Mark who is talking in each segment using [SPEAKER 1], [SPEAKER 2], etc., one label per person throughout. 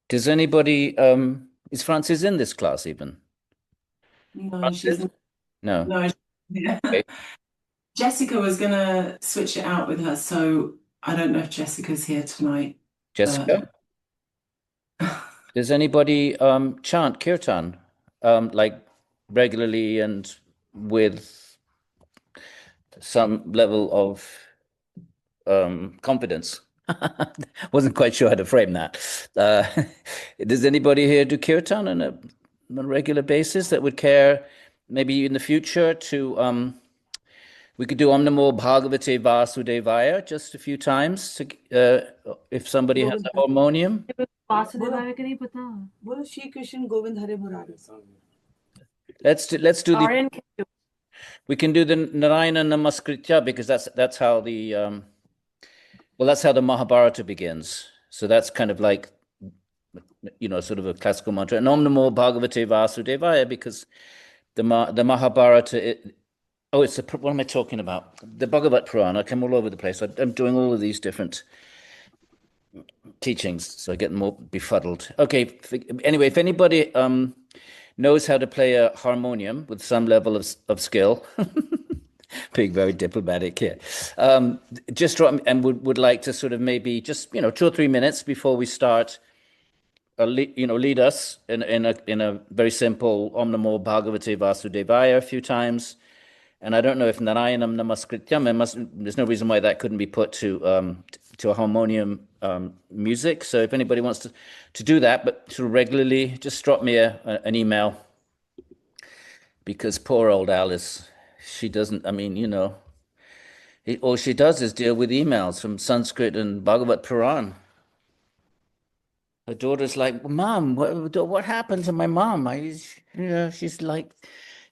[SPEAKER 1] Does anybody, is Francis in this class even?
[SPEAKER 2] No, she's
[SPEAKER 1] Francis?
[SPEAKER 2] not.
[SPEAKER 1] No.
[SPEAKER 2] No. Yeah.
[SPEAKER 1] Okay.
[SPEAKER 2] Jessica was gonna switch it out with her, so I don't know if Jessica's here tonight, but
[SPEAKER 1] Jessica? Does anybody chant kirtan like regularly and with some level of confidence? Wasn't quite sure how to frame that. Uh, does anybody here do kirtan on a regular basis that would care maybe in the future to we could do Om Namo Bhagavate Vasudevaya just a few times to, if somebody has
[SPEAKER 3] Govind
[SPEAKER 1] a harmonium.
[SPEAKER 3] वासुदेवाय का नहीं पता बोलो श्री कृष्ण गोविंद हरे Murari
[SPEAKER 1] Let's do the
[SPEAKER 3] Aryan can do.
[SPEAKER 1] we can do the Narayana Namaskritya because that's how the well that's how the Mahabharata begins. So that's kind of like sort of a classical mantra. And Om Namo Bhagavate Vasudevaya because the Mahabharata what am I talking about? The Bhagavata Purāṇa. I come all over the place. I'm doing all of these different teachings, so I get more befuddled. Okay, anyway, if anybody knows how to play a harmonium with some level of skill, being very diplomatic here, just drop and would like to sort of maybe just 2 or 3 minutes before we start, lead us in a very simple Om Namo Bhagavate Vasudevaya a few times. And I don't know if Narayanam Namaskrityam, there's no reason why that couldn't be put to a harmonium music. So if anybody wants to do that, but sort of regularly, just drop me an email. Because poor old Alice, she doesn't, I mean, all she does is deal with emails from Sanskrit and Bhagavat Puran. Her daughter's like, Mom, what happened to my mom? She's like,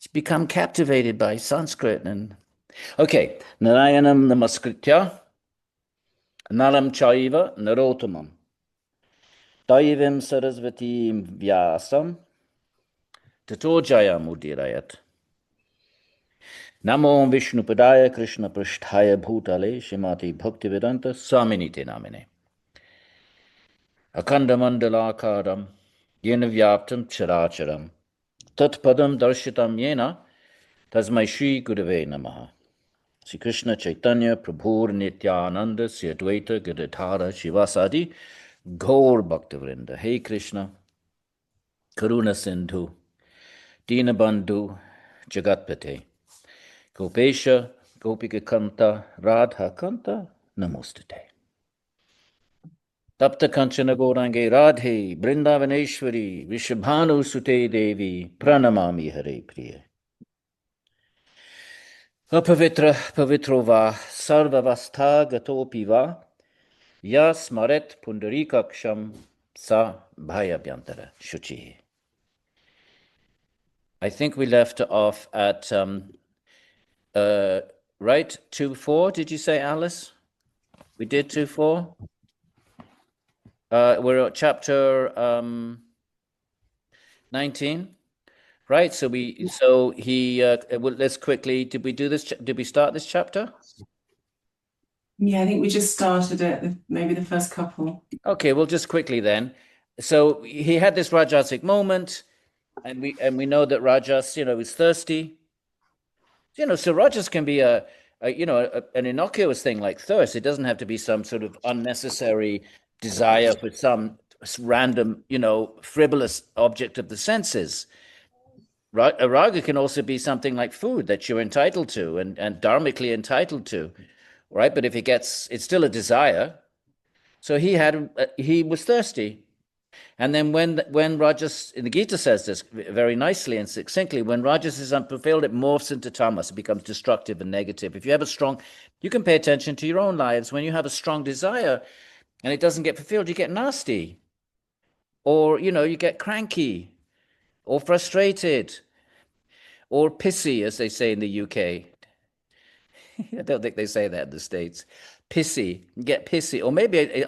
[SPEAKER 1] she's become captivated by Sanskrit. And okay, Narayanam Namaskritya, Naram Chaiva Narottamam, Daivim Sarasvatim Vyasam, Tato Jayam Udirayat. Namo Vishnupadaya Krishna Prasthaya Bhutale Shrimati Bhaktivedanta Swaminite Namine. Akhanda Mandalakaram Yena Vyaptam Characharam Tat Padam Darshitam Yena Tasmai Shri Gurave Namaha. Sri Krishna Chaitanya Prabhur Nityananda Sri Advaita Gadadhara Shivasadi Gaur Bhaktavrinda. Hey Krishna Karuna Sindhu Dinabandhu Jagatpate Gopesha Gopika Kanta Radha Kanta Namostate. Tapta Kanchana Gaurange Radhe Brindavaneshwari Vishabhanu Sute Devi Pranamami Hare Priya. Apavitra Pavitrova Sarvavastha Gatopiva Yasmaret Pundarikaksham Sa Bhayabhyantara Shuchi. I think we left off at right 2-4. Did you say, Alice? We did 2-4. We're at chapter 19, right? So let's quickly. Did we do this? Did we start this chapter?
[SPEAKER 2] yeah, I think we just started it, maybe the first couple.
[SPEAKER 1] Okay, well, just quickly then. So he had this Rajasic moment, and we know that Rajas, is thirsty. So Rajas can be an innocuous thing like thirst. It doesn't have to be some sort of unnecessary desire for some random, frivolous object of the senses. Right? A raga can also be something like food that you're entitled to and dharmically entitled to, right? But if it's still a desire. So he was thirsty. And then when Rajas, in the Gita says this very nicely and succinctly, when Rajas is unfulfilled, it morphs into tamas. It becomes destructive and negative. If you have you can pay attention to your own lives. When you have a strong desire and it doesn't get fulfilled, you get nasty. Or, you get cranky or frustrated or pissy, as they say in the UK. I don't think they say that in the States. Pissy, get pissy. Or maybe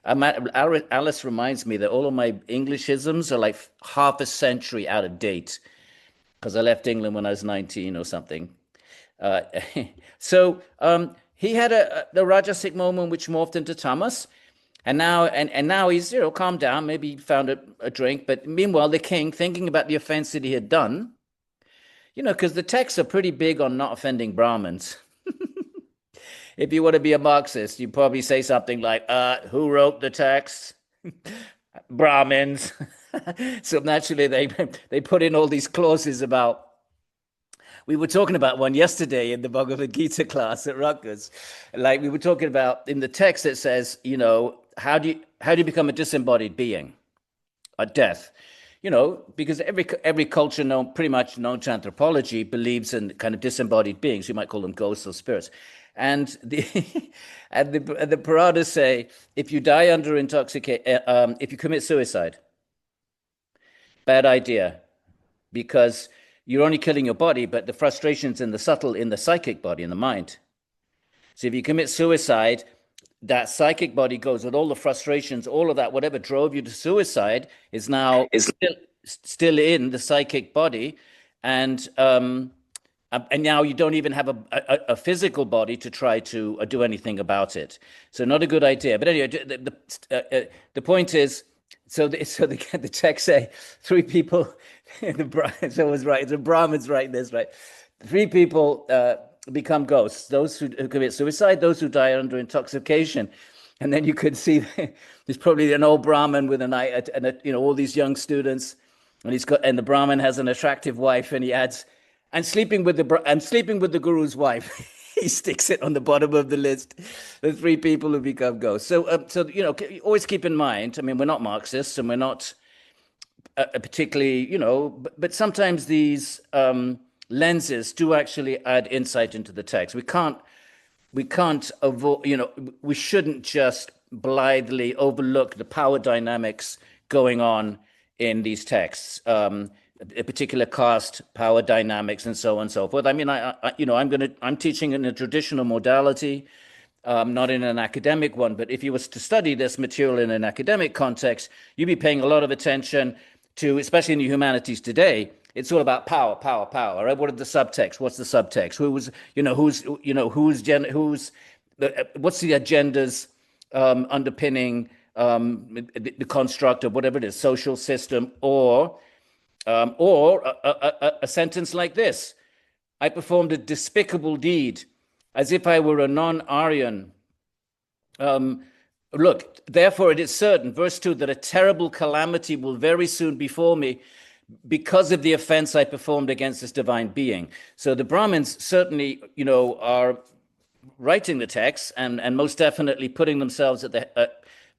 [SPEAKER 1] Alice reminds me that all of my Englishisms are like half a century out of date because I left England when I was 19 or something. So he had the Rajasic moment which morphed into tamas. And now he's, calmed down. Maybe he found a drink. But meanwhile, the king, thinking about the offense that he had done, because the texts are pretty big on not offending Brahmins. If you want to be a Marxist, you probably say something like, who wrote the text? Brahmins. So naturally, they put in all these clauses about. We were talking about one yesterday in the Bhagavad Gita class at Rutgers. Like we were talking about in the text, it says, how do you become a disembodied being at death? Because every culture pretty much known to anthropology believes in kind of disembodied beings. You might call them ghosts or spirits. And the Purāṇas say, if you die under intoxication, if you commit suicide, bad idea, because you're only killing your body, but the frustration's in the psychic body, in the mind. So if you commit suicide, that psychic body goes with all the frustrations, all of that, whatever drove you to suicide is now still in the psychic body. And now you don't even have a physical body to try to do anything about it. So not a good idea. But anyway, the point is, so the text say 3 people. So it was right. The Brahmins write this, right? 3 people become ghosts: those who commit suicide, those who die under intoxication. And then you could see there's probably an old Brahmin with all these young students, and the Brahmin has an attractive wife, and he adds, and sleeping with the guru's wife. He sticks it on the bottom of the list. The 3 people who become ghosts. So always keep in mind. I mean, we're not Marxists, and we're not particularly, but sometimes these lenses do actually add insight into the text. We can't avoid, we shouldn't just blithely overlook the power dynamics going on in these texts, a particular caste power dynamics and so on and so forth. I mean, I'm teaching in a traditional modality, not in an academic one, but if you was to study this material in an academic context, you'd be paying a lot of attention to, especially in the humanities today, it's all about power, power, power. Right? What are the subtext? What's the subtext? What's the agendas underpinning the construct of whatever it is, social system, or a sentence like this: I performed a despicable deed, as if I were a non-Aryan. Look, therefore it is certain, verse 2, that a terrible calamity will very soon befall me because of the offense I performed against this divine being. So the Brahmins certainly, are writing the text and most definitely putting themselves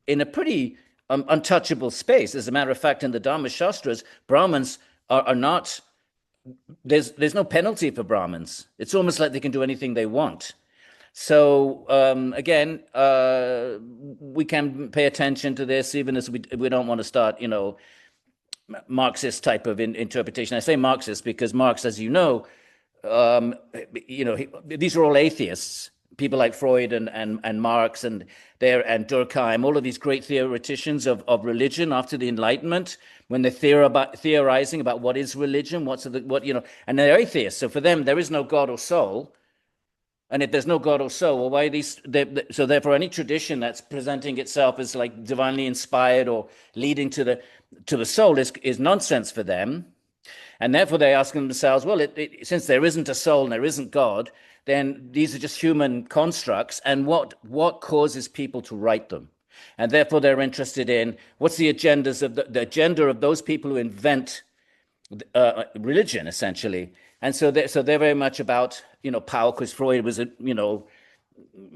[SPEAKER 1] in a pretty untouchable space. As a matter of fact, in the Dharma Shastras, Brahmins are not, there's no penalty for Brahmins. It's almost like they can do anything they want. So again, we can pay attention to this, even as we don't want to start, Marxist type of interpretation. I say Marxist because Marx, as you know, these are all atheists. People like Freud and Marx and Durkheim, all of these great theoreticians of religion after the Enlightenment, when they're theorizing about what is religion, and they're atheists. So for them, there is no God or soul. And if there's no God or soul, well, why are these? So therefore, any tradition that's presenting itself as like divinely inspired or leading to the soul is nonsense for them. And therefore, they're asking themselves, well, since there isn't a soul and there isn't God, then these are just human constructs. And what causes people to write them? And therefore, they're interested in what's the agendas of the agenda of those people who invent religion, essentially. And so they're very much about, power, because Freud was,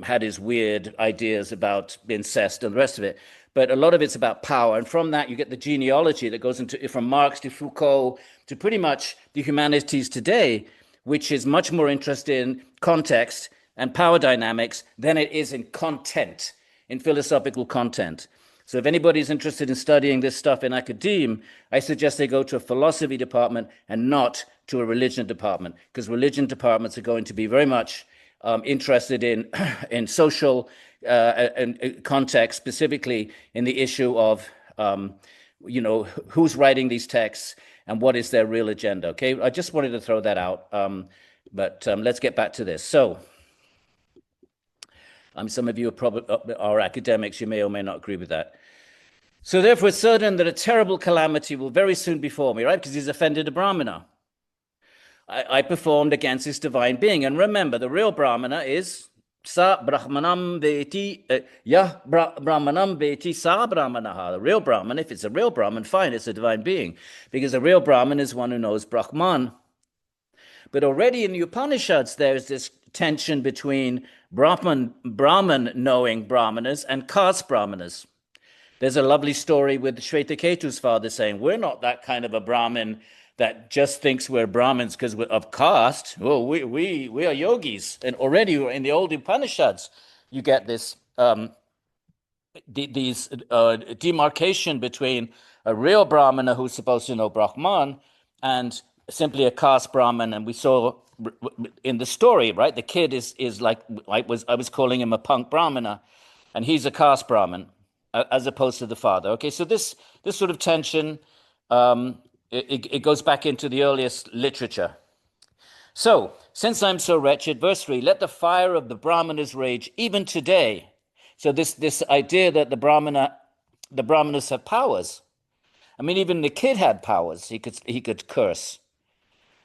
[SPEAKER 1] had his weird ideas about incest and the rest of it. But a lot of it's about power. And from that, you get the genealogy that goes from Marx to Foucault to pretty much the humanities today, which is much more interested in context and power dynamics than it is in content, in philosophical content. So if anybody's interested in studying this stuff in academia, I suggest they go to a philosophy department and not to a religion department, because religion departments are going to be very much interested in social and context, specifically in the issue of, who's writing these texts and what is their real agenda. Okay, I just wanted to throw that out, but let's get back to this. So Some of you are academics, you may or may not agree with that. So therefore it's certain that a terrible calamity will very soon befall me, right? Because he's offended a Brahmana. I performed against this divine being. And remember, the real Brahmana is Sa Brahmanam Veti, Yah Brahmanam Veti Sa Brahmanaha. The real Brahman, if it's a real Brahman, fine, it's a divine being. Because a real Brahman is one who knows Brahman. But already in the Upanishads, there's this tension between Brahman knowing Brahmanas and caste Brahmanas. There's a lovely story with Shvetaketu's father saying, we're not that kind of a Brahmin that just thinks we're Brahmins because we're of caste. Oh, we are yogis. And already in the old Upanishads, you get this demarcation between a real Brahmana who's supposed to know Brahman and simply a caste Brahmin. And we saw in the story, right? The kid is like, I was calling him a punk Brahmana, and he's a caste Brahmin as opposed to the father. Okay, so this sort of tension, it goes back into the earliest literature. So, since I'm so wretched, verse 3, let the fire of the Brahmanas rage even today. So this idea that the Brahmanas have powers. I mean, even the kid had powers. He could curse.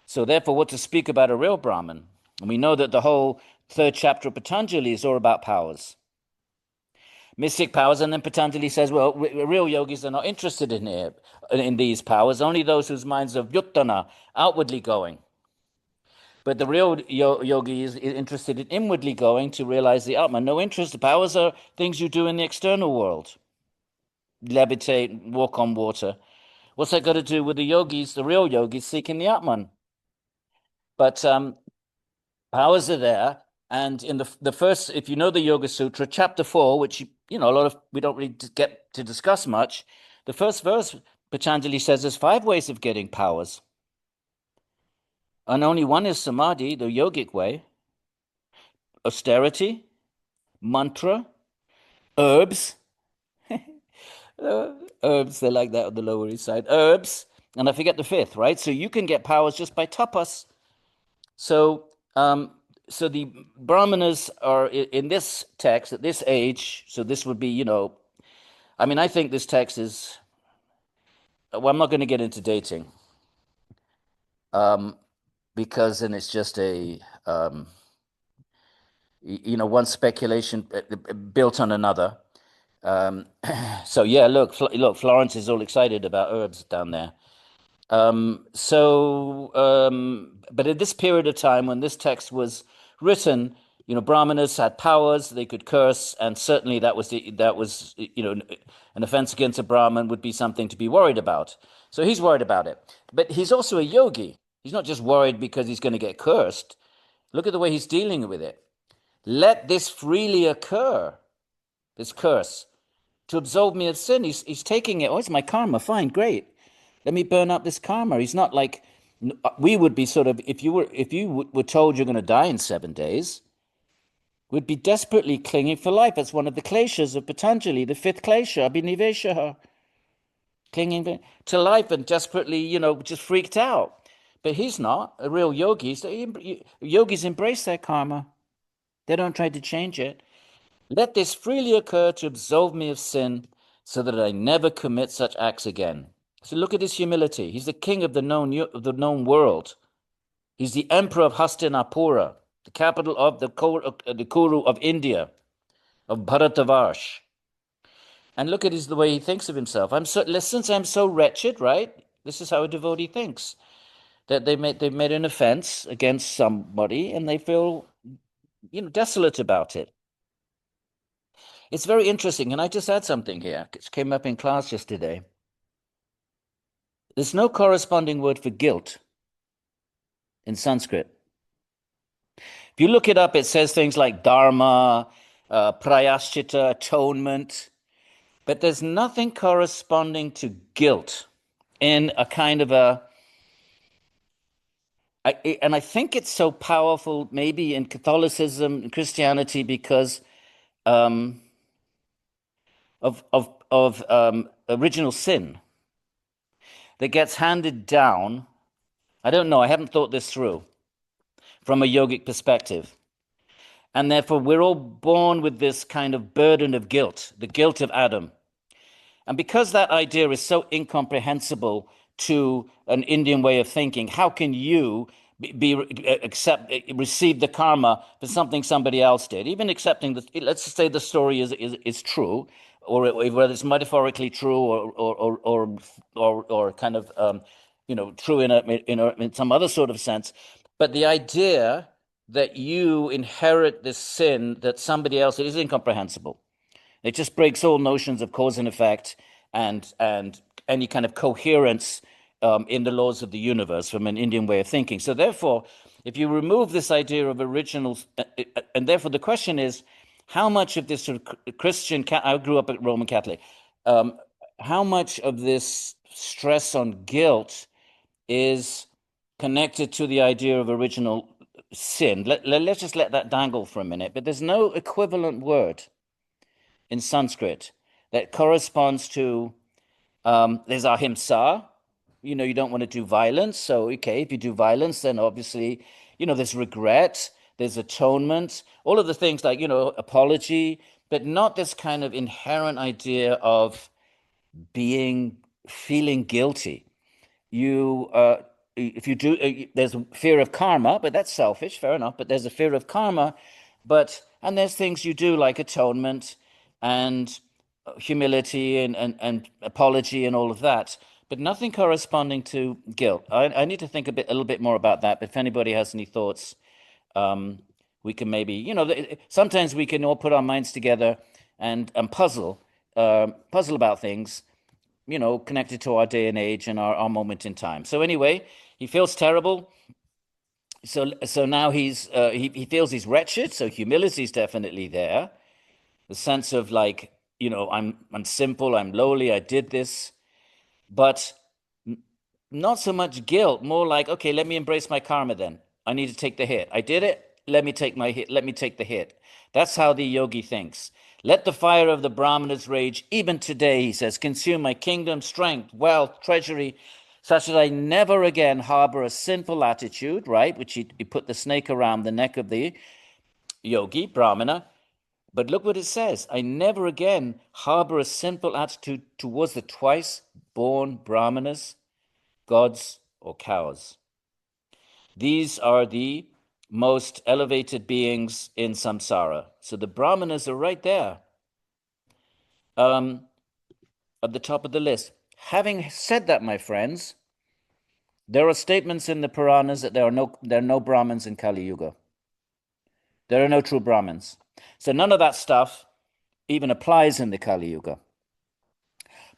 [SPEAKER 1] So therefore, what to speak about a real Brahmin? And we know that the whole 3rd chapter of Patanjali is all about powers. Mystic powers, and then Patanjali says, well, real yogis are not interested in these powers, only those whose minds are vyuttana, outwardly going. But the real yogi is interested in inwardly going to realize the Atman. No interest. The powers are things you do in the external world. Levitate, walk on water. What's that got to do with the yogis, the real yogis seeking the Atman? But powers are there. And in the first, if you know the Yoga Sutra, chapter 4, which, we don't really get to discuss much, the first verse, Patanjali says there's 5 ways of getting powers. And only one is samadhi, the yogic way, austerity, mantra, herbs. Herbs, they like that on the Lower East Side. Herbs, and I forget the 5th, right? So you can get powers just by tapas. So the Brahmanas are in this text at this age. So this would be, I think this text is. Well, I'm not going to get into dating, because then it's just a, one speculation built on another. So yeah, look, Florence is all excited about herbs down there. But at this period of time when this text was written, Brahmanas had powers; they could curse, and certainly that was an offense against a Brahmin would be something to be worried about. So he's worried about it, but he's also a yogi. He's not just worried because he's going to get cursed. Look at the way he's dealing with it. Let this freely occur, this curse, to absolve me of sin. He's taking it. Oh, it's my karma. Fine, great. Let me burn up this karma. He's not like we would be sort of, if you were told you're going to die in 7 days, we'd be desperately clinging for life. That's one of the kleshas of Patanjali, the 5th klesha, abhiniveshaha, clinging to life and desperately, just freaked out. But he's not a real yogi. Yogis embrace their karma. They don't try to change it. Let this freely occur to absolve me of sin, so that I never commit such acts again. So look at his humility. He's the king of the known world. He's the emperor of Hastinapura, the capital of the Kuru of India, of Bharatavash. And look at the way he thinks of himself. Since I'm so wretched, right? This is how a devotee thinks. That they've made an offense against somebody and they feel, desolate about it. It's very interesting, and I just add something here. It came up in class yesterday. There's no corresponding word for guilt in Sanskrit. If you look it up, it says things like dharma, prayaschitta, atonement, but there's nothing corresponding to guilt in a kind of and I think it's so powerful, maybe in Catholicism and Christianity, because of original sin that gets handed down. I don't know. I haven't thought this through from a yogic perspective. And therefore, we're all born with this kind of burden of guilt, the guilt of Adam. And because that idea is so incomprehensible to an Indian way of thinking, how can you receive the karma for something somebody else did? Even accepting that, let's say the story is true, or whether it's metaphorically true or kind of true in some other sort of sense. But the idea that you inherit this sin that somebody else did is incomprehensible. It just breaks all notions of cause and effect and any kind of coherence in the laws of the universe from an Indian way of thinking. So therefore, if you remove this idea of original, and therefore the question is, how much of this sort of Christian, I grew up a Roman Catholic, how much of this stress on guilt is connected to the idea of original sin? Let's just let that dangle for a minute, but there's no equivalent word in Sanskrit that corresponds to, there's ahimsa, you don't want to do violence. So, okay, if you do violence, then obviously, there's regret, there's atonement, all of the things like, apology, but not this kind of inherent idea of feeling guilty. If you do, there's a fear of karma, but that's selfish, fair enough, but there's a fear of karma, and there's things you do like atonement and humility and apology and all of that, but nothing corresponding to guilt. I need to think a little bit more about that, but if anybody has any thoughts, we can maybe, sometimes we can all put our minds together and puzzle about things, connected to our day and age and our moment in time. So anyway, he feels terrible. So now he feels he's wretched. So humility is definitely there. The sense of like, I'm simple, I'm lowly, I did this, but not so much guilt, more like, okay, let me embrace my karma then. I need to take the hit. I did it. Let me take my hit. Let me take the hit. That's how the yogi thinks. Let the fire of the Brahmanas rage even today, he says, consume my kingdom, strength, wealth, treasury, such that I never again harbor a sinful attitude, right? Which he put the snake around the neck of the yogi, Brahmana. But look what it says. I never again harbor a sinful attitude towards the twice born Brahmanas, gods, or cows. These are the most elevated beings in samsara. So the Brahmanas are right there at the top of the list. Having said that, my friends, there are statements in the Puranas that there are no Brahmins in Kali Yuga. There are no true Brahmins. So none of that stuff even applies in the Kali Yuga.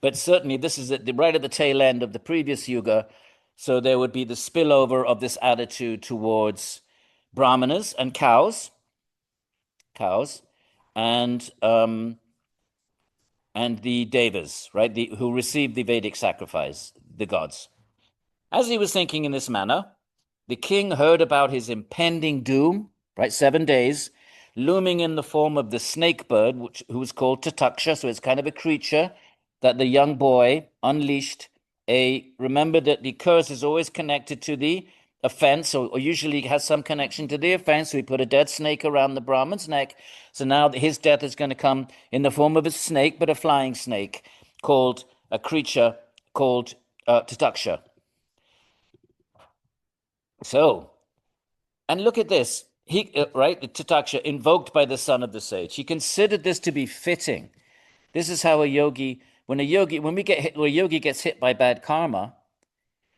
[SPEAKER 1] But certainly this is right at the tail end of the previous Yuga, so there would be the spillover of this attitude towards Brahmanas and cows, and the Devas, right, who received the Vedic sacrifice, the gods. As he was thinking in this manner, the king heard about his impending doom, right, 7 days, looming in the form of the snake bird, who was called Tataksha, so it's kind of a creature that the young boy unleashed. Remember that the curse is always connected to the offense, or usually has some connection to the offense. So he put a dead snake around the Brahman's neck. So now his death is going to come in the form of a snake, but a flying snake, a creature called Tataksha. So, and look at this. Right, the Tataksha, invoked by the son of the sage. He considered this to be fitting. This is how when a yogi gets hit by bad karma,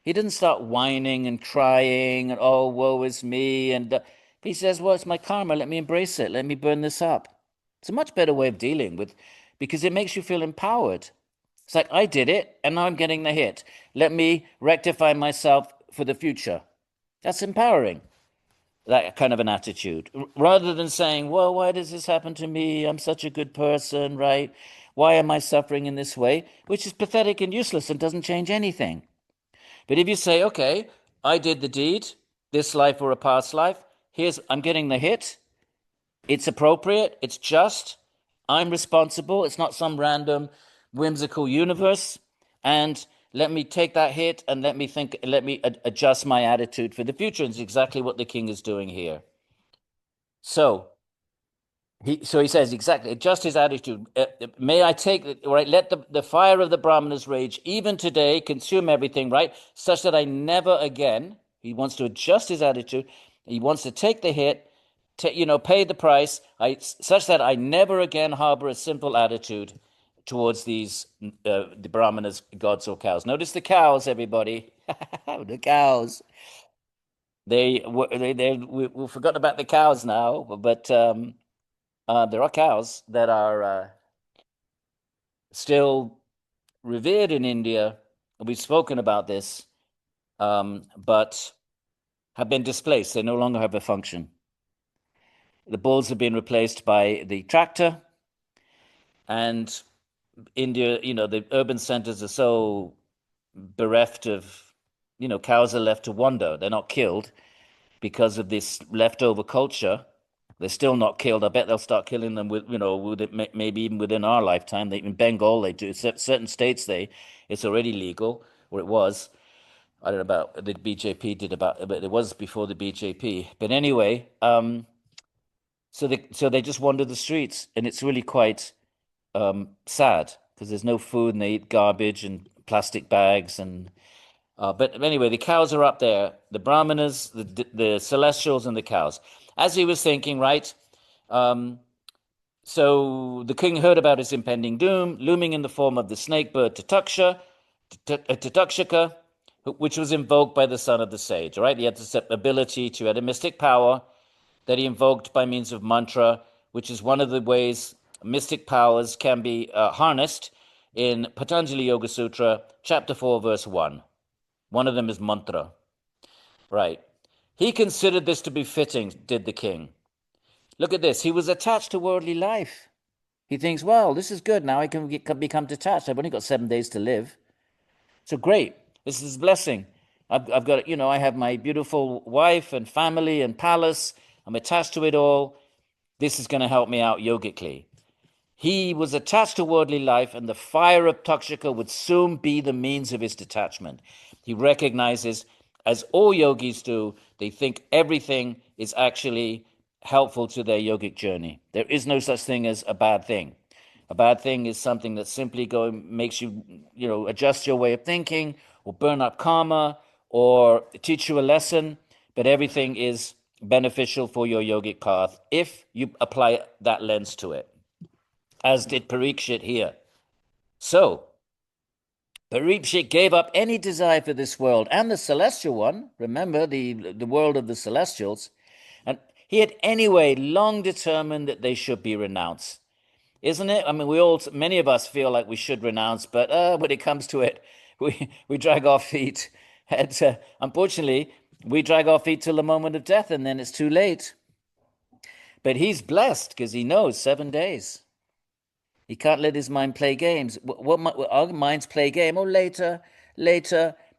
[SPEAKER 1] he doesn't start whining and crying and, oh, woe is me. And he says, well, it's my karma. Let me embrace it. Let me burn this up. It's a much better way of dealing with, because it makes you feel empowered. It's like, I did it, and now I'm getting the hit. Let me rectify myself for the future. That's empowering, that kind of an attitude, rather than saying, well, why does this happen to me? I'm such a good person, right? Why am I suffering in this way? Which is pathetic and useless and doesn't change anything. But if you say, okay, I did the deed, this life or a past life, I'm getting the hit. It's appropriate. It's just. I'm responsible. It's not some random whimsical universe. And let me take that hit and let me adjust my attitude for the future. It's exactly what the king is doing here. So So he says exactly, adjust his attitude. May I take, right, let the fire of the Brahmanas rage even today, consume everything, right, such that I never again, he wants to adjust his attitude. He wants to take the hit, pay the price, such that I never again harbor a simple attitude towards these, the Brahmanas, gods or cows. Notice the cows, everybody. The cows. We've forgotten about the cows now, but there are cows that are still revered in India. We've spoken about this, but have been displaced. They no longer have a function. The bulls have been replaced by the tractor, and India, the urban centers are so bereft of, cows are left to wander. They're not killed because of this leftover culture. They're still not killed. I bet they'll start killing them with maybe even within our lifetime. In Bengal, they do. Certain states, it's already legal, or it was. I don't know about the BJP but it was before the BJP. But anyway, so they just wander the streets, and it's really quite sad because there's no food, and they eat garbage and plastic bags and. But anyway, the cows are up there, the Brahmanas, the celestials, and the cows. As he was thinking, right? So the king heard about his impending doom, looming in the form of the snake bird Tatakshaka, which was invoked by the son of the sage. Right? He had this ability to had a mystic power that he invoked by means of mantra, which is one of the ways mystic powers can be harnessed in Patanjali Yoga Sutra, chapter 4, verse 1. One of them is mantra. Right. He considered this to be fitting, did the king. Look at this. He was attached to worldly life. He thinks, well, this is good. Now I can become detached. I've only got 7 days to live. So great. This is a blessing. I've got, I have my beautiful wife and family and palace. I'm attached to it all. This is going to help me out yogically. He was attached to worldly life, and the fire of Takshaka would soon be the means of his detachment. He recognizes, as all yogis do, they think everything is actually helpful to their yogic journey. There is no such thing as a bad thing. A bad thing is something that simply makes you, adjust your way of thinking, or burn up karma, or teach you a lesson. But everything is beneficial for your yogic path if you apply that lens to it, as did Parīkṣit here. So, Parīkṣit gave up any desire for this world and the celestial one. Remember, the world of the celestials. And he had anyway long determined that they should be renounced. Isn't it? I mean, many of us feel like we should renounce, but when it comes to it, we drag our feet. And unfortunately, we drag our feet till the moment of death, and then it's too late. But he's blessed because he knows 7 days. He can't let his mind play games. Our minds play game. Oh, later,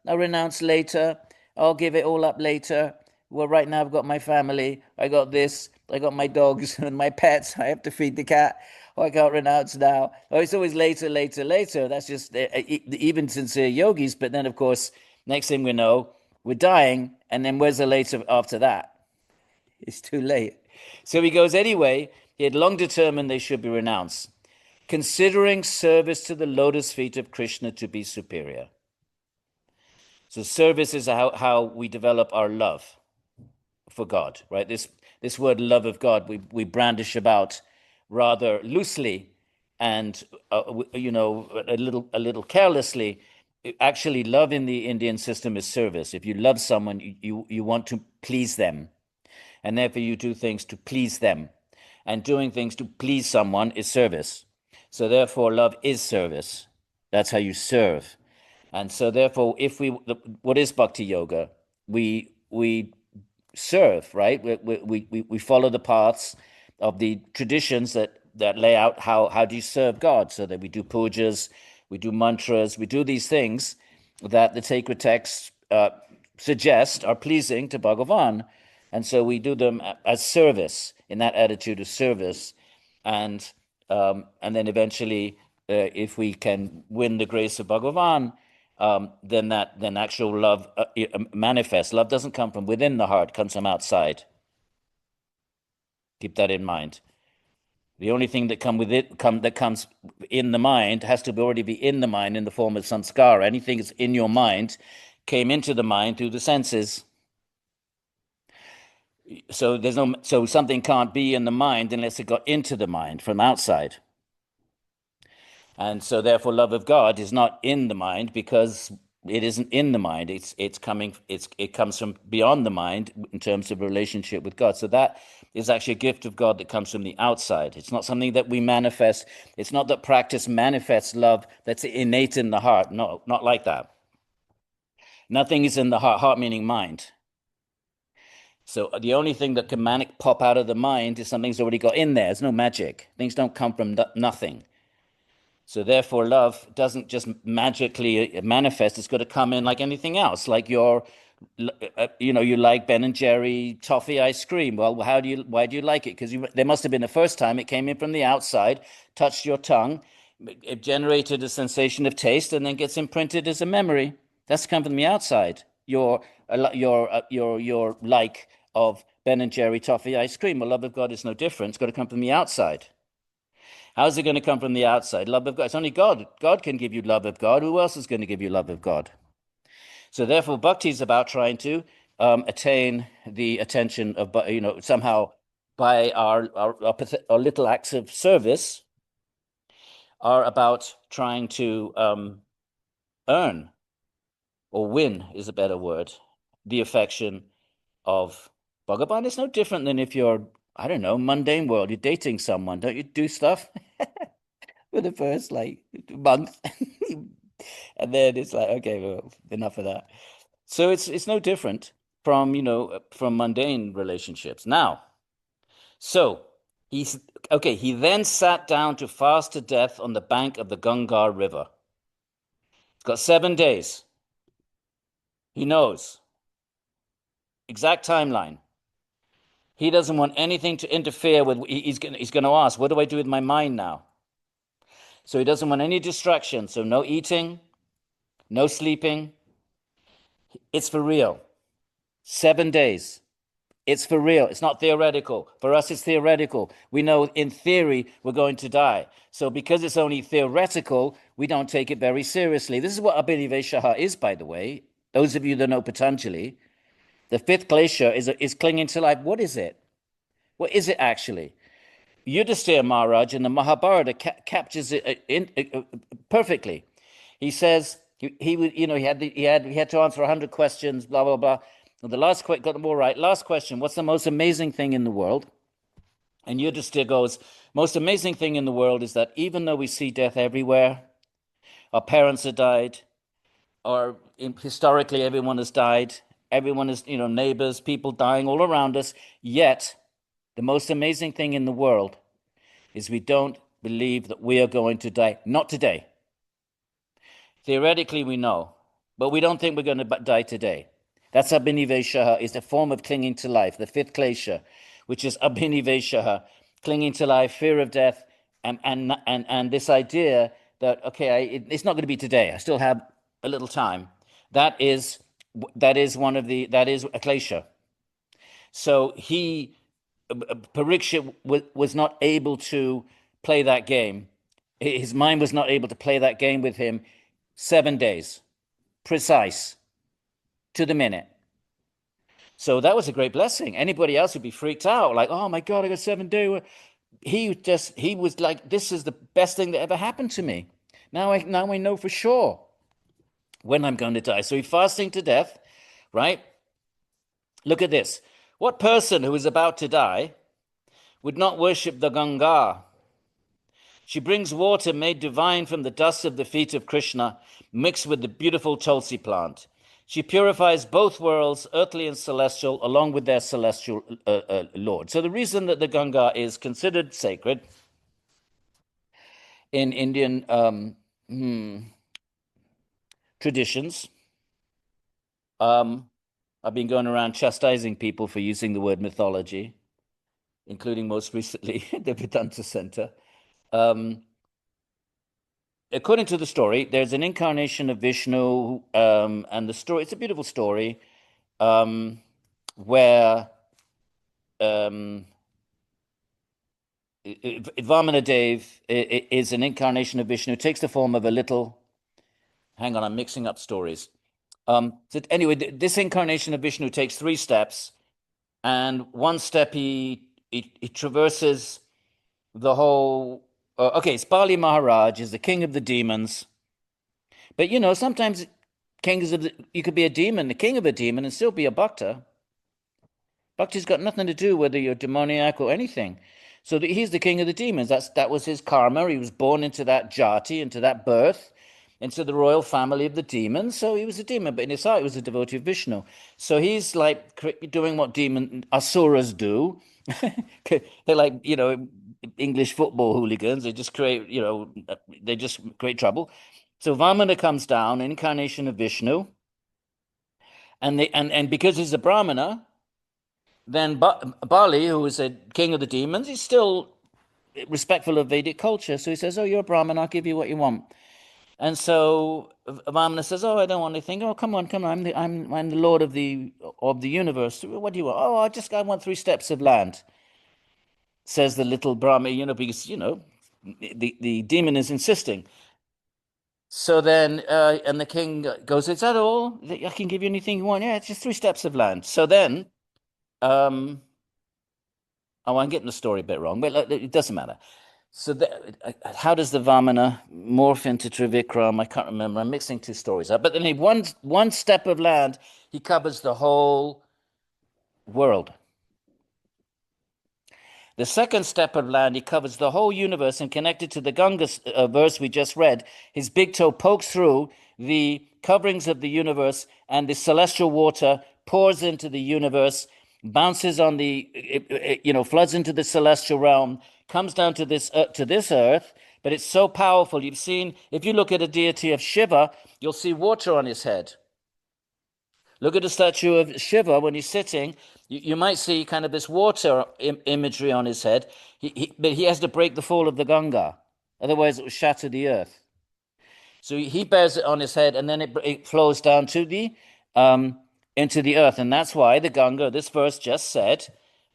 [SPEAKER 1] I'll renounce later. I'll give it all up later. Well, right now I've got my family. I got this. I got my dogs and my pets. I have to feed the cat. Oh, I can't renounce now. Oh, it's always later. That's just even sincere yogis. But then, of course, next thing we know, we're dying. And then where's the later after that? It's too late. So he goes, anyway, he had long determined they should be renounced, considering service to the lotus feet of Krishna to be superior. So service is how we develop our love for God, right? This word love of God, we brandish about rather loosely and, a little carelessly. Actually, love in the Indian system is service. If you love someone, you want to please them. And therefore you do things to please them. And doing things to please someone is service. So therefore, love is service. That's how you serve. And so therefore, what is bhakti yoga? We serve, right? We follow the paths of the traditions that lay out how do you serve God. So that we do pujas, we do mantras, we do these things that the sacred texts suggest are pleasing to Bhagavan. And so we do them as service, in that attitude of service. And then eventually, if we can win the grace of Bhagavan, then actual love manifests. Love doesn't come from within the heart, it comes from outside. Keep that in mind. The only thing that comes in the mind has to already be in the mind in the form of sanskara. Anything that's in your mind came into the mind through the senses. So something can't be in the mind unless it got into the mind from outside. And so therefore love of God is not in the mind because it isn't in the mind. It comes from beyond the mind in terms of relationship with God. So that is actually a gift of God that comes from the outside. It's not something that we manifest. It's not that practice manifests love that's innate in the heart. No, not like that. Nothing is in the heart meaning mind. So the only thing that can pop out of the mind is something's already got in there. There's no magic. Things don't come from nothing. So therefore, love doesn't just magically manifest. It's got to come in like anything else. Like you like Ben and Jerry toffee ice cream. Well, why do you like it? Because there must have been the first time it came in from the outside, touched your tongue, it generated a sensation of taste, and then gets imprinted as a memory. That's come from the outside. Your like of Ben and Jerry toffee ice cream. The love of God is no different. It's got to come from the outside. How's it going to come from the outside? Love of God. It's only God. God can give you love of God. Who else is going to give you love of God? So therefore, bhakti is about trying to attain the attention of, somehow by our little acts of service are about trying to earn or win is a better word, the affection of Bhagavan. It's no different than if you're, I don't know, mundane world. You're dating someone. Don't you do stuff for the first month? And then it's like, okay, well, enough of that. So it's no different from, from mundane relationships. Now, so he then sat down to fast to death on the bank of the Ganga River. It's got 7 days. He knows. Exact timeline. He doesn't want anything to interfere with, he's going to ask, what do I do with my mind now? So he doesn't want any distraction. So no eating, no sleeping. It's for real. 7 days. It's for real. It's not theoretical. For us, it's theoretical. We know in theory we're going to die. So because it's only theoretical, we don't take it very seriously. This is what Abhiniveshaha is, by the way. Those of you that know Patanjali, the fifth glacier is clinging to life. What is it? What is it actually? Yudhisthira Maharaj in the Mahabharata captures it perfectly. He says he had to answer 100 questions, blah blah blah. And the last question got them all right. Last question: what's the most amazing thing in the world? And Yudhisthira goes, most amazing thing in the world is that even though we see death everywhere, our parents have died, or historically everyone has died, everyone is neighbors, people dying all around us. Yet the most amazing thing in the world is we don't believe that we are going to die. Not today. Theoretically, we know, but we don't think we're going to die today. That's Abhiniveshaha, is a form of clinging to life, the fifth klesha, which is Abhiniveshaha, clinging to life, fear of death, and this idea that, okay, it's not going to be today. I still have a little time. That is a klesha. So Parīkṣit was not able to play that game. His mind was not able to play that game with him. 7 days, precise, to the minute. So that was a great blessing. Anybody else would be freaked out, like, oh my God, I got 7 days. He was like, this is the best thing that ever happened to me. Now I know for sure when I'm going to die. So he's fasting to death, right? Look at this. What person who is about to die would not worship the Ganga? She brings water made divine from the dust of the feet of Krishna, mixed with the beautiful tulsi plant. She purifies both worlds, earthly and celestial, along with their celestial Lord. So the reason that the Ganga is considered sacred in Indian traditions, I've been going around chastising people for using the word mythology, including most recently the Vedanta Center. According to the story, there's an incarnation of Vishnu, and the story, it's a beautiful story, where Vamana Dev is an incarnation of Vishnu, takes the form of a little. Hang on, I'm mixing up stories. So anyway, this incarnation of Vishnu takes 3 steps, and one step he traverses the whole. Okay, it's Bali Maharaj is the king of the demons, but sometimes you could be a demon, the king of a demon, and still be a bhakta. Bhakti's got nothing to do whether you're demoniac or anything. So he's the king of the demons. That was his karma. He was born into that jati, into that birth, into the royal family of the demons. So he was a demon, but in his heart, he was a devotee of Vishnu. So he's like doing what demon asuras do. They're like, English football hooligans. They just create, they just create trouble. So Vamana comes down, incarnation of Vishnu, and because he's a Brahmana, then Bali, who is a king of the demons, he's still respectful of Vedic culture. So he says, "Oh, you're a Brahmin. I'll give you what you want." And so Vamana says, "Oh, I don't want anything. Oh, come on. I'm the Lord of the universe. What do you want? Oh, I want 3 steps of land." Says the little Brahmin, because the demon is insisting. So then, and the king goes, "Is that all? I can give you anything you want? Yeah, it's just 3 steps of land." So then, I'm getting the story a bit wrong, but it doesn't matter. So how does the Vamana morph into Trivikram? I can't remember. I'm mixing 2 stories up. But then one step of land, he covers the whole world. The second step of land, he covers the whole universe, and connected to the Ganga verse we just read, his big toe pokes through the coverings of the universe, and the celestial water pours into the universe, bounces on floods into the celestial realm, comes down to this earth. But it's so powerful. You've seen, if you look at a deity of Shiva, you'll see water on his head. Look at the statue of Shiva when he's sitting. You might see kind of this water imagery on his head. But he has to break the fall of the Ganga. Otherwise, it will shatter the earth. So he bears it on his head, and then it flows down to into the earth. And that's why the Ganga, this verse just said,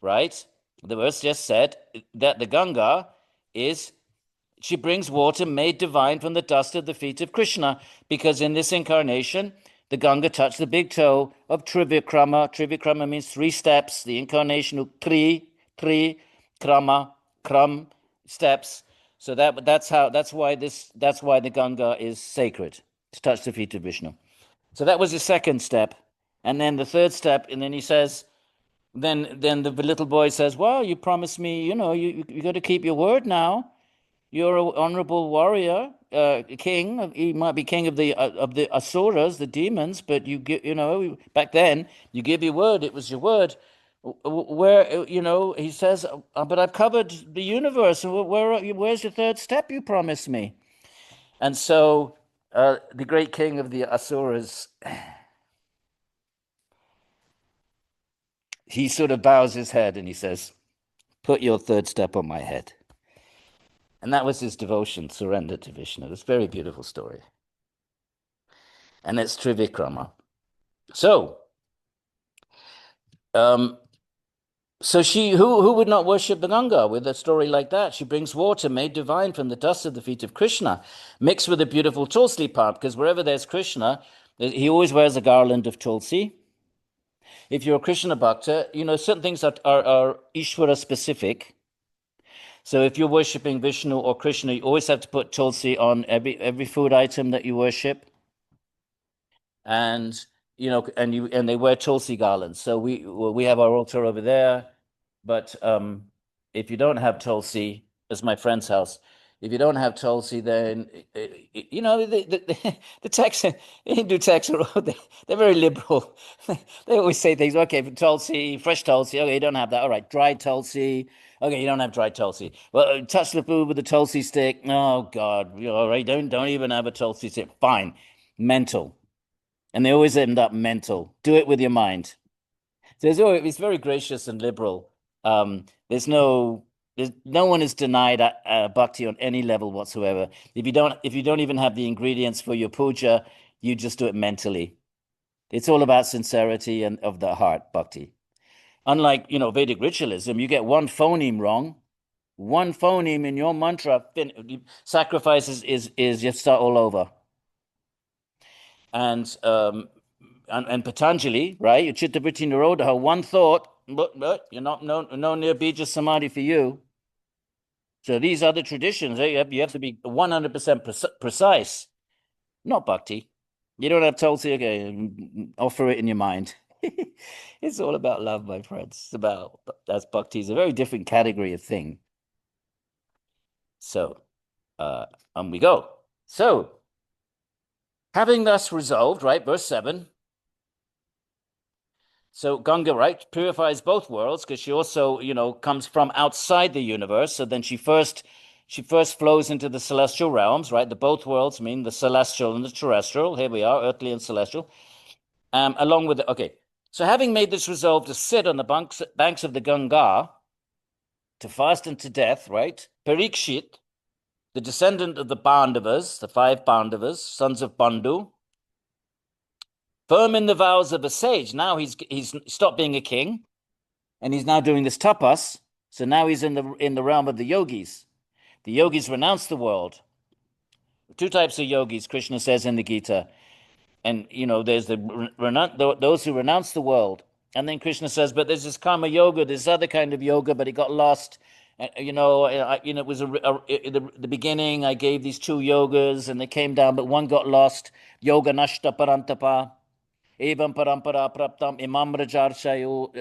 [SPEAKER 1] right? The verse just said that the Ganga she brings water made divine from the dust of the feet of Krishna, because in this incarnation, the Ganga touched the big toe of Trivikrama. Trivikrama means 3 steps, the incarnation of Tri, Krama, Kram, steps. So that's why the Ganga is sacred, to touch the feet of Vishnu. So that was the second step. And then the third step, and then he says, then the little boy says, "Well, you promised me, you got to keep your word now. You're an honorable warrior, king. You might be king of the asuras, the demons, but back then you give your word. It was your word. Where he says, but I've covered the universe. Where's your third step you promised me?" And so the great king of the asuras, he sort of bows his head and he says, "Put your third step on my head." And that was his devotion, surrender to Vishnu. It's a very beautiful story. And it's Trivikrama. So, who would not worship the Ganga with a story like that? She brings water made divine from the dust of the feet of Krishna, mixed with a beautiful tulsi plant, because wherever there's Krishna, he always wears a garland of tulsi. If you're a Krishna bhakta, certain things are Ishvara specific. So if you're worshipping Vishnu or Krishna, you always have to put tulsi on every food item that you worship. And they wear tulsi garlands. So we have our altar over there, but if you don't have tulsi, as my friend's house, if you don't have tulsi, then the texts, Hindu texts they're very liberal. They always say things. Okay, tulsi, fresh tulsi. Okay, you don't have that. All right, dried tulsi. Okay, you don't have dried tulsi. Well, touch the food with a tulsi stick. Oh God, all right. Don't even have a tulsi stick. Fine, mental. And they always end up mental. Do it with your mind. So it's very gracious and liberal. There's no one is denied bhakti on any level whatsoever. If you don't even have the ingredients for your puja, you just do it mentally. It's all about sincerity and of the heart, bhakti. Unlike Vedic ritualism, you get one phoneme wrong, one phoneme in your mantra, sacrifice is you start all over. And Patanjali, right? You Chittavriti Nirodha, one thought, but you're not no near bija samadhi for you. So these other traditions, you have to be 100% precise. Not bhakti. You don't have Tulsi, okay, offer it in your mind. It's all about love, my friends. That's bhakti. It's a very different category of thing. So, on we go. So, having thus resolved, right, verse 7. So Ganga, right, purifies both worlds because she also, comes from outside the universe. So then she first flows into the celestial realms, right? The both worlds mean the celestial and the terrestrial. Here we are, earthly and celestial. Along with okay. So having made this resolve to sit on the banks of the Ganga, to fast unto death, right? Parīkṣit, the descendant of the Pandavas, the 5 Pandavas, sons of Bandhu, firm in the vows of a sage. Now he's stopped being a king, and he's now doing this tapas. So now he's in the realm of the yogis. The yogis renounce the world. 2 types of yogis, Krishna says in the Gita. And, there's those who renounce the world. And then Krishna says, but there's this karma yoga, this other kind of yoga, but it got lost. It was the beginning. I gave these 2 yogas and they came down, but one got lost. Yoga nashta parantapa. Evam parampara praptam imam rajarshayo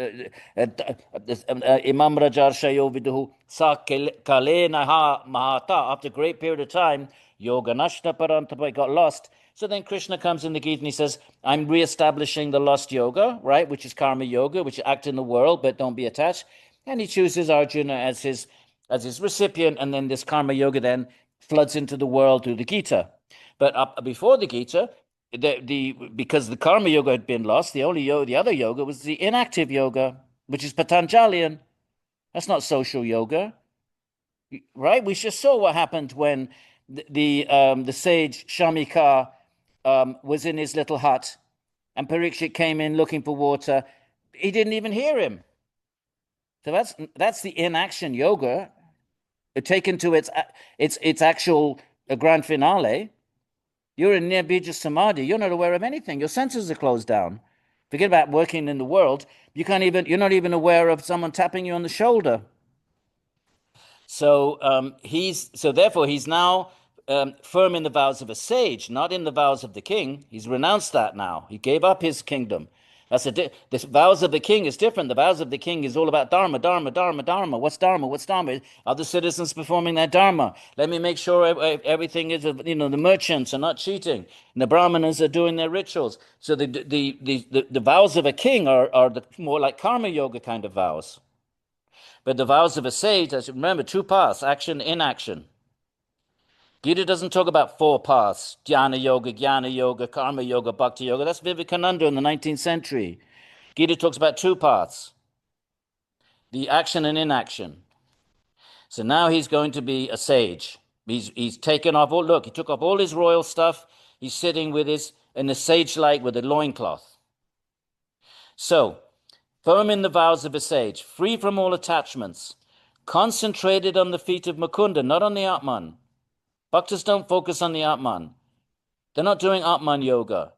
[SPEAKER 1] viduhu sa kalena ha mahata. After a great period of time, yoga nashta parantapa got lost. So then Krishna comes in the Gita and he says, I'm reestablishing the lost yoga, right, which is karma yoga, which act in the world but don't be attached. And he chooses Arjuna as his recipient, and then this karma yoga then floods into the world through the Gita. But before the Gita, because the karma yoga had been lost, the other yoga was the inactive yoga, which is Patanjalian. That's not social yoga, right? We just saw what happened when the sage Shamika was in his little hut, and Parīkṣit came in looking for water. He didn't even hear him. So that's the inaction yoga, taken to its actual grand finale. You're in near bija samadhi. You're not aware of anything. Your senses are closed down. Forget about working in the world. You're not even aware of someone tapping you on the shoulder. So therefore he's now firm in the vows of a sage, not in the vows of the king. He's renounced that now. He gave up his kingdom. The vows of the king is different. The vows of the king is all about dharma, dharma, dharma, dharma. What's dharma? What's dharma? Other citizens performing their dharma. Let me make sure everything is, the merchants are not cheating, and the brahmanas are doing their rituals. So the vows of a king are more like karma yoga kind of vows. But the vows of a sage, remember, 2 paths, action, inaction. Gita doesn't talk about 4 paths, jnana yoga, karma yoga, bhakti yoga. That's Vivekananda in the 19th century. Gita talks about 2 paths, the action and inaction. So now he's going to be a sage. He's taken off he took off all his royal stuff. He's sitting in a sage-like with a loincloth. So, firm in the vows of a sage, free from all attachments, concentrated on the feet of Mukunda, not on the Atman. Bhaktas don't focus on the Atman. They're not doing Atman yoga.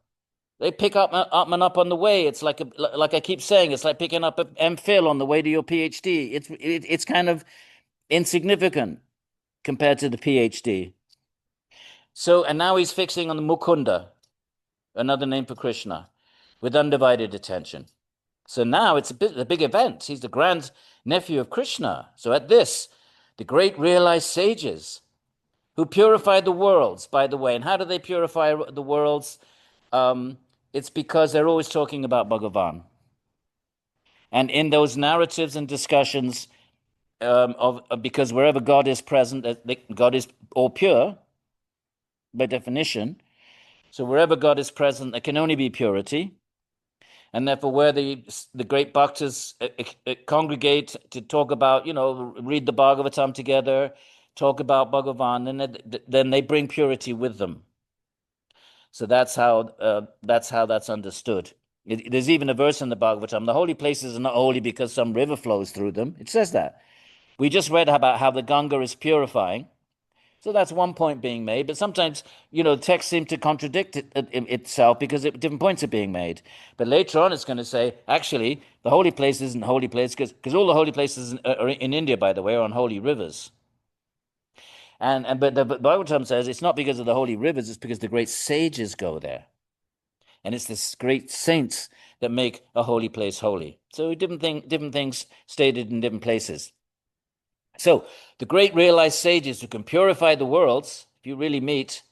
[SPEAKER 1] They pick up Atman up on the way. It's like I keep saying, it's like picking up an MPhil on the way to your PhD. It's kind of insignificant compared to the PhD. So, and now he's fixing on the Mukunda, another name for Krishna, with undivided attention. So now it's a big event. He's the grand nephew of Krishna. So at this, the great realized sages who purify the worlds, by the way. And how do they purify the worlds? It's because they're always talking about Bhagavan. And in those narratives and discussions, because wherever God is present, God is all pure, by definition. So wherever God is present, there can only be purity. And therefore, where the great bhaktas congregate to talk about, read the Bhāgavatam together, talk about Bhagavan, then they bring purity with them. So that's how that's understood. There's even a verse in the Bhāgavatam: the holy places are not holy because some river flows through them. It says that. We just read about how the Ganga is purifying. So that's one point being made, but sometimes, texts seem to contradict itself because different points are being made. But later on, it's going to say, actually, the holy place isn't holy place because all the holy places are in India, by the way, are on holy rivers. But the Bhagavatam says it's not because of the holy rivers, it's because the great sages go there. And it's the great saints that make a holy place holy. So different things stated in different places. So the great realized sages who can purify the worlds, if you really meet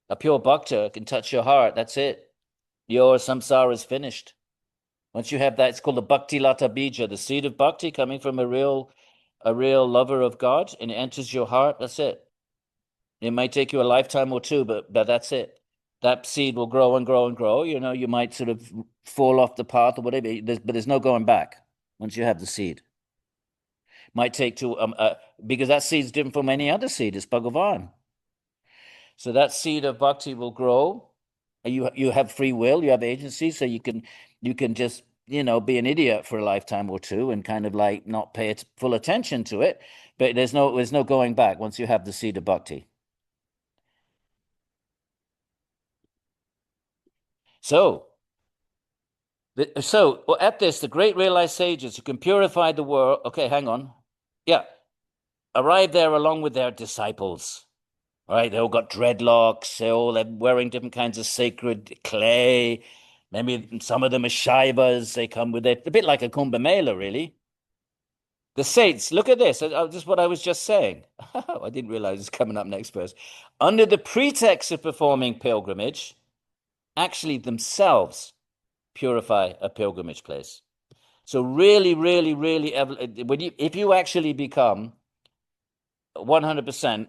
[SPEAKER 1] a pure bhakta, can touch your heart, that's it. Your samsara is finished. Once you have that, it's called the bhakti lata bija, the seed of bhakti coming from a real lover of God, and it enters your heart, that's it. It might take you a lifetime or two, but that's it. That seed will grow and grow and grow. You might sort of fall off the path or whatever, but there's no going back once you have the seed. Might take because that seed is different from any other seed. It's Bhagavan. So that seed of bhakti will grow. You have free will, you have agency, so you can just be an idiot for a lifetime or two and kind of like not pay full attention to it. But there's no going back once you have the seed of bhakti. So at this, the great realized sages who can purify the world. Okay, hang on. Yeah, arrive there along with their disciples. All right, they all got dreadlocks. They're wearing different kinds of sacred clay. Maybe some of them are Shaivas. They come with it, a bit like a Kumbh Mela, really. The saints, look at this. This is what I was just saying. I didn't realize it's coming up next verse. Under the pretext of performing pilgrimage, actually themselves purify a pilgrimage place. So really, really, really, if you actually become 100%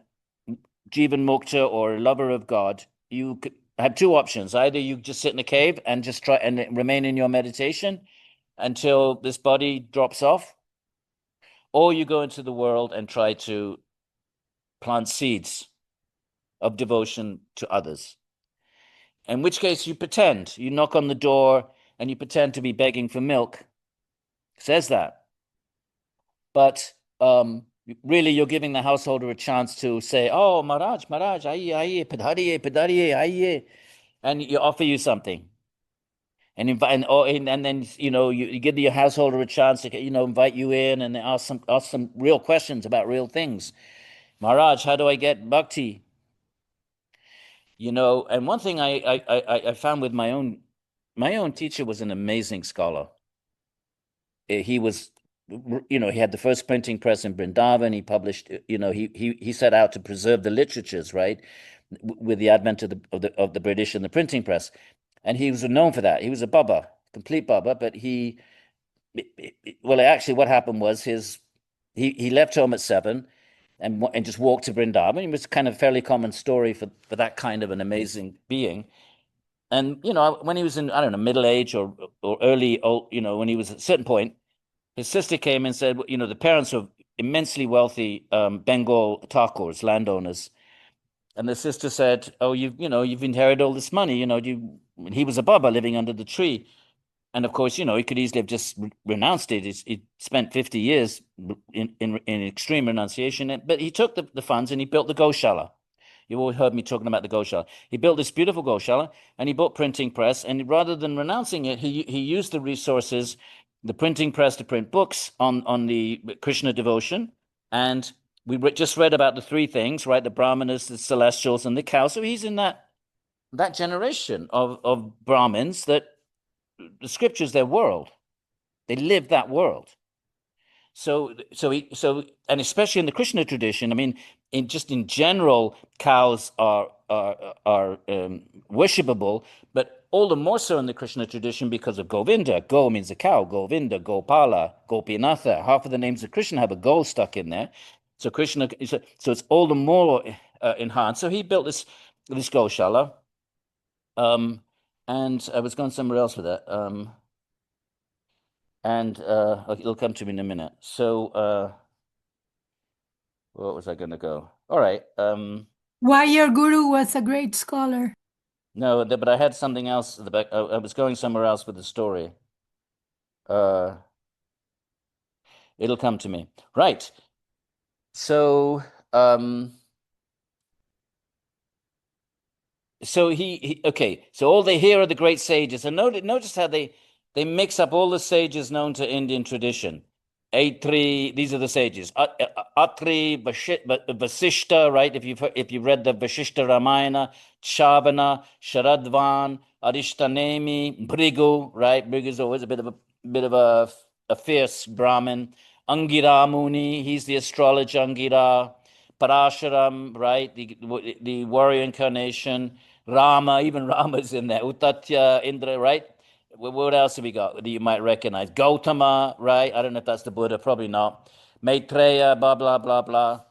[SPEAKER 1] Jivan Mukta or a lover of God, you have two options. Either you just sit in a cave and just try and remain in your meditation until this body drops off, or you go into the world and try to plant seeds of devotion to others. In which case you pretend, you knock on the door and you pretend to be begging for milk. It says that. But really you're giving the householder a chance to say, oh, Maharaj, aiye, padhariye, aiye, and you offer you something. And invite, and then you give the householder a chance to invite you in and ask some real questions about real things. Maharaj, how do I get bhakti? And one thing I found with my own teacher was an amazing scholar. He was, he had the first printing press in Vrindavan. He published, he set out to preserve the literatures, right, with the advent of the British and the printing press, and he was known for that. He was a Baba, complete Baba, but actually, what happened was he left home at 7 and just walked to Vrindavan. It was kind of a fairly common story for that kind of an amazing being. And when he was in, I don't know, middle age or early old, when he was at a certain point, his sister came and said, the parents were immensely wealthy Bengal Thakurs, landowners. And the sister said, oh, you've inherited all this money. He was a Baba living under the tree. And of course, he could easily have just renounced it. He spent 50 years in extreme renunciation. But he took the funds and he built the Goshala. You all heard me talking about the Goshala. He built this beautiful Goshala and he bought printing press. And rather than renouncing it, he used the resources, the printing press, to print books on the Krishna devotion. And we just read about the three things, right? The Brahmanas, the celestials, and the cows. So he's in that generation of Brahmins that the scriptures, their world. They live that world. So, and especially in the Krishna tradition, I mean, in general, cows are worshipable, but all the more so in the Krishna tradition because of Govinda. Go means a cow. Govinda, Gopala, Gopinatha. Half of the names of Krishna have a go stuck in there. So Krishna, so it's all the more enhanced. So he built this Goshala. And I was going somewhere else with that. And it'll come to me in a minute. So what was I going to go? All right.
[SPEAKER 4] Why your guru was a great scholar.
[SPEAKER 1] No, but I had something else at the back. I was going somewhere else with the story. It'll come to me. Right. So okay. So all they hear are the great sages, and notice how they mix up all the sages known to Indian tradition. Pt.3, these are the sages. Atri, Vasishta, right? If you've read the Vasishta Ramayana, Chavana, Sharadvan, Arishtanemi, Bhrigu, right? Bhrigu is always a bit of a fierce Brahmin. Angira Muni, he's the astrologer Angira. Parashuram, right? The warrior incarnation. Rama, even Rama's in there. Uttatya, Indra, right? What else have we got that you might recognize? Gautama, right? I don't know if that's the Buddha, probably not. Maitreya, blah, blah, blah, blah.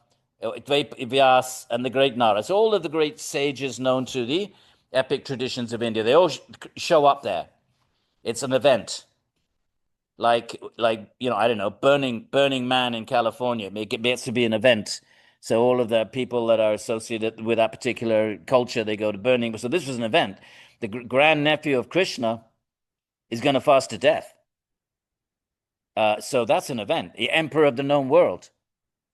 [SPEAKER 1] Vyas, and the great Nara. So all of the great sages known to the epic traditions of India, they all show up there. It's an event. Like I don't know, Burning Man in California. It gets to be an event. So all of the people that are associated with that particular culture, they go to burning. So this was an event. The grandnephew of Krishna is going to fast to death. So that's an event. The emperor of the known world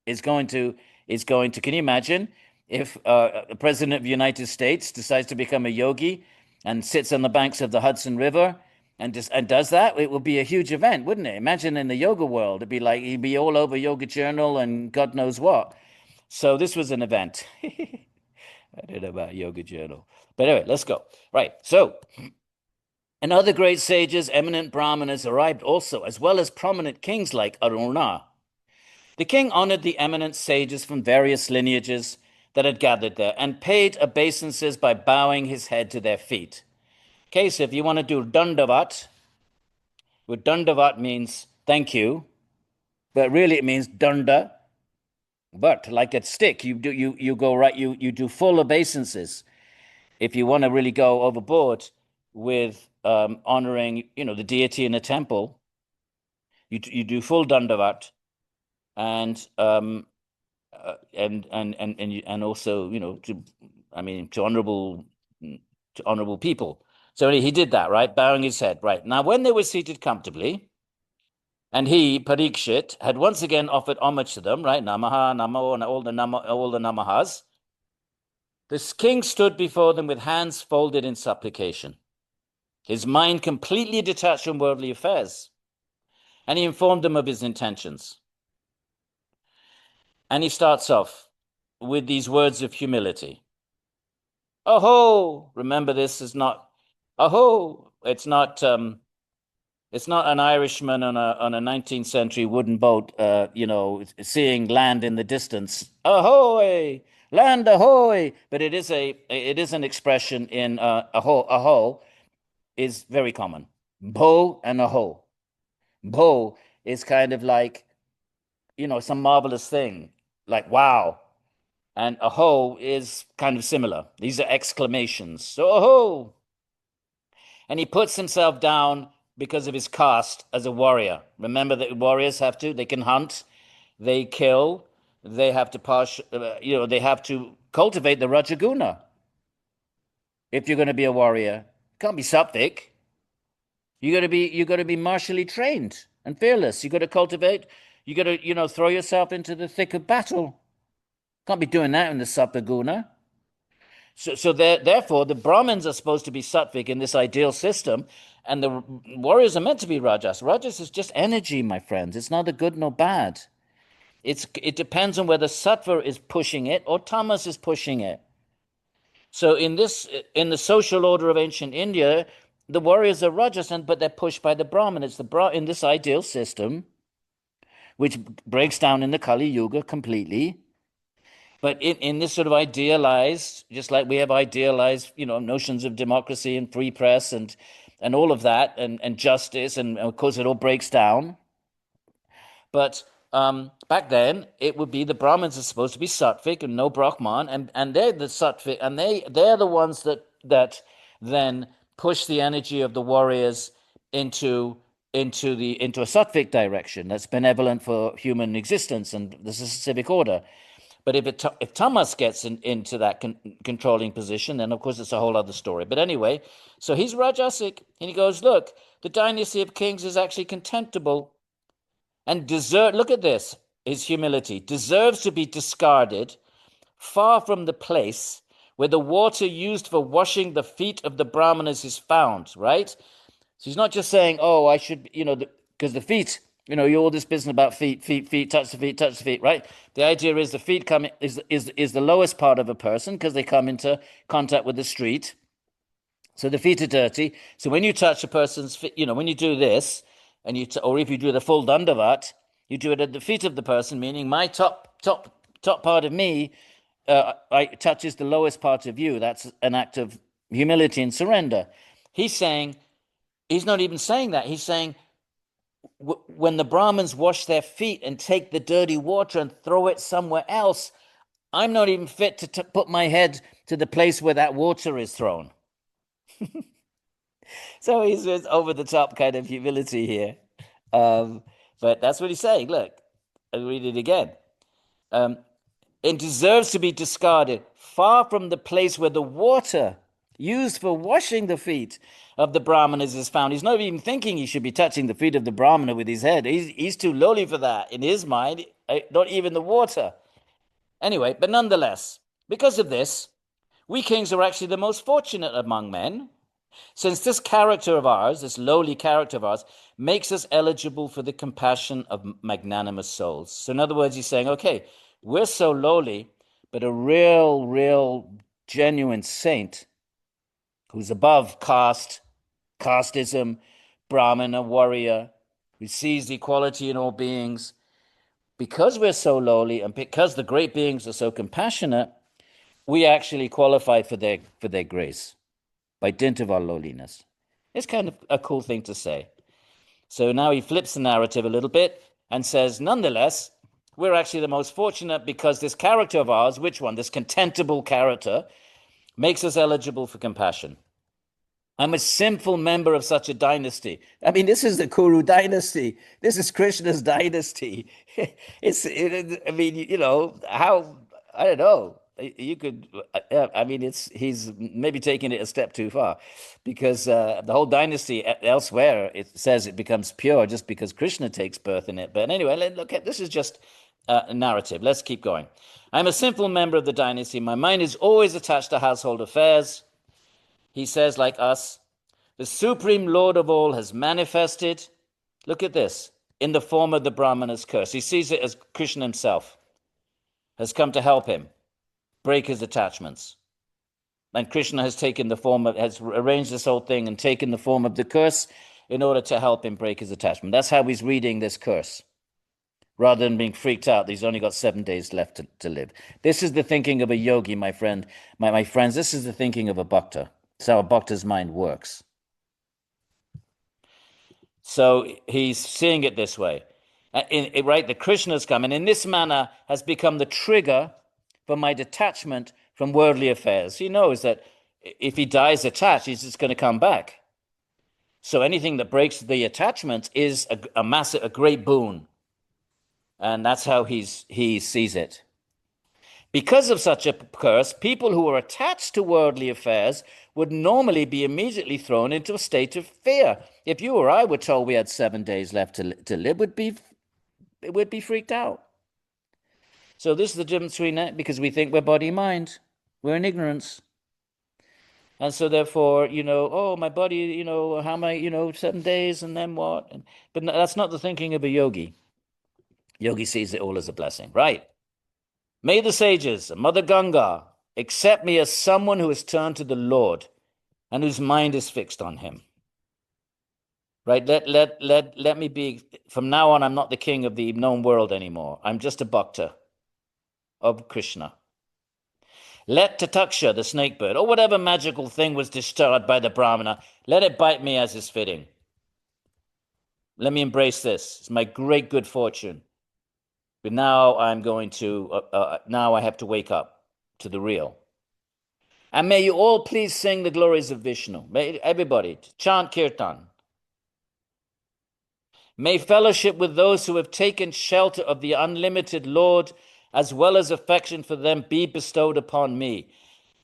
[SPEAKER 1] is going to. Can you imagine if the president of the United States decides to become a yogi and sits on the banks of the Hudson River and does that? It would be a huge event, wouldn't it? Imagine in the yoga world, it'd be like he'd be all over Yoga Journal and God knows what. So this was an event. I don't know about Yoga Journal, but anyway, let's go. Right. So, and other great sages, eminent brahmanas arrived also, as well as prominent kings like Aruna. The king honored the eminent sages from various lineages that had gathered there and paid obeisances by bowing his head to their feet. Okay, so if you want to do dandavat, what dandavat means thank you, but really it means danda. But like a stick, you go right, you do full obeisances. If you want to really go overboard with honoring, the deity in a temple, you do full dandavat, and also, to honorable people. So he did that, right? Bowing his head, right? Now, when they were seated comfortably, and he, Parīkṣit, had once again offered homage to them, right? Namaha, Namo, and all the namahas. The king stood before them with hands folded in supplication, his mind completely detached from worldly affairs, and he informed them of his intentions. And he starts off with these words of humility. Aho! Remember, this is not aho. It's not an Irishman on a 19th century wooden boat, seeing land in the distance. Ahoy! Land ahoy! But it is an expression in aho is very common. Bo and aho. Bo is kind of like, some marvelous thing, like wow. And aho is kind of similar. These are exclamations. So aho! And he puts himself down because of his caste as a warrior. Remember that warriors they can hunt, they kill, they have to they have to cultivate the Rajaguna. If you're going to be a warrior, you can't be sattvic. You got to be martially trained and fearless. You got to cultivate. You got to throw yourself into the thick of battle. Can't be doing that in the Sattva-guna. So therefore, the Brahmins are supposed to be sattvic in this ideal system, and the warriors are meant to be rajas. Rajas is just energy, my friends. It's neither good nor bad. It depends on whether sattva is pushing it or tamas is pushing it. So in the social order of ancient India, the warriors are rajas, but they're pushed by the Brahmin. It's in this ideal system, which breaks down in the Kali Yuga completely. But in this sort of idealized, just like we have idealized, notions of democracy and free press and all of that and justice, and of course it all breaks down. But back then it would be the Brahmins are supposed to be sattvic and no Brahman, and they're the sattvic, and they're the ones that then push the energy of the warriors into a sattvic direction that's benevolent for human existence, and this is a civic order. But if tamas gets into that controlling position, then of course it's a whole other story. But anyway, so he's rajasic, and he goes, look, the dynasty of kings is actually contemptible and look at this, his humility, deserves to be discarded far from the place where the water used for washing the feet of the brahmanas is found, right? So he's not just saying, oh, I should, because the feet, you all this business about feet, touch the feet, right? The idea is the feet is the lowest part of a person because they come into contact with the street. So the feet are dirty. So when you touch a person's feet, when you do this, and or if you do the full dandavat, you do it at the feet of the person, meaning my top part of me touches the lowest part of you. That's an act of humility and surrender. He's not even saying that. He's saying when the Brahmins wash their feet and take the dirty water and throw it somewhere else, I'm not even fit to put my head to the place where that water is thrown. So he's over the top kind of humility here. But that's what he's saying. Look, I'll read it again. It deserves to be discarded far from the place where the water used for washing the feet of the brahmanas is found. He's not even thinking he should be touching the feet of the brahmana with his head. He's too lowly for that in his mind, not even the water. Anyway, but nonetheless, because of this, we kings are actually the most fortunate among men, since this character of ours, this lowly character of ours, makes us eligible for the compassion of magnanimous souls. So in other words, he's saying, okay, we're so lowly, but a real, genuine saint who's above casteism, Brahmana, warrior, who sees equality in all beings, because we're so lowly and because the great beings are so compassionate, we actually qualify for their grace by dint of our lowliness. It's kind of a cool thing to say. So now he flips the narrative a little bit and says, nonetheless, we're actually the most fortunate because this character of ours, which one? This contemptible character, makes us eligible for compassion. I'm a sinful member of such a dynasty. I mean, this is the Kuru dynasty. This is Krishna's dynasty. How, I don't know. You could, he's maybe taking it a step too far because the whole dynasty elsewhere, it says it becomes pure just because Krishna takes birth in it. But anyway, look, this is just a narrative. Let's keep going. I'm a sinful member of the dynasty. My mind is always attached to household affairs. He says, like us, the Supreme Lord of all has manifested, look at this, in the form of the Brahmana's curse. He sees it as Krishna himself has come to help him break his attachments. And Krishna has arranged this whole thing and taken the form of the curse in order to help him break his attachment. That's how he's reading this curse. Rather than being freaked out, he's only got 7 days left to live. This is the thinking of a yogi, my friend. My friends, this is the thinking of a bhakta. It's how a bhakta's mind works. So he's seeing it this way. Right, the Krishna's come, and in this manner has become the trigger for my detachment from worldly affairs. He knows that if he dies attached, he's just going to come back. So anything that breaks the attachment is a great boon. And that's how he sees it. Because of such a curse, people who are attached to worldly affairs would normally be immediately thrown into a state of fear. If you or I were told we had 7 days left to live, we'd be freaked out. So this is the difference between that, because we think we're body-mind. We're in ignorance. And so therefore, oh, my body, how am I, 7 days and then what? But that's not the thinking of a yogi. Yogi sees it all as a blessing, right? May the sages, Mother Ganga, accept me as someone who has turned to the Lord and whose mind is fixed on him. Right? Let me be, from now on, I'm not the king of the known world anymore. I'm just a bhakta of Krishna. Let Tataksha, the snake bird, or whatever magical thing was disturbed by the Brahmana, let it bite me as is fitting. Let me embrace this. It's my great good fortune. But now now I have to wake up to the real. And may you all please sing the glories of Vishnu. May everybody chant kirtan. May fellowship with those who have taken shelter of the unlimited Lord, as well as affection for them, be bestowed upon me,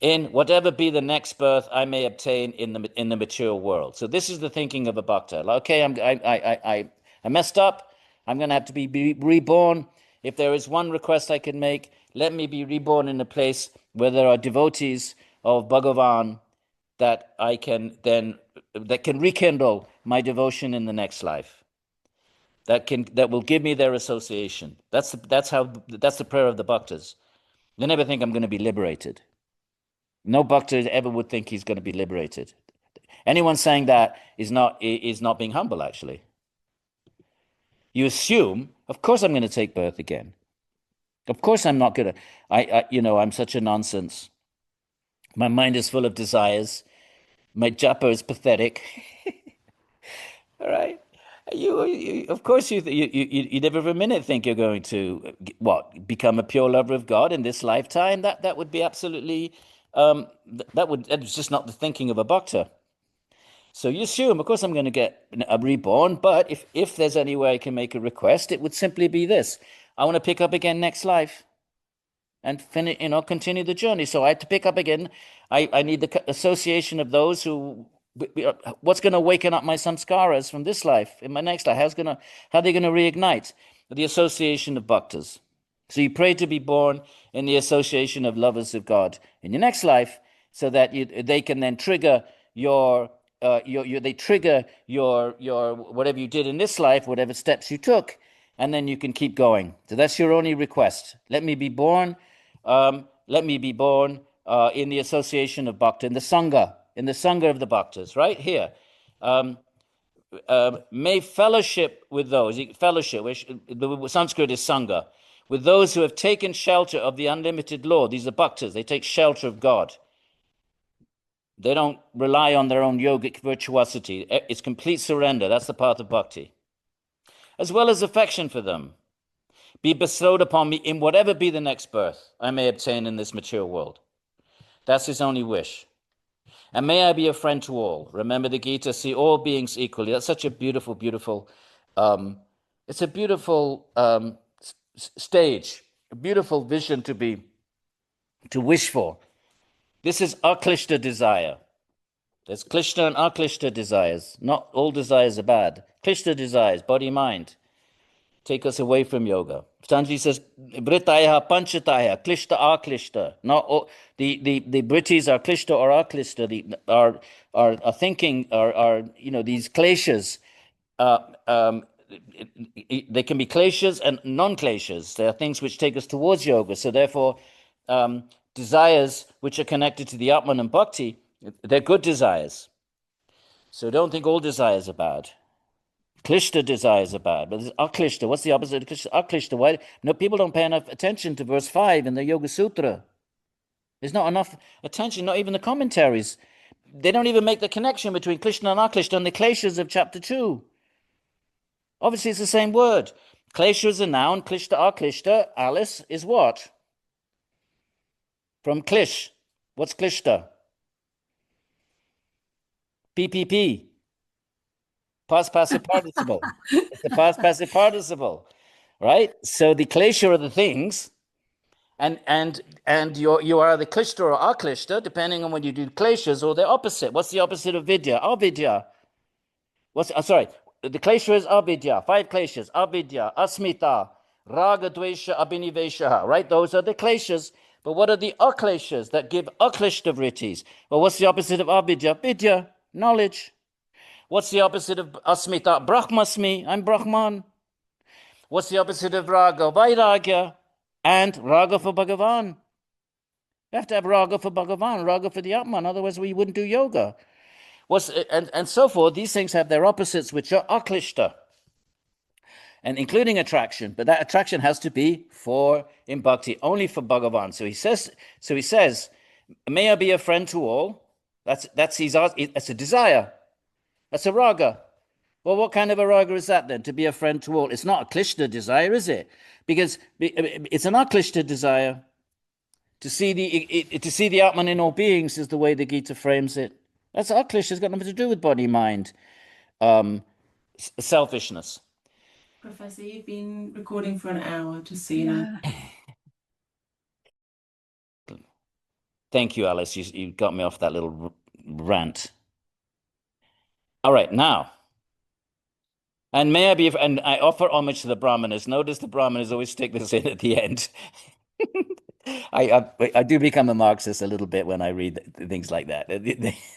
[SPEAKER 1] in whatever be the next birth I may obtain in the material world. So this is the thinking of a bhakta. Okay, I messed up. I'm going to have to be reborn if there is one request I can make, let me be reborn in a place where there are devotees of Bhagavan that can rekindle my devotion in the next life. That will give me their association. That's the prayer of the bhaktas. They never think I'm going to be liberated. No bhakta ever would think he's going to be liberated. Anyone saying that is not being humble, actually. You assume, of course I'm going to take birth again. Of course I'm not going to, I'm such a nonsense. My mind is full of desires. My japa is pathetic. All right? Of course you never for a minute think you're going to, become a pure lover of God in this lifetime. That would be absolutely, that's just not the thinking of a bhakta. So you assume, of course, I'm going to get reborn, but if there's any way I can make a request, it would simply be this: I want to pick up again next life, and finish, continue the journey. So I have to pick up again. I need the association of those who. What's going to waken up my samskaras from this life in my next life? How are they going to reignite the association of bhaktas? So you pray to be born in the association of lovers of God in your next life, so that they can then trigger your whatever you did in this life, whatever steps you took, and then you can keep going. So that's your only request. Let me be born. Let me be born in the association of bhakta, in the sangha of the bhaktas, right here. May fellowship with those, fellowship, which the Sanskrit is sangha, with those who have taken shelter of the unlimited Lord. These are bhaktas. They take shelter of God. They don't rely on their own yogic virtuosity. It's complete surrender. That's the path of bhakti. As well as affection for them. Be bestowed upon me in whatever be the next birth I may obtain in this material world. That's his only wish. And may I be a friend to all. Remember the Gita, see all beings equally. That's such a beautiful, beautiful, it's a beautiful stage, a beautiful vision to wish for. This is aklishta desire. There's klishta and aklishta desires. Not all desires are bad. Klishta desires, body, mind, take us away from yoga. Patanjali says, Britaya panchataya, klishta aklishta. Not all, the Brittis are klishta or aklishta. Are thinking, these kleshas. They can be kleshas and non-kleshas. They are things which take us towards yoga. So therefore, desires which are connected to the Atman and Bhakti, they're good desires. So don't think all desires are bad. Klishta desires are bad, but there's aklishta. What's the opposite of klishta? Aklishta. Why? No, people don't pay enough attention to verse 5 in the Yoga Sutra. There's not enough attention, not even the commentaries. They don't even make the connection between klishta and aklishta and the kleshas of chapter 2. Obviously, it's the same word. Klesha is a noun, klishta aklishta. Alice is what? From klish. What's klishta? PPP. Past passive participle. It's the past passive participle, right? So the klesha are the things, and you are the klishta or aklishta, depending on when you do kleshas, or the opposite. What's the opposite of vidya? Avidya. The klesha is avidya. 5 kleshas: avidya, asmita, raga, dvesha, abhinivesha. Right? Those are the kleshas. But what are the akleshas that give aklishta vrittis? Well, what's the opposite of avidya? Vidya, knowledge. What's the opposite of asmita? Brahmasmi, I'm Brahman. What's the opposite of raga? Vairagya, and raga for Bhagavan. You have to have raga for Bhagavan, raga for the Atman, otherwise we wouldn't do yoga. And so forth. These things have their opposites, which are aklishta, and including attraction. But that attraction has to be in bhakti, only for Bhagavan. So he says, may I be a friend to all. That's a desire. That's a raga. Well, what kind of a raga is that then? To be a friend to all. It's not a klishta desire, is it? Because it's an aklishta desire. To see the Atman in all beings is the way the Gita frames it. That's aklishta. It's got nothing to do with body, mind, selfishness.
[SPEAKER 2] Professor, you've been recording for an hour, just so you know.
[SPEAKER 1] Thank you, Alice. You got me off that little rant. All right, now, And may I be, and I offer homage to the Brahmanas. Notice the Brahmanas always stick this in at the end. I do become a Marxist a little bit when I read things like that.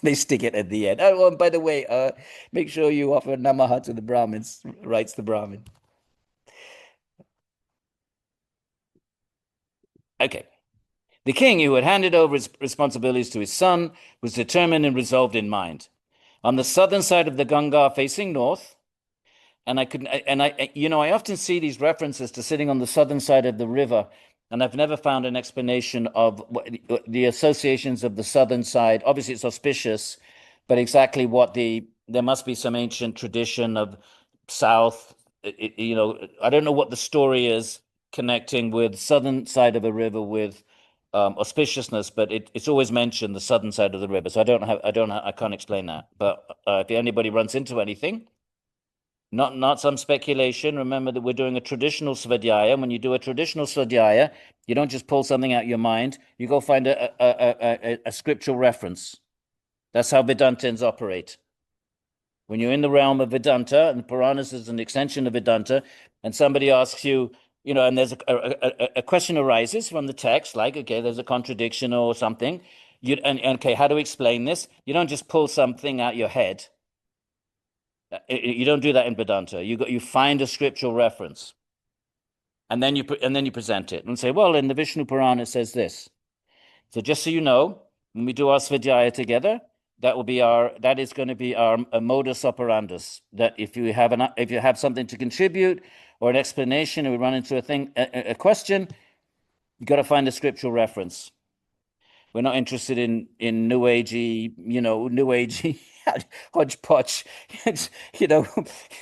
[SPEAKER 1] They stick it at the end. Oh, and by the way, make sure you offer namaha to the Brahmins, writes the Brahmin. Okay. The king, who had handed over his responsibilities to his son, was determined and resolved in mind. On the southern side of the Ganga, facing north, and I often see these references to sitting on the southern side of the river, and I've never found an explanation of the associations of the southern side. Obviously, it's auspicious, but exactly what there must be some ancient tradition of south. I don't know what the story is connecting with southern side of a river with auspiciousness, but it's always mentioned the southern side of the river. So I can't explain that. But if anybody runs into anything, not some speculation. Remember that we're doing a traditional Svādhyāya. When you do a traditional Svādhyāya, you don't just pull something out of your mind. You go find a scriptural reference. That's how Vedantins operate. When you're in the realm of Vedanta, and Purāṇas is an extension of Vedanta, and somebody asks you, and there's a question arises from the text, like, okay, there's a contradiction or something. Okay, how do we explain this? You don't just pull something out your head. You don't do that in Vedanta. You find a scriptural reference, and then you present it and say, well, in the Vishnu Purāṇa it says this. So just so you know, when we do our Svādhyāya together, that is going to be our modus operandus. That if you have something to contribute or an explanation, and we run into a question, you got to find a scriptural reference. We're not interested in new agey, new agey hodgepodge,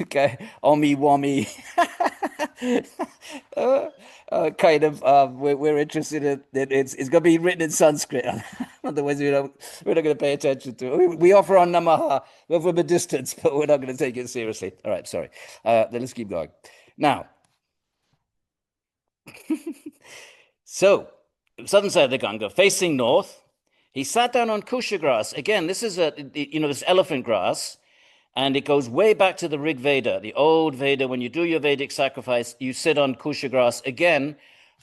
[SPEAKER 1] okay, ommy-wommy kind of. We're interested in it's going to be written in Sanskrit. Otherwise, we're not going to pay attention to it. We offer on namaha from a distance, but we're not going to take it seriously. All right, sorry. Then let's keep going. Now, so southern side of the Ganga, facing north, he sat down on kusha grass. Again, this is this elephant grass, and it goes way back to the Rig Veda, the old Veda. When you do your Vedic sacrifice, you sit on kusha grass. Again,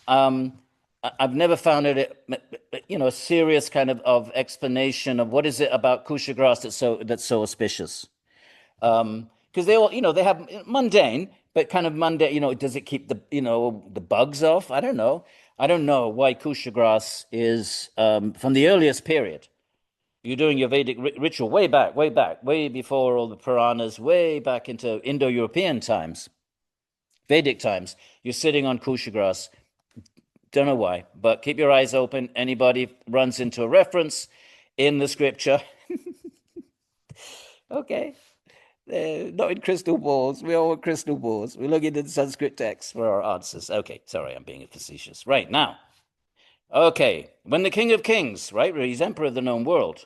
[SPEAKER 1] I've never found it, a serious kind of explanation of what is it about kusha grass that's so auspicious. Because they all, they have mundane, but kind of mundane, does it keep the bugs off? I don't know. I don't know why kusha grass is from the earliest period. You're doing your Vedic ritual way back, way before all the Purāṇas, way back into Indo-European times, Vedic times. You're sitting on kusha grass. Don't know why, but keep your eyes open. Anybody runs into a reference in the scripture. Okay. Not in crystal balls. We all want crystal balls. We're looking at the Sanskrit text for our answers. Okay, sorry, I'm being facetious. Right, now. Okay, when the King of Kings, right, he's emperor of the known world,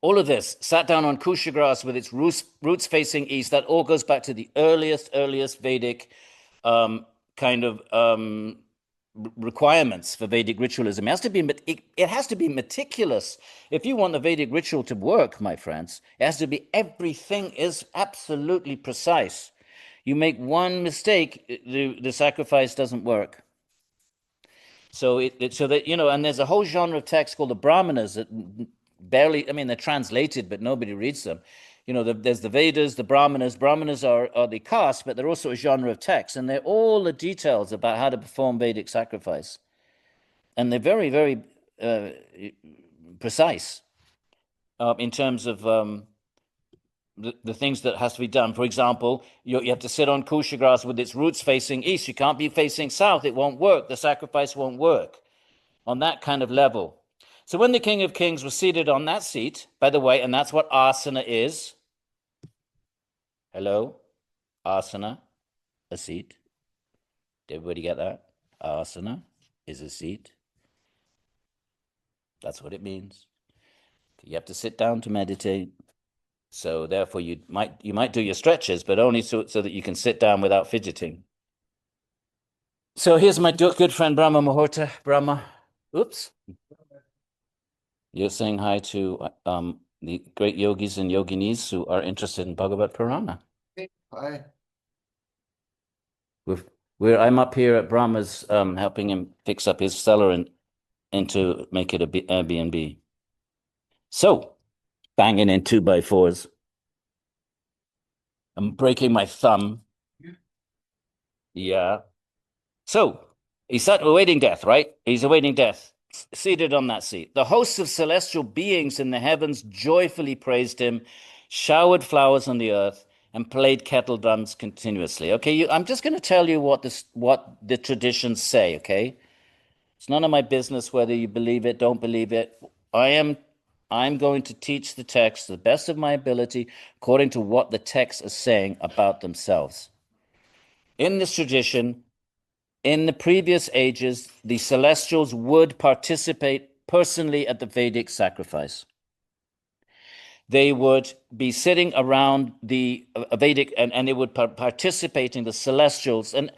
[SPEAKER 1] all of this sat down on kusha grass with its roots facing east. That all goes back to the earliest Vedic kind of requirements for Vedic ritualism. It has to be meticulous. If you want the Vedic ritual to work, my friends, it has to be, everything is absolutely precise. You make one mistake, the sacrifice doesn't work. So and there's a whole genre of texts called the Brahmanas that barely, they're translated, but nobody reads them. There's the Vedas, the Brahmanas. Brahmanas are the caste, but they're also a genre of text, and they're all the details about how to perform Vedic sacrifice. And they're very, very precise in terms of the things that has to be done. For example, you have to sit on kusha grass with its roots facing east. You can't be facing south. It won't work. The sacrifice won't work on that kind of level. So when the King of Kings was seated on that seat, by the way, and that's what asana is. Hello? Asana, a seat. Did everybody get that? Asana is a seat. That's what it means. You have to sit down to meditate. So therefore you might do your stretches, but only so that you can sit down without fidgeting. So here's my good friend Brahma Muhurta. Brahma, oops. You're saying hi to the great yogis and yoginis who are interested in Bhagavad Purāṇa.
[SPEAKER 5] Hi.
[SPEAKER 1] I'm up here at Brahma's, helping him fix up his cellar and to make it a Airbnb. So, banging in 2x4s. I'm breaking my thumb. Yeah. So, he's awaiting death, right? He's awaiting death, seated on that seat. The hosts of celestial beings in the heavens joyfully praised him, showered flowers on the earth, and played kettle drums continuously. Okay, I'm just going to tell you what the traditions say, okay? It's none of my business whether you believe it, don't believe it. I'm going to teach the text to the best of my ability according to what the texts are saying about themselves. In this tradition, in the previous ages, the celestials would participate personally at the Vedic sacrifice. They would be sitting around the Vedic, and they would participate in the celestials. And,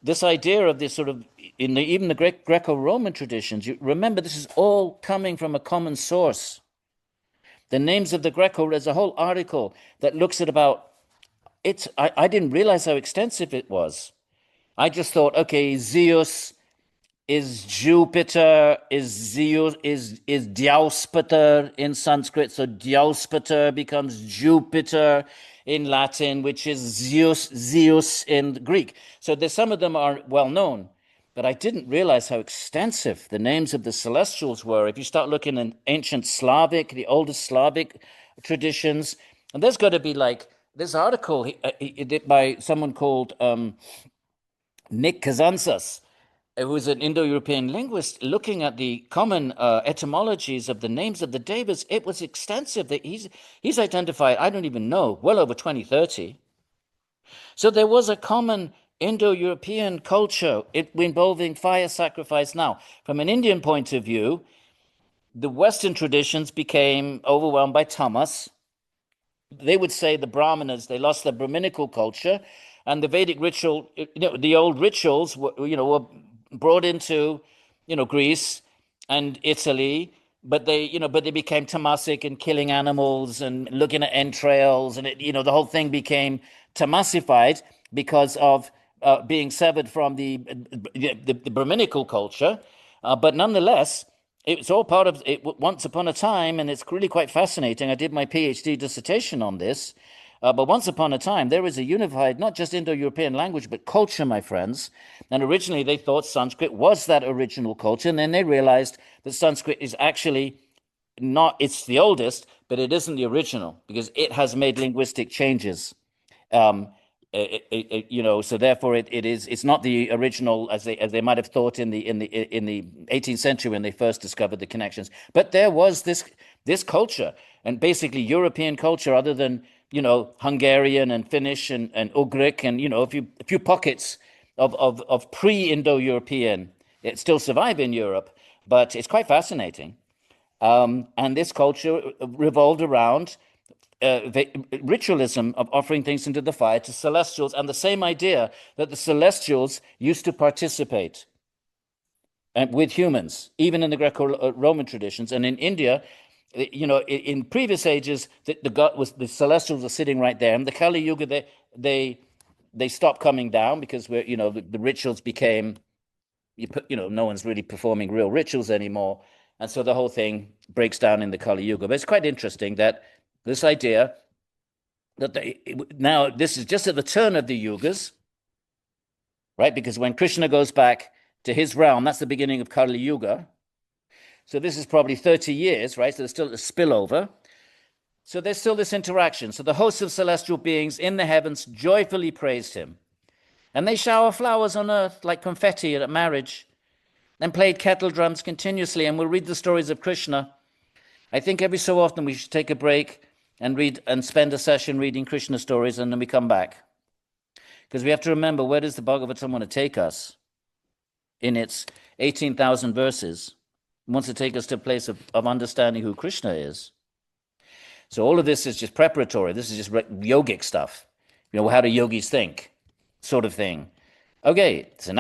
[SPEAKER 1] this idea of this sort of, even the Greco-Roman traditions, you remember this is all coming from a common source. The names of the Greco, there's a whole article that looks at I didn't realize how extensive it was. I just thought, okay, Zeus is Jupiter, is Zeus, is Diauspater in Sanskrit. So Diauspater becomes Jupiter in Latin, which is Zeus in Greek. So some of them are well known, but I didn't realize how extensive the names of the celestials were. If you start looking in ancient Slavic, the oldest Slavic traditions, and there's got to be like this article by someone called Nick Kazantzas, who was an Indo-European linguist, looking at the common etymologies of the names of the devas. It was extensive. He's identified, I don't even know, well over 20-30. So there was a common Indo-European culture involving fire sacrifice. Now, from an Indian point of view, the Western traditions became overwhelmed by tamas. They would say the Brahmanas, they lost their Brahminical culture, and the Vedic ritual, the old rituals were brought into, Greece and Italy, but they became tamasic and killing animals and looking at entrails, and the whole thing became tamasified because of being severed from the Brahminical culture. But nonetheless, it's all part of it once upon a time, and it's really quite fascinating. I did my PhD dissertation on this. But once upon a time, there was a unified, not just Indo-European language, but culture, my friends. And originally they thought Sanskrit was that original culture. And then they realized that Sanskrit is actually it's the oldest, but it isn't the original because it has made linguistic changes. So therefore it's not the original as they might have thought in the 18th century when they first discovered the connections. But there was this culture, and basically European culture, other than Hungarian and Finnish and Ugric and a few pockets of pre-Indo-European. It still survive in Europe, but it's quite fascinating. And this culture revolved around ritualism of offering things into the fire to celestials, and the same idea that the celestials used to participate with humans, even in the Greco-Roman traditions. And in India, in previous ages, the celestials are sitting right there. And the Kali Yuga, they stopped coming down because the rituals became, no one's really performing real rituals anymore, and so the whole thing breaks down in the Kali Yuga. But it's quite interesting that this idea that now this is just at the turn of the yugas, right? Because when Krishna goes back to his realm, that's the beginning of Kali Yuga. So this is probably 30 years, right? So there's still a spillover. So there's still this interaction. So the hosts of celestial beings in the heavens joyfully praised him. And they shower flowers on earth like confetti at a marriage, and played kettle drums continuously. And we'll read the stories of Krishna. I think every so often we should take a break and read and spend a session reading Krishna stories, and then we come back. Because we have to remember, where does the Bhāgavata want to take us? In its 18,000 verses, it wants to take us to a place of understanding who Krishna is. So all of this is just preparatory. This is just yogic stuff. How do yogis think? Sort of thing. Okay, so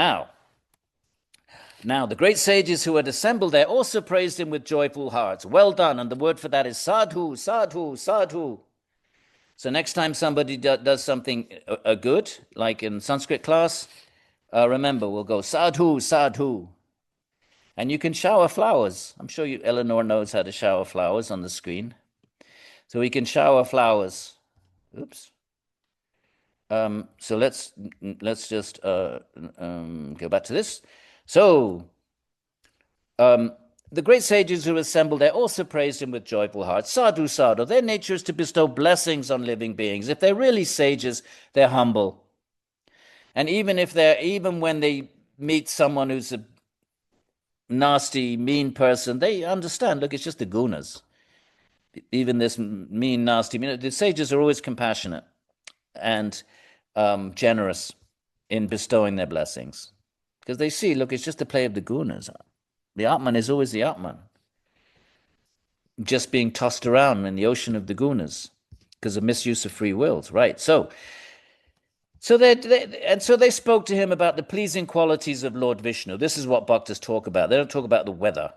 [SPEAKER 1] now the great sages who had assembled there also praised him with joyful hearts. Well done. And the word for that is sadhu, sadhu, sadhu. So next time somebody does something good, like in Sanskrit class, remember, we'll go sadhu, sadhu. And you can shower flowers. I'm sure Eleanor knows how to shower flowers on the screen. So we can shower flowers. Oops. So let's just go back to this. So the great sages who assembled there also praised him with joyful hearts. Sadhu, sadhu. Their nature is to bestow blessings on living beings. If they're really sages, they're humble. And even when they meet someone who's a nasty, mean person, they understand, look, it's just the gunas. Even this mean, nasty, the sages are always compassionate and generous in bestowing their blessings. Because they see, look, it's just the play of the gunas. The Atman is always the Atman, just being tossed around in the ocean of the gunas because of misuse of free wills, right? So they spoke to him about the pleasing qualities of Lord Vishnu. This is what bhaktas talk about. They don't talk about the weather,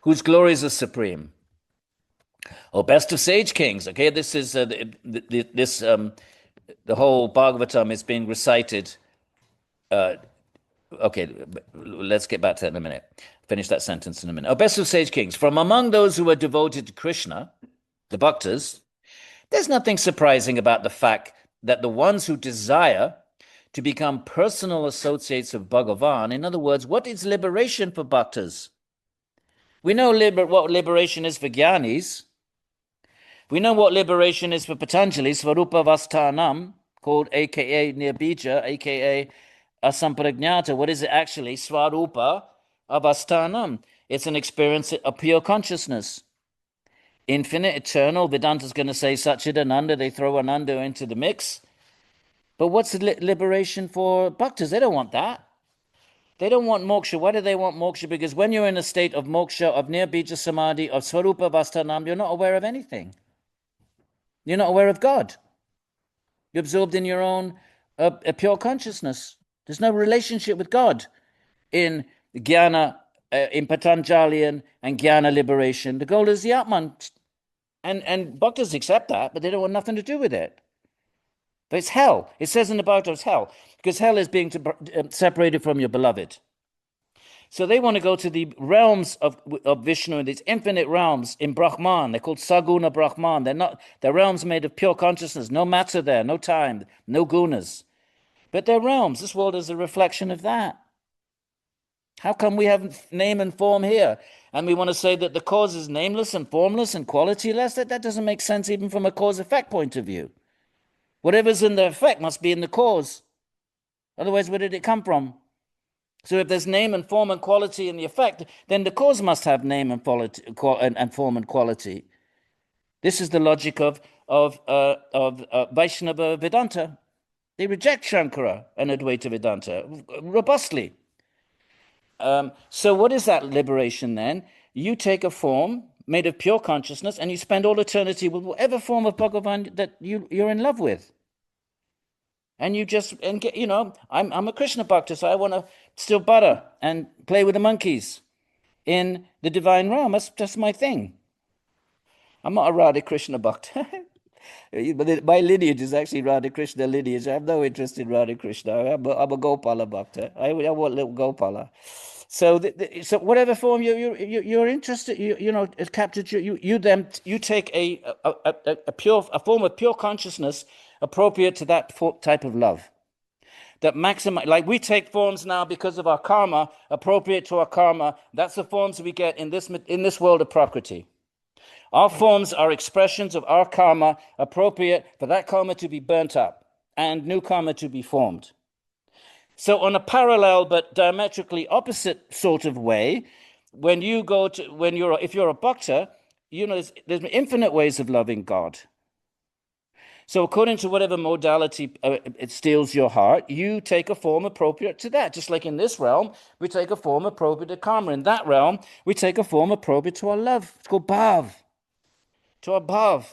[SPEAKER 1] whose glories are supreme. Oh, best of sage kings. Okay, this is the whole Bhagavatam is being recited. Okay, let's get back to that in a minute. Finish that sentence in a minute. Oh, best of sage kings, from among those who are devoted to Krishna, the bhaktas, there's nothing surprising about the fact that the ones who desire to become personal associates of Bhagavan, in other words, what is liberation for bhaktas? We know what liberation is for jnanis. We know what liberation is for Patanjali, Svarupa Vastanam, called aka Nirbija, aka Asampragnata. What is it actually? Svarupa Avastanam. It's an experience of pure consciousness. Infinite, eternal. Vedanta's going to say Satchidananda. They throw Ananda into the mix. But what's the liberation for bhaktas? They don't want that. They don't want moksha. Why do they want moksha? Because when you're in a state of moksha, of nirbija samadhi, of Svarupa Vastanam, you're not aware of anything. You're not aware of God. You're absorbed in your own pure consciousness. There's no relationship with God in jnana, in Patanjalian and jnana liberation. The goal is the Atman. And bhaktas accept that, but they don't want nothing to do with it. But it's hell. It says in the Bhagavatam it's hell, because hell is being separated from your beloved. So they want to go to the realms of Vishnu, these infinite realms in Brahman. They're called Saguna Brahman. They're realms made of pure consciousness, no matter there, no time, no gunas. But they're realms. This world is a reflection of that. How come we have name and form here? And we want to say that the cause is nameless and formless and qualityless? That doesn't make sense even from a cause-effect point of view. Whatever's in the effect must be in the cause. Otherwise, where did it come from? So if there's name and form and quality in the effect, then the cause must have name and form and quality. This is the logic of Vaishnava Vedanta. They reject Shankara and Advaita Vedanta robustly. So what is that liberation then? You take a form made of pure consciousness and you spend all eternity with whatever form of Bhagavan that you're in love with. And you just, I'm a Krishna Bhakta, so I want to steal butter and play with the monkeys in the divine realm. That's my thing. I'm not a Radha Krishna Bhakta. My lineage is actually Radha Krishna lineage. I have no interest in Radha Krishna. I'm a Gopala Bhakta. I want little Gopala. So, so whatever form you're interested, it captured you. You take a form of pure consciousness appropriate to that type of love. That maximize, like we take forms now because of our karma, appropriate to our karma. That's the forms we get in this world of Prakriti. Our forms are expressions of our karma, appropriate for that karma to be burnt up and new karma to be formed. So on a parallel but diametrically opposite sort of way, if you're a bhakta, there's infinite ways of loving God. So according to whatever modality it steals your heart, you take a form appropriate to that. Just like in this realm, we take a form appropriate to karma. In that realm, we take a form appropriate to our love. It's called bhav, to our bhav.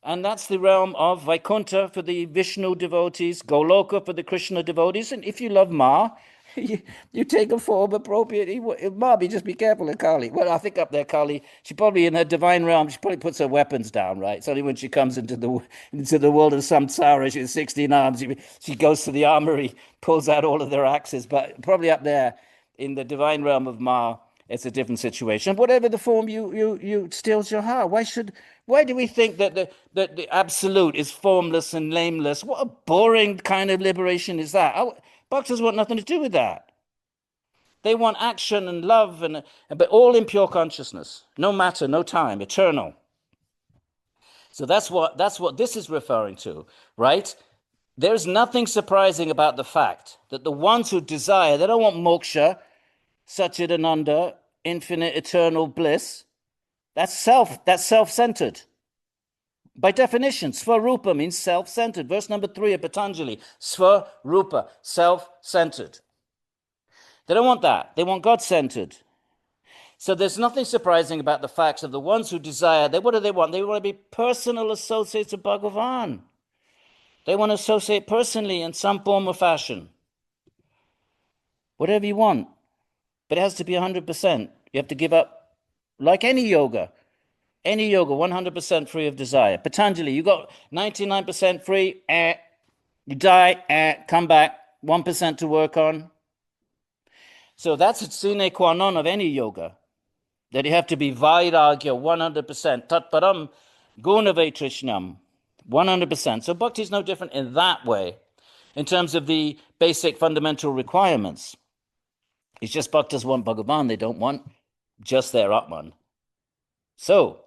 [SPEAKER 1] And that's the realm of Vaikuntha for the Vishnu devotees, Goloka for the Krishna devotees. And if you love Ma, you take a form appropriately. Mommy, just be careful of Kali. Well, I think up there, Kali, she probably in her divine realm, she probably puts her weapons down, right? It's only when she comes into the world of samsara, she's 16 arms, she goes to the armory, pulls out all of their axes. But probably up there in the divine realm of Ma, it's a different situation. Whatever the form you steals your heart. Why do we think that the absolute is formless and nameless? What a boring kind of liberation is that? Bhaktas want nothing to do with that. They want action and love, but all in pure consciousness. No matter, no time, eternal. So that's what this is referring to, right? There's nothing surprising about the fact that the ones who desire, they don't want moksha, Satchidananda, infinite eternal bliss. That's self-centered. By definition, Svarupa means self-centered. Verse number 3 of Patanjali, Svarupa, self-centered. They don't want that. They want God-centered. So there's nothing surprising about the facts of the ones who desire. What do they want? They want to be personal associates of Bhagavan. They want to associate personally in some form or fashion. Whatever you want. But it has to be 100%. You have to give up, like any yoga, 100% free of desire. Patanjali, you got 99% free, you die, come back, 1% to work on. So that's a sine qua non of any yoga, that you have to be vairagya, 100%, tatparam gunavaitrishnam, 100%. So bhakti is no different in that way, in terms of the basic fundamental requirements. It's just bhaktas want Bhagavan, they don't want just their Atman. So,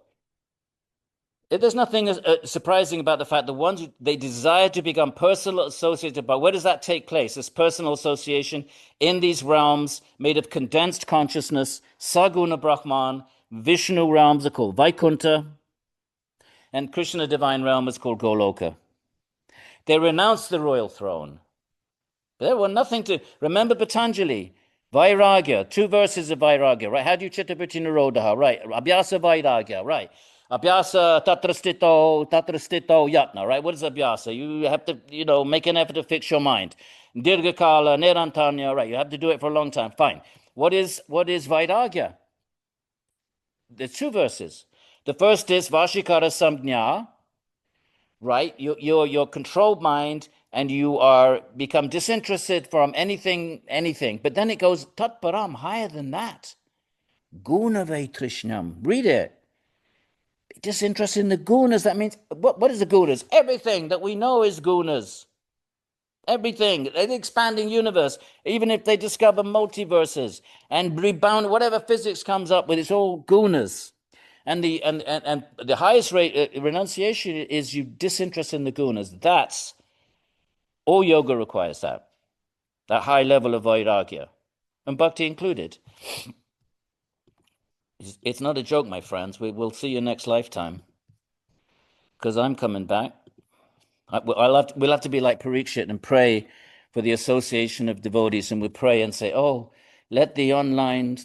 [SPEAKER 1] there's nothing surprising about the fact that ones they desire to become personal associated, but where does that take place? This personal association in these realms made of condensed consciousness, Saguna Brahman, Vishnu realms are called Vaikunta, and Krishna divine realm is called Goloka. They renounced the royal throne. There were nothing to remember. Patanjali, Vairagya, 2 verses of Vairagya, right? How do you chittavriti nirodha, right? Abhyasa Vairagya, right? Abhyasa tatrastito yatna, right? What is abhyasa? You have to, make an effort to fix your mind. Dirghakala, nirantanya, right? You have to do it for a long time. Fine. What is Vairagya? There's 2 verses. The first is Vashikara Samjna, right? Your controlled mind, and you become disinterested from anything. But then it goes tatparam, higher than that. Gunavaitrishnam. Read it. Disinterested in the gunas. That means, what is the gunas? Everything that we know is gunas. Everything, the expanding universe, even if they discover multiverses and rebound, whatever physics comes up with, it's all gunas. And the highest rate renunciation is you disinterest in the gunas. That's all yoga requires, that high level of vairagya, and bhakti included. It's not a joke, my friends. We'll see you next lifetime, because I'm coming back. We'll have to be like Parīkṣit and pray for the association of devotees, and we pray and say, oh, let the online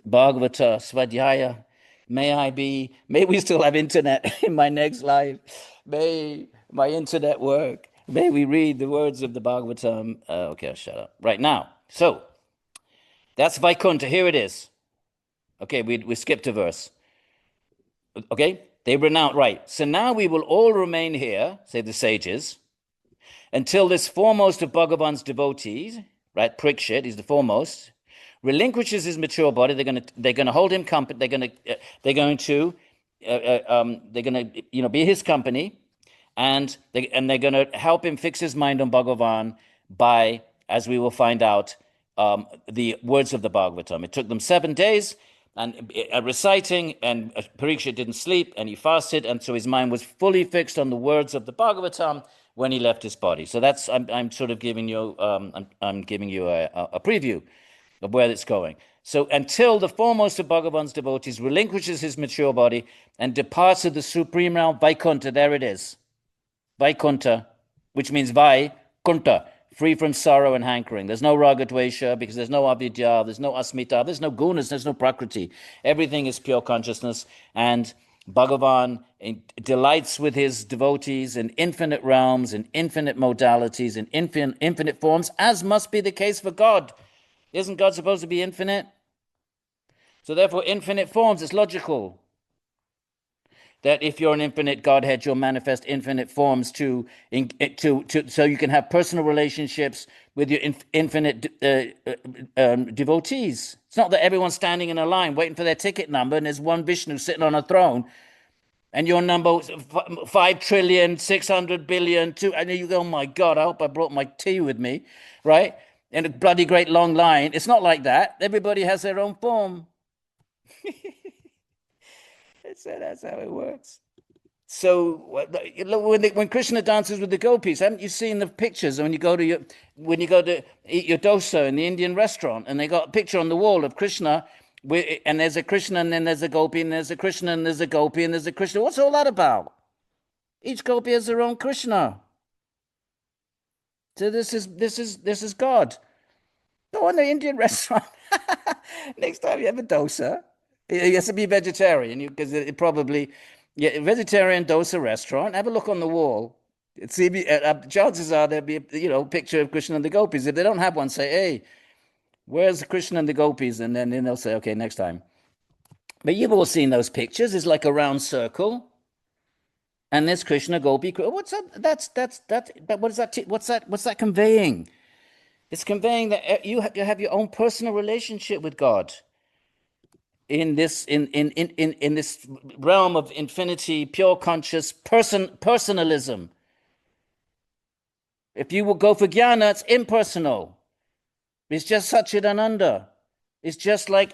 [SPEAKER 1] Bhāgavata, Svādhyāya, may we still have internet in my next life. May my internet work. May we read the words of the Bhagavatam. Okay, I'll shut up. Right now. So, that's Vaikunta. Here it is. Okay, we skipped a verse. Okay, they renounce, right. So now we will all remain here, say the sages, until this foremost of Bhagavan's devotees, right, Parīkṣit, he's the foremost, relinquishes his mature body. They're going to hold him company. They're going to be his company, and they're going to help him fix his mind on Bhagavan by, as we will find out, the words of the Bhagavatam. It took them 7 days and reciting, and Parīkṣit didn't sleep, and he fasted, and so his mind was fully fixed on the words of the Bhagavatam when he left his body. So that's I'm sort of giving you I'm giving you a preview of where it's going. So until the foremost of Bhagavan's devotees relinquishes his mature body and departs to the supreme realm, Vaikunta, there it is. Vaikunta, which means Vaikunta, free from sorrow and hankering. There's no raga dvesha, because there's no avidya, there's no asmita, there's no gunas, there's no prakriti. Everything is pure consciousness, and Bhagavan delights with his devotees in infinite realms, in infinite modalities, in infinite forms, as must be the case for God. Isn't God supposed to be infinite? So therefore, infinite forms, it's logical that if you're an infinite Godhead, you'll manifest infinite forms so you can have personal relationships with your infinite devotees. It's not that everyone's standing in a line waiting for their ticket number and there's one Vishnu sitting on a throne and your number 5,600,000,000,000, and you go, oh my God, I hope I brought my tea with me, right? In a bloody great long line. It's not like that. Everybody has their own form. So that's how it works. So when Krishna dances with the gopis, haven't you seen the pictures when you go to eat your dosa in the Indian restaurant, and they got a picture on the wall of Krishna, and there's a Krishna, and then there's a gopi, and there's a Krishna, and there's a gopi, and there's a Krishna. What's all that about? Each gopi has their own Krishna. So this is God. Go in the Indian restaurant. Next time you have a dosa, it has to be vegetarian, because it probably, vegetarian dosa restaurant. Have a look on the wall. See, chances are there'll be a picture of Krishna and the gopis. If they don't have one, say, hey, where's Krishna and the gopis? And then they'll say, okay, next time. But you've all seen those pictures. It's like a round circle, and there's Krishna, gopi. What's that? But what is that? What's that conveying? It's conveying that you have your own personal relationship with God in this realm of infinity, pure conscious personalism. If you will go for jnana, it's impersonal. It's just Satchidananda. It's just like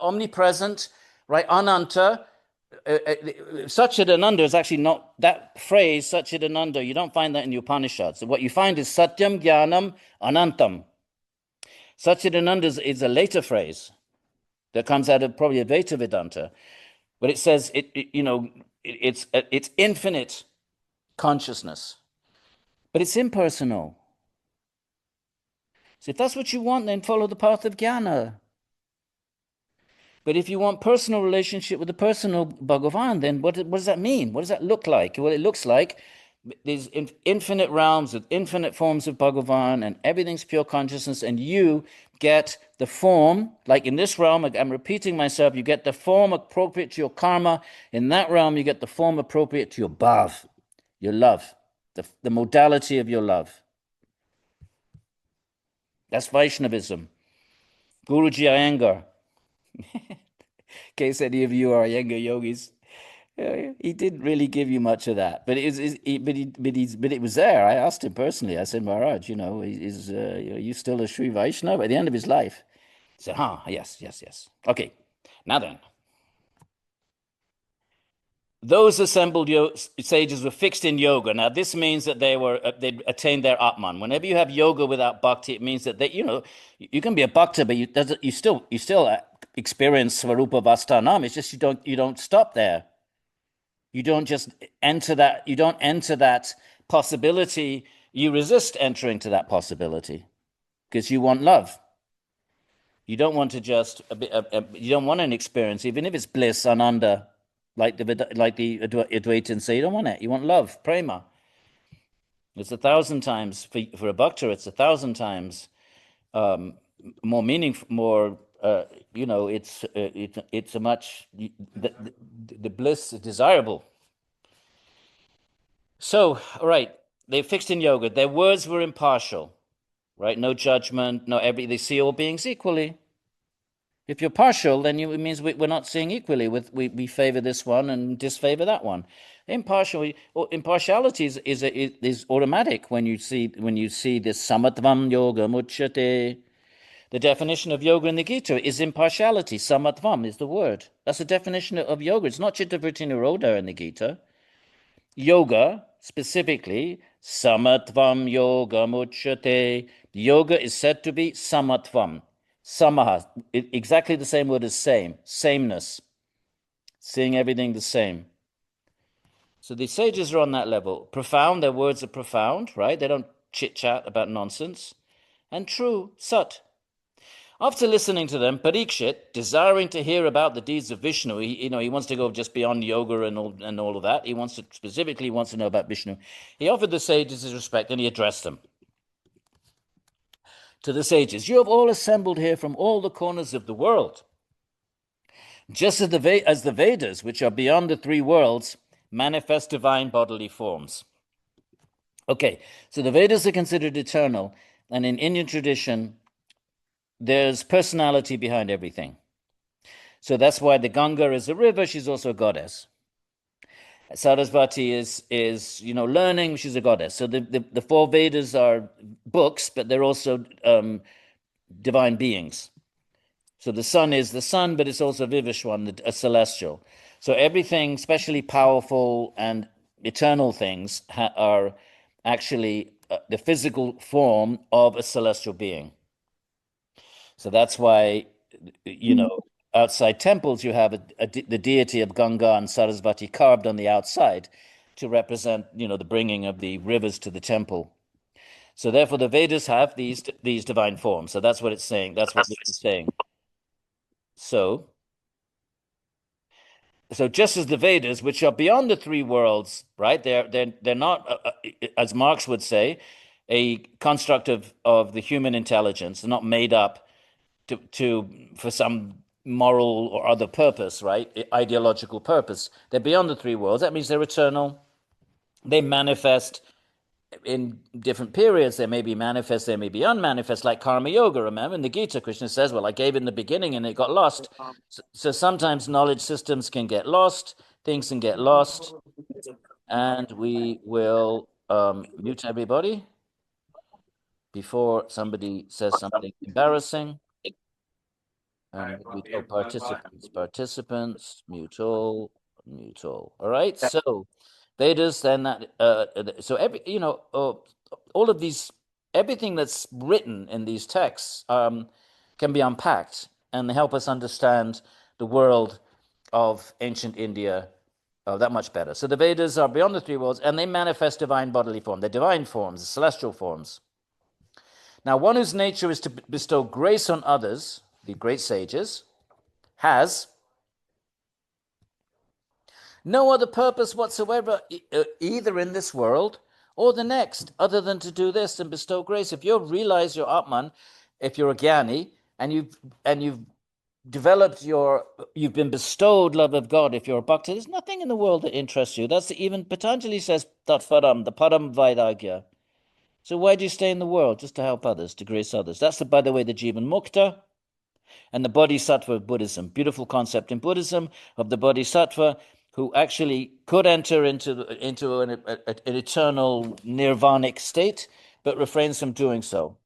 [SPEAKER 1] omnipresent, right? Ananta. Satchidananda is actually not that phrase, Satchidananda. You don't find that in the Upanishads. So what you find is Satyam, Jnanam, Anantam. Satchidananda is a later phrase that comes out of probably Advaita Vedanta, but it says it's infinite consciousness, but it's impersonal. So if that's what you want, then follow the path of jnana. But if you want personal relationship with the personal Bhagavan, then what does that mean? What does that look like? Well, it looks like these infinite realms with infinite forms of Bhagavan, and everything's pure consciousness, and you get the form, like in this realm, I'm repeating myself, you get the form appropriate to your karma. In that realm, you get the form appropriate to your bhav, your love, the modality of your love. That's Vaishnavism. Guruji Iyengar, in case any of you are Iyengar yogis, he didn't really give you much of that, but it was there. I asked him personally. I said, Maharaj, are you still a Sri Vaishnava at the end of his life? He said, yes. Okay, now then. Those assembled sages were fixed in yoga. Now, this means that they'd attained their Atman. Whenever you have yoga without bhakti, it means that you can be a bhakta, but you still experience Svarupa Vastanam. It's just you don't stop there. You don't just enter that. You don't enter that possibility. You resist entering to that possibility because you want love. You don't want to you don't want an experience, even if it's bliss, ananda, like the Advaitins say. You don't want it. You want love, prema. It's 1,000 times for a bhakta. It's 1,000 times more meaningful. More, it's a much the bliss is desirable. So, all right, they fixed in yoga. Their words were impartial, right? No judgment, they see all beings equally. If you're partial, then it means we're not seeing equally. We favor this one and disfavor that one. Impartiality is automatic when you see this samatvam yoga muchyate. The definition of yoga in the Gita is impartiality. Samatvam is the word. That's the definition of yoga. It's not Chittavritti Nirodha in the Gita. Yoga, specifically, samatvam yoga muchyate. Yoga is said to be samatvam. Samaha, exactly the same word as same, sameness, seeing everything the same. So the sages are on that level. Profound, their words are profound, right? They don't chit-chat about nonsense. And true, sat. After listening to them, Parīkṣit, desiring to hear about the deeds of Vishnu, he wants to go just beyond yoga and all of that. He wants to know about Vishnu. He offered the sages his respect and he addressed them. to the sages, "You have all assembled here from all the corners of the world. Just as the Vedas, which are beyond the three worlds, manifest divine bodily forms." Okay, so the Vedas are considered eternal, and in Indian tradition, there's personality behind everything. So that's why the Ganga is a river, she's also a goddess. Sarasvati is learning, she's a goddess. So the four Vedas are books, but they're also divine beings. So the sun is the sun, but it's also Vivishwan, a celestial. So everything, especially powerful and eternal things, are actually the physical form of a celestial being. So that's why, outside temples, you have the deity of Ganga and Sarasvati carved on the outside to represent, the bringing of the rivers to the temple. So therefore, the Vedas have these divine forms. So that's what it's saying. That's what it's saying. So just as the Vedas, which are beyond the three worlds, right? They're not, as Marx would say, a construct of the human intelligence. They're not made up for some moral or other purpose, right? Ideological purpose. They're beyond the three worlds. That means they're eternal. They manifest in different periods. They may be manifest, they may be unmanifest, like karma yoga. Remember in the Gita, Krishna says, well, I gave in the beginning and it got lost. So sometimes knowledge systems can get lost, things can get lost. And we will mute everybody before somebody says something embarrassing. Participants, mute all. All right. So Vedas, then so all of these, everything that's written in these texts can be unpacked and help us understand the world of ancient India that much better. So the Vedas are beyond the three worlds, and they manifest divine bodily form. They're divine forms, celestial forms. Now, one whose nature is to bestow grace on others, the great sages, has no other purpose whatsoever, either in this world or the next, other than to do this and bestow grace. If you realize your Atman, if you're a Gyani, and you've developed you've been bestowed love of God, if you're a Bhakta, there's nothing in the world that interests you. That's even Patanjali says Tatvaram, the Param Vairagya. So why do you stay in the world? Just to help others, to grace others. That's, by the way, the Jivan Mukta and the Bodhisattva of Buddhism. Beautiful concept in Buddhism of the Bodhisattva who actually could enter into an eternal nirvanic state, but refrains from doing so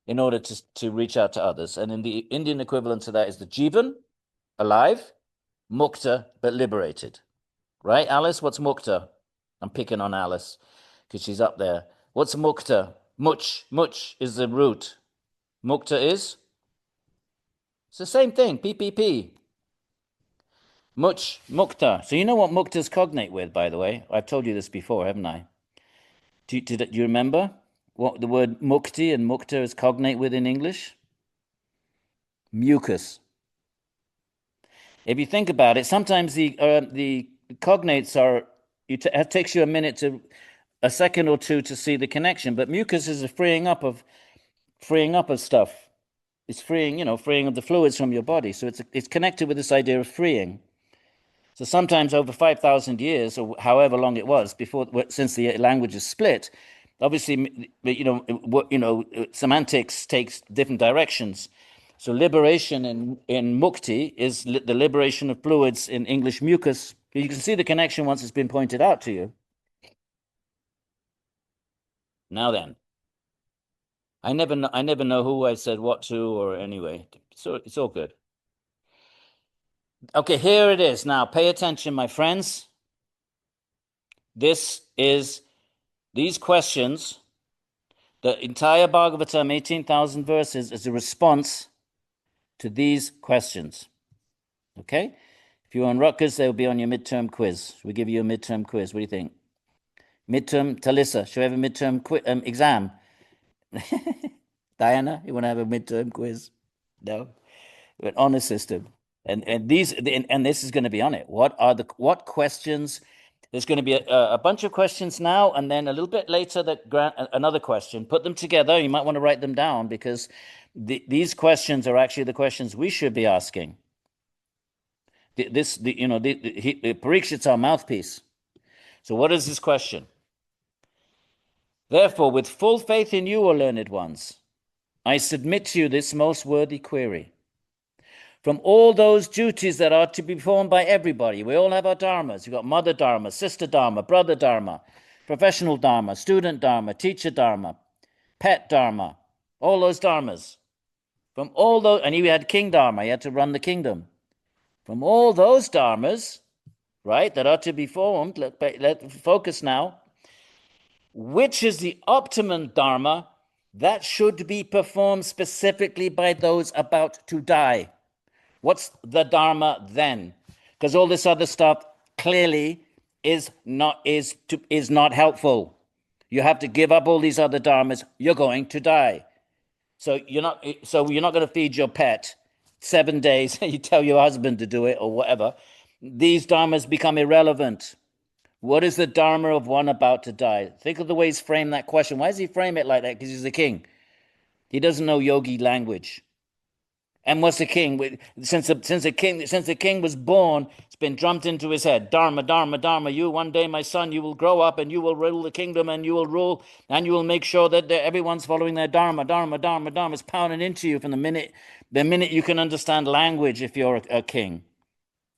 [SPEAKER 1] in order to reach out to others. And in the Indian equivalent to that is the Jivan, alive, Mukta, but liberated. Right, Alice? What's Mukta? I'm picking on Alice because she's up there. What's Mukta? Much is the root. Mukta is? It's the same thing, PPP. Mukta. So you know what Mukta is cognate with, by the way? I've told you this before, haven't I? Do you remember what the word mukti and mukta is cognate with in English? Mucus. If you think about it, sometimes the cognates are, it takes you a second or two to see the connection, but mucus is a freeing up of stuff. It's freeing of the fluids from your body. So it's connected with this idea of freeing. So sometimes over 5,000 years, or however long it was since the language is split, obviously, semantics takes different directions. So liberation in mukti is the liberation of fluids, in English mucus. You can see the connection once it's been pointed out to you. Now then, I never know who I said what to, or anyway, so it's all good. Okay, here it is. Now, pay attention, my friends. These questions, the entire Bhagavatam, 18,000 verses, is a response to these questions. Okay? If you're on Rutgers, they'll be on your midterm quiz. We give you a midterm quiz. What do you think? Midterm, Talissa, should we have a midterm exam? Diana, you want to have a midterm quiz? No? An honor system. And this is going to be on it. What questions There's going to be a bunch of questions now, and then a little bit later another question. Put them together. You might want to write them down, because these questions are actually the questions we should be asking. Parīkṣit's our mouthpiece. So what is this question? Therefore, with full faith in you, O learned ones, I submit to you this most worthy query. From all those duties that are to be performed by everybody, we all have our dharmas. You've got mother dharma, sister dharma, brother dharma, professional dharma, student dharma, teacher dharma, pet dharma, all those dharmas. From all those, and you had king dharma, you had to run the kingdom. From all those dharmas, right, that are to be formed, let's focus now. Which is the optimum dharma that should be performed specifically by those about to die? What's the dharma then? Because all this other stuff clearly is not helpful. You have to give up all these other dharmas. You're going to die. So you're not going to feed your pet 7 days. You tell your husband to do it or whatever. These dharmas become irrelevant. What is the dharma of one about to die? Think of the way he's framed that question. Why does he frame it like that? Because he's the king. He doesn't know yogi language. And what's the king? Since the king was born, it's been drummed into his head. Dharma, dharma, dharma. You, one day, my son, you will grow up and you will rule the kingdom, and you will rule, and you will make sure that everyone's following their dharma, dharma, dharma, dharma. It's pounding into you from the minute you can understand language if you're a king.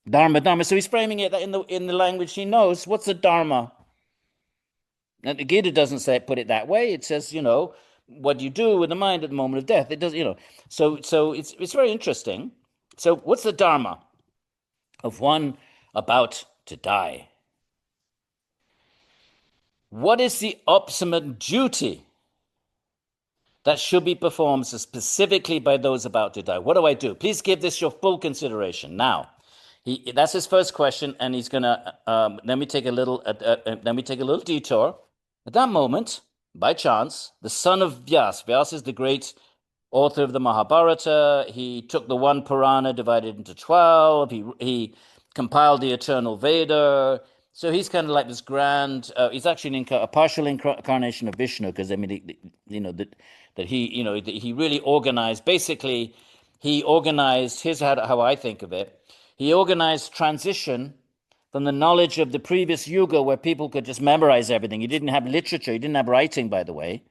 [SPEAKER 1] Dharma, dharma. So he's framing it in the language he knows. What's the dharma? And the Gita doesn't put it that way. It says, what do you do with the mind at the moment of death? It does, So it's very interesting. So what's the dharma of one about to die? What is the optimum duty that should be performed specifically by those about to die? What do I do? Please give this your full consideration. Now, that's his first question, and he's gonna. Then we take a little detour. At that moment, by chance, the son of Vyasa is the great author of the Mahabharata. He took the one Purāṇa, divided into 12. He compiled the eternal Veda. So he's kind of like this grand. He's actually a partial incarnation of Vishnu, because he really organized. Basically, he organized. Here's how I think of it. He organized transition from the knowledge of the previous yuga, where people could just memorize everything. He didn't have literature. He didn't have writing, by the way.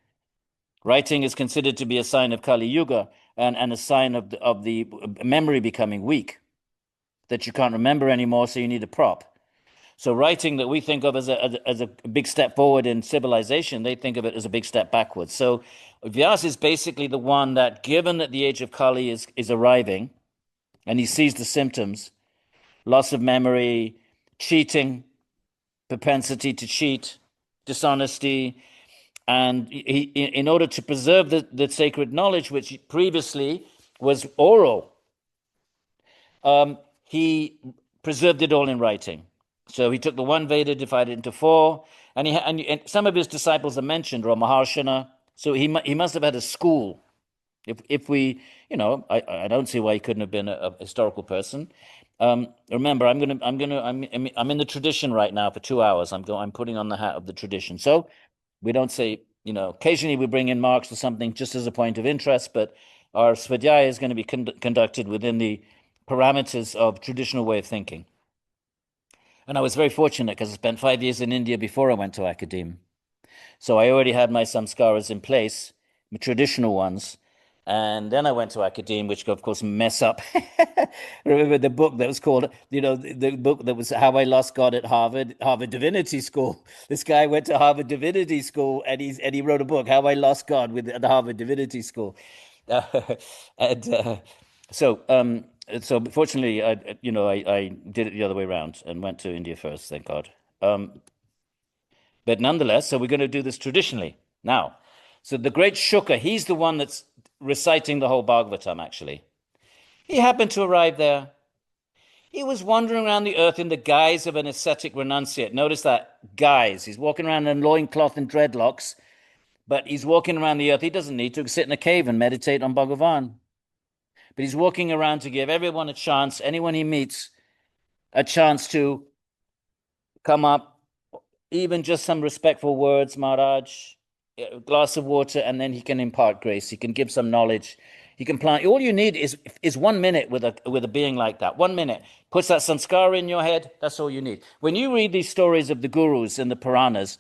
[SPEAKER 1] Writing is considered to be a sign of Kali Yuga, and a sign of the memory becoming weak, that you can't remember anymore, so you need a prop. So writing, that we think of as a big step forward in civilization, they think of it as a big step backwards. So Vyasa is basically the one that, given that the age of Kali is arriving, and he sees the symptoms, loss of memory, cheating, propensity to cheat, dishonesty, and he, in order to preserve the sacred knowledge, which previously was oral, he preserved it all in writing. So he took the one Veda, divided it into 4, and some of his disciples are mentioned, or Maharshana. So he must have had a school. If we, I don't see why he couldn't have been a historical person. Remember, I'm in the tradition right now for 2 hours. I'm putting on the hat of the tradition. So we don't say, occasionally we bring in Marx or something just as a point of interest, but our Svādhyāya is going to be conducted within the parameters of traditional way of thinking. And I was very fortunate, because I spent 5 years in India before I went to academe. So I already had my samskaras in place, my traditional ones. And then I went to academe, which of course mess up. Remember the book that was called, the book that was How I Lost God at Harvard Divinity School. This guy went to Harvard Divinity School, and he wrote a book, How I Lost God at the Harvard Divinity School. So fortunately, I did it the other way around and went to India first, thank God. But nonetheless, so we're going to do this traditionally now. So the great Shuka, he's the one that's reciting the whole Bhāgavatam, actually. He happened to arrive there. He was wandering around the earth in the guise of an ascetic renunciate. Notice that, guise. He's walking around in loincloth and dreadlocks, but he's walking around the earth. He doesn't need to sit in a cave and meditate on Bhagavan. But he's walking around to give everyone a chance, anyone he meets, a chance to come up, even just some respectful words, Maharaj, a glass of water, and then he can impart grace. He can give some knowledge. He can plant. All you need is 1 minute with a being like that. 1 minute puts that sanskara in your head. That's all you need. When you read these stories of the gurus in the Puranas,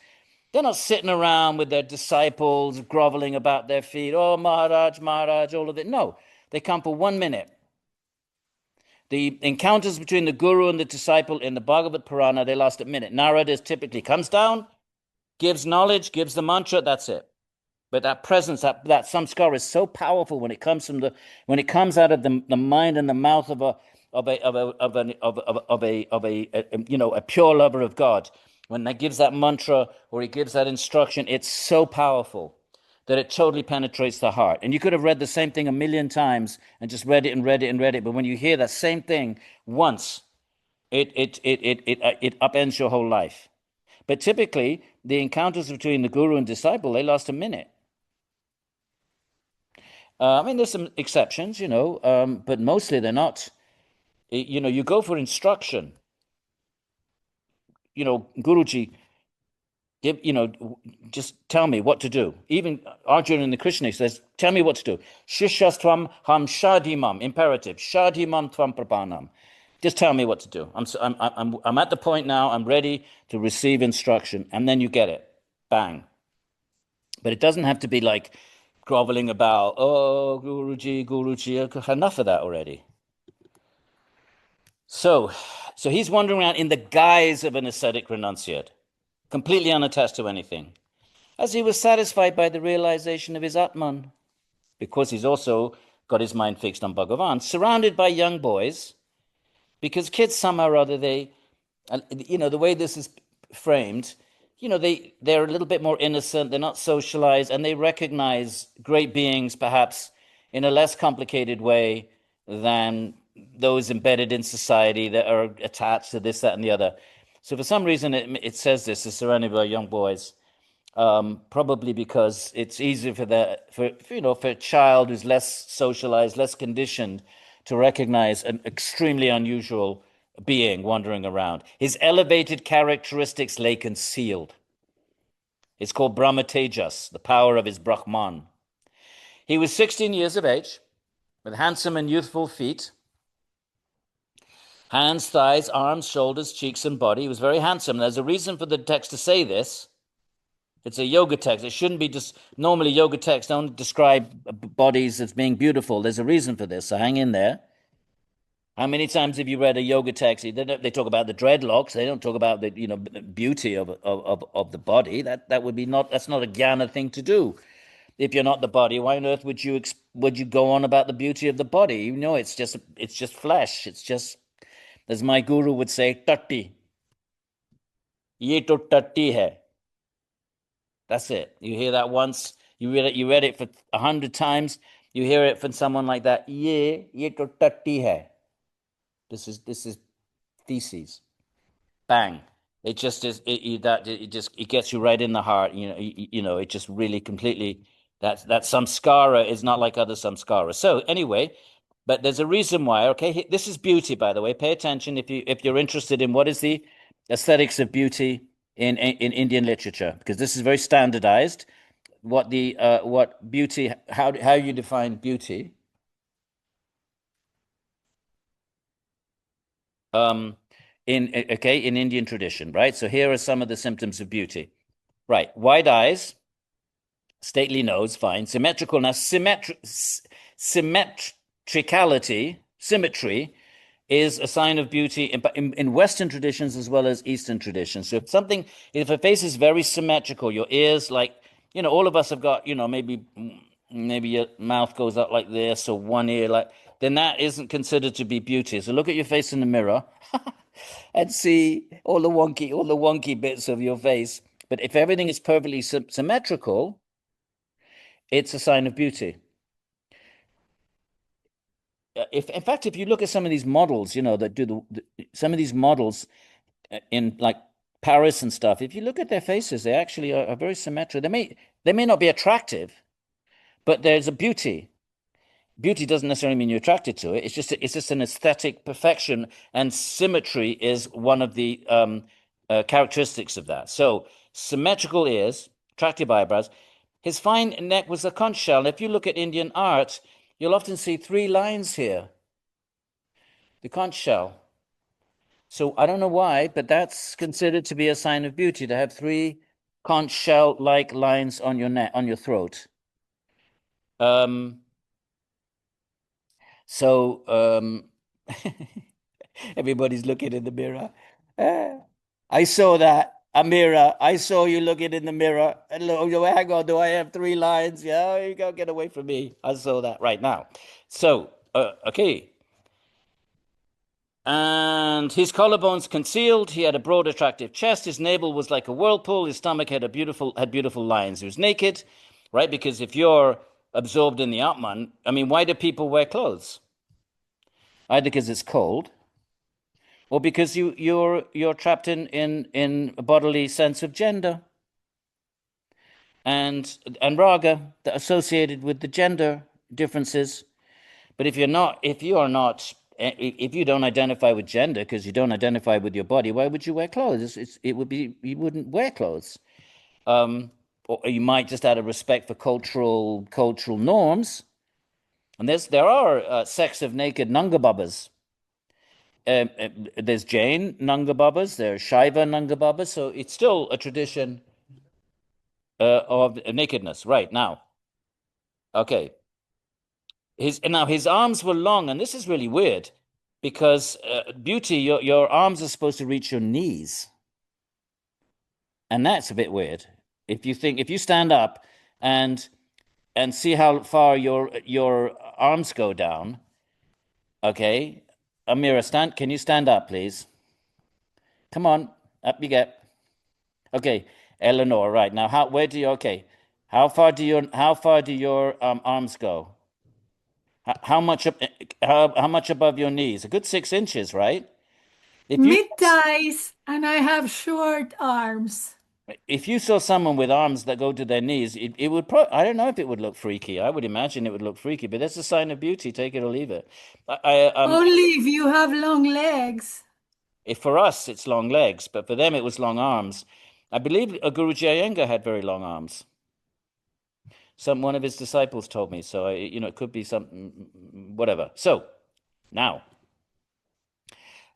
[SPEAKER 1] they're not sitting around with their disciples groveling about their feet. Oh, Maharaj, Maharaj, all of it. No, they come for 1 minute. The encounters between the guru and the disciple in the Bhāgavata Purāṇa, they last a minute. Narada typically comes down, gives knowledge, gives the mantra, that's it. But that presence, that samskara is so powerful when it comes out of the mind and the mouth of a pure lover of God. When he gives that mantra or he gives that instruction, it's so powerful that it totally penetrates the heart. And you could have read the same thing 1,000,000 times and just read it and read it and read it. But when you hear that same thing once, it upends your whole life. But typically, the encounters between the guru and disciple, they last a minute. I mean, there's some exceptions, but mostly they're not. You go for instruction. Guruji, just tell me what to do. Even Arjuna in the Krishna says, tell me what to do. Shishastvam ham shadimam, imperative. Shadimam tvam prapanam. Just tell me what to do. I'm at the point now, I'm ready to receive instruction, and then you get it. Bang. But it doesn't have to be like groveling about, oh, Guruji, I've had enough of that already. So he's wandering around in the guise of an ascetic renunciate, completely unattached to anything, as he was satisfied by the realization of his Atman, because he's also got his mind fixed on Bhagavan, surrounded by young boys, because kids somehow or other, the way this is framed, they're a little bit more innocent, they're not socialized, and they recognize great beings perhaps in a less complicated way than those embedded in society that are attached to this, that, and the other. So for some reason, it says this is surrounded by young boys, probably because it's easier for a child who's less socialized, less conditioned, to recognize an extremely unusual being wandering around. His elevated characteristics lay concealed. It's called Brahma Tejas, the power of his Brahman. He was 16 years of age, with handsome and youthful feet, hands, thighs, arms, shoulders, cheeks, and body. He was very handsome. There's a reason for the text to say this. It's a yoga text. It shouldn't be just normally yoga texts don't describe bodies as being beautiful. There's a reason for this, so hang in there. How many times have you read a yoga text? They talk about the dreadlocks. They don't talk about the beauty of the body. That's not a jnana thing to do. If you're not the body, why on earth would you go on about the beauty of the body? It's just flesh. It's just, as my guru would say, tatti. Ye to tatti hai. That's it. You hear that once. You read it for 100 times. You hear it from someone like that. Ye to tatti hai. This is theses. Bang. It just is. It gets you right in the heart. It just really completely. That samskara is not like other samskara. So anyway, but there's a reason why. Okay, this is beauty, by the way. Pay attention if you're interested in what is the aesthetics of beauty in Indian literature, because this is very standardized. What beauty? How you define beauty? In Indian tradition, right? So here are some of the symptoms of beauty. Right, wide eyes, stately nose, fine. Symmetrical. Now, symmetry is a sign of beauty in Western traditions as well as Eastern traditions. So if a face is very symmetrical, your ears, like, all of us have got, maybe your mouth goes up like this, or one ear then that isn't considered to be beauty. So look at your face in the mirror and see all the wonky bits of your face. But if everything is perfectly symmetrical, it's a sign of beauty. In fact, if you look at some of these models, that do some of these models in like Paris and stuff, if you look at their faces, they actually are very symmetrical. They may not be attractive, but there's a beauty. Beauty doesn't necessarily mean you're attracted to it. It's just an aesthetic perfection, and symmetry is one of the characteristics of that. So symmetrical ears, attractive eyebrows. His fine neck was a conch shell. And if you look at Indian art, you'll often see 3 lines here. The conch shell. So I don't know why, but that's considered to be a sign of beauty, to have 3 conch shell-like lines on your neck, on your throat. Everybody's looking in the mirror. I saw that. Amira, I saw you looking in the mirror. Hello, hang on, do I have 3 lines? Yeah, you go, get away from me. I saw that right now. So, okay. And his collarbones concealed. He had a broad, attractive chest. His navel was like a whirlpool. His stomach had beautiful lines. He was naked, right? Because if you're absorbed in the Atman, I mean, why do people wear clothes? Either because it's cold, or because you're trapped in a bodily sense of gender and raga that associated with the gender differences. But if you don't identify with gender because you don't identify with your body, why would you wear clothes? You wouldn't wear clothes. Or you might just out of respect for cultural norms. And there are sects of naked Nangababas. There's Jain Nangababas, there's Shaiva Nangababas, so it's still a tradition of nakedness. Right, now. Okay. His arms were long, and this is really weird, because beauty, your arms are supposed to reach your knees. And that's a bit weird. If you stand up and see how far your arms go down, okay? Amira, can you stand up, please? Come on, up you get. Okay, Eleanor, right now, how far do your arms go? How much above your knees? A good 6 inches, right?
[SPEAKER 4] Mid-thighs, and I have short arms.
[SPEAKER 1] If you saw someone with arms that go to their knees, it would I don't know if it would look freaky. I would imagine it would look freaky, but that's a sign of beauty. Take it or leave it.
[SPEAKER 4] Only if you have long legs.
[SPEAKER 1] If for us it's long legs, but for them it was long arms. I believe Guruji Iyengar had very long arms. One of his disciples told me, so it could be something, whatever. So now,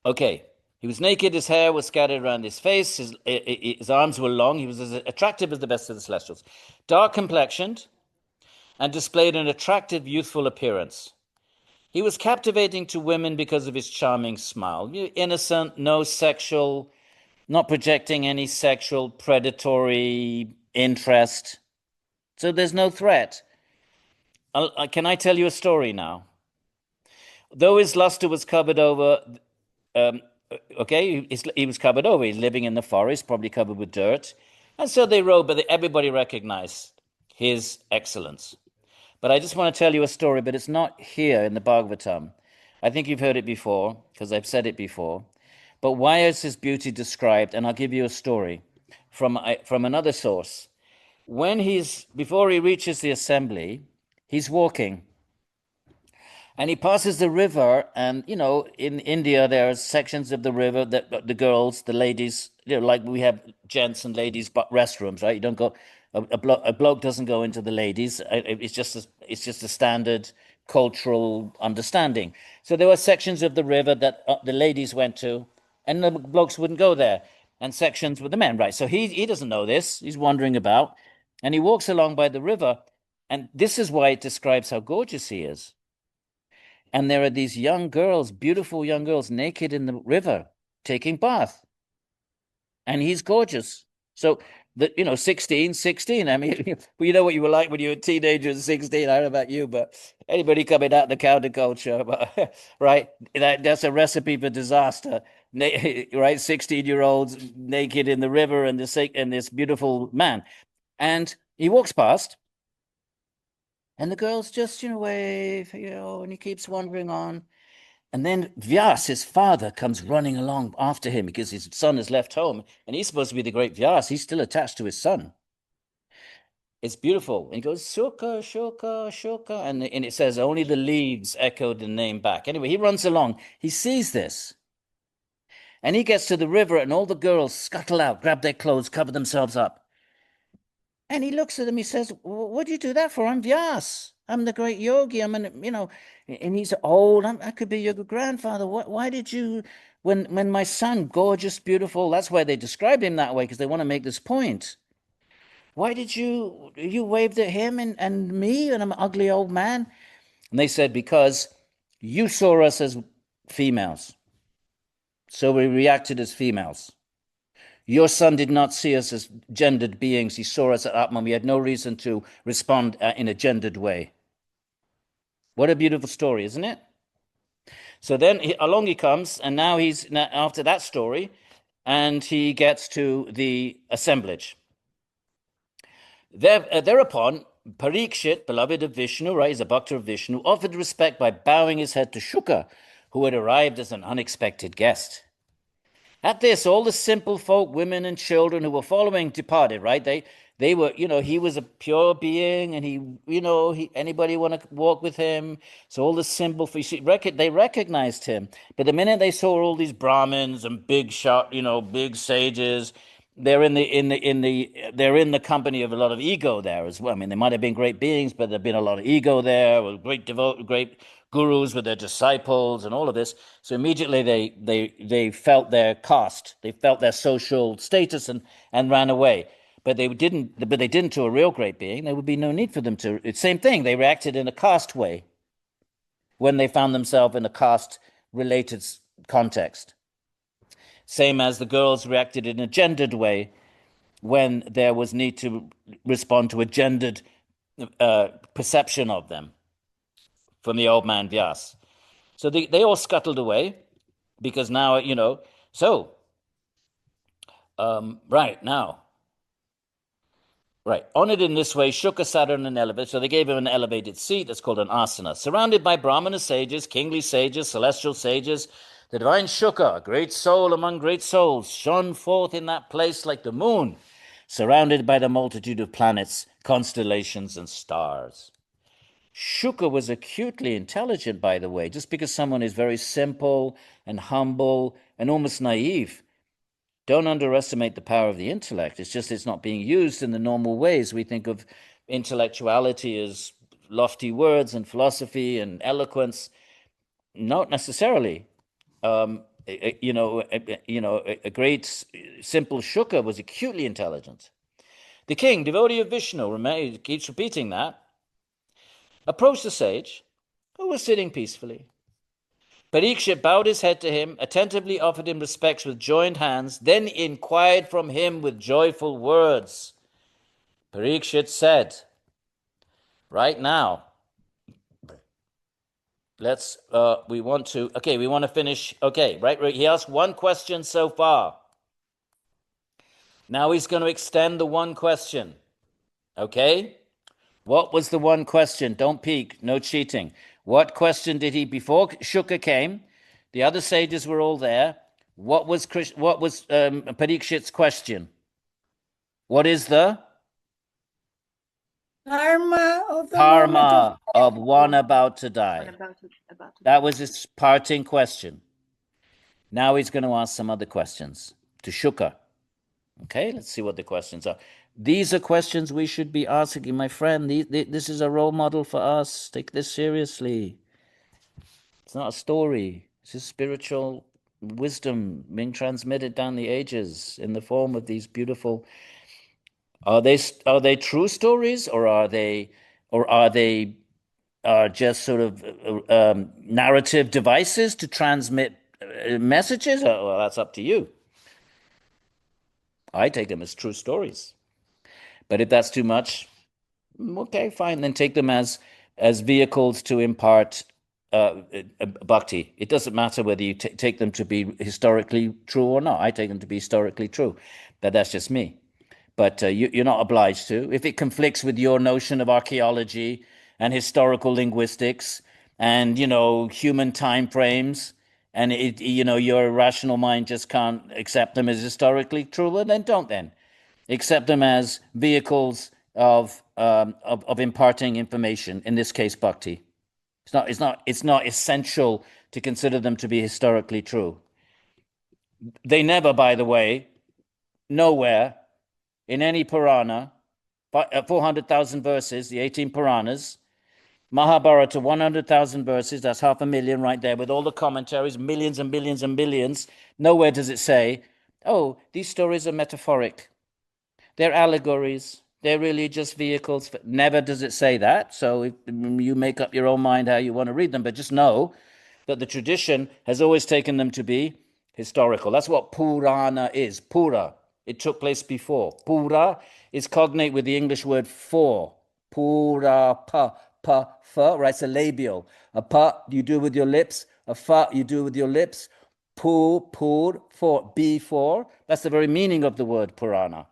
[SPEAKER 1] okay. He was naked, his hair was scattered around his face, his arms were long, he was as attractive as the best of the celestials. Dark complexioned and displayed an attractive, youthful appearance. He was captivating to women because of his charming smile. Innocent, no sexual, not projecting any sexual predatory interest. So there's no threat. Can I tell you a story now? Though his luster was covered over, okay, he was covered over. He's living in the forest, probably covered with dirt. And so they wrote, but everybody recognized his excellence. But I just want to tell you a story, but it's not here in the Bhagavatam. I think you've heard it before, because I've said it before. But why is his beauty described? And I'll give you a story from another source. Before he reaches the assembly, he's walking. And he passes the river, and in India there are sections of the river that the girls, the ladies, like we have gents and ladies restrooms, right? You don't go. A bloke doesn't go into the ladies. It's just a standard cultural understanding. So there were sections of the river that the ladies went to, and the blokes wouldn't go there. And sections with the men, right? So he doesn't know this. He's wandering about, and he walks along by the river, and this is why it describes how gorgeous he is. And there are these young girls, beautiful young girls, naked in the river, taking bath. And he's gorgeous. So, 16. I mean, you know what you were like when you were a teenager at 16. I don't know about you, but anybody coming out of the counterculture, right? That's a recipe for disaster, right? 16-year-olds naked in the river and this beautiful man. And he walks past. And the girls just, wave, and he keeps wandering on. And then Vyas, his father, comes running along after him because his son has left home. And he's supposed to be the great Vyas. He's still attached to his son. It's beautiful. And he goes, Shuka, Shuka, Shuka. And it says, only the leaves echoed the name back. Anyway, he runs along. He sees this. And he gets to the river and all the girls scuttle out, grab their clothes, cover themselves up. And he looks at them, he says, what do you do that for? I'm Vyas. I'm the great yogi. And he's old. I could be your grandfather. Why did you, when my son, gorgeous, beautiful, that's why they described him that way, because they want to make this point. Why did you waved at him and me, and I'm an ugly old man? And they said, because you saw us as females. So we reacted as females. Your son did not see us as gendered beings. He saw us at Atman. We had no reason to respond in a gendered way. What a beautiful story, isn't it? So then along he comes, and now he's after that story, and he gets to the assemblage. Thereupon, Parīkṣit, beloved of Vishnu, right, he's a bhakta of Vishnu, offered respect by bowing his head to Shuka, who had arrived as an unexpected guest. At this, all the simple folk, women and children who were following departed, right? They were, he was a pure being, and anybody want to walk with him? So all the simple, they recognized him. But the minute they saw all these Brahmins and big sages, they're in the company of a lot of ego there as well. I mean, they might have been great beings, but there'd been a lot of ego there, with great gurus with their disciples and all of this. So immediately they felt their caste, they felt their social status and ran away. But they didn't to a real great being. There would be no need for them to. It's the same thing. They reacted in a caste way when they found themselves in a caste-related context. Same as the girls reacted in a gendered way when there was need to respond to a gendered perception of them from the old man Vyas. So they all scuttled away because now, honored in this way, Shuka sat on an elevator. So they gave him an elevated seat. That's called an asana. Surrounded by Brahmana sages, kingly sages, celestial sages, the divine Shuka, a great soul among great souls, shone forth in that place like the moon, surrounded by the multitude of planets, constellations, and stars. Shuka was acutely intelligent, by the way. Just because someone is very simple and humble and almost naive, don't underestimate the power of the intellect. It's not being used in the normal ways. We think of intellectuality as lofty words and philosophy and eloquence. Not necessarily. A great simple Shuka was acutely intelligent. The king, devotee of Vishnu, he keeps repeating that, approached the sage, who was sitting peacefully. Parīkṣit bowed his head to him, attentively offered him respects with joined hands, then inquired from him with joyful words. Parīkṣit said, right now, we want to finish, right, he asked one question so far. Now he's going to extend the one question, okay? What was the one question? Don't peek, no cheating. What question did he, before Shuka came, the other sages were all there. What was Parīkṣit's question? What is the? Karma of one about to die. That was his parting question. Now he's going to ask some other questions to Shuka. Okay, let's see what the questions are. These are questions we should be asking, my friend. This is a role model for us. Take this seriously. It's not a story. It's a spiritual wisdom being transmitted down the ages in the form of these beautiful. Are they true stories, or are they just sort of narrative devices to transmit messages? Well, that's up to you. I take them as true stories. But if that's too much, okay, fine. Then take them as vehicles to impart bhakti. It doesn't matter whether you take them to be historically true or not. I take them to be historically true. But that's just me. But you're not obliged to. If it conflicts with your notion of archaeology and historical linguistics and, human time frames, and your rational mind just can't accept them as historically true, well, then don't then. Accept them as vehicles of imparting information, in this case bhakti. It's not essential to consider them to be historically true. They never, by the way, nowhere in any Purāṇa, 400,000 verses, the 18 Purāṇas, Mahabharata, 100,000 verses, that's 500,000 right there, with all the commentaries, millions and billions and billions. Nowhere does it say, oh, these stories are metaphoric. They're allegories. They're really just vehicles. Never does it say that. So if you make up your own mind how you want to read them, but just know that the tradition has always taken them to be historical. That's what Purāṇa is. Pura. It took place before. Pura is cognate with the English word for. Pura, pa, fa, right? It's a labial. A pa you do with your lips. A fa you do with your lips. Pur, for, before. That's the very meaning of the word Purāṇa.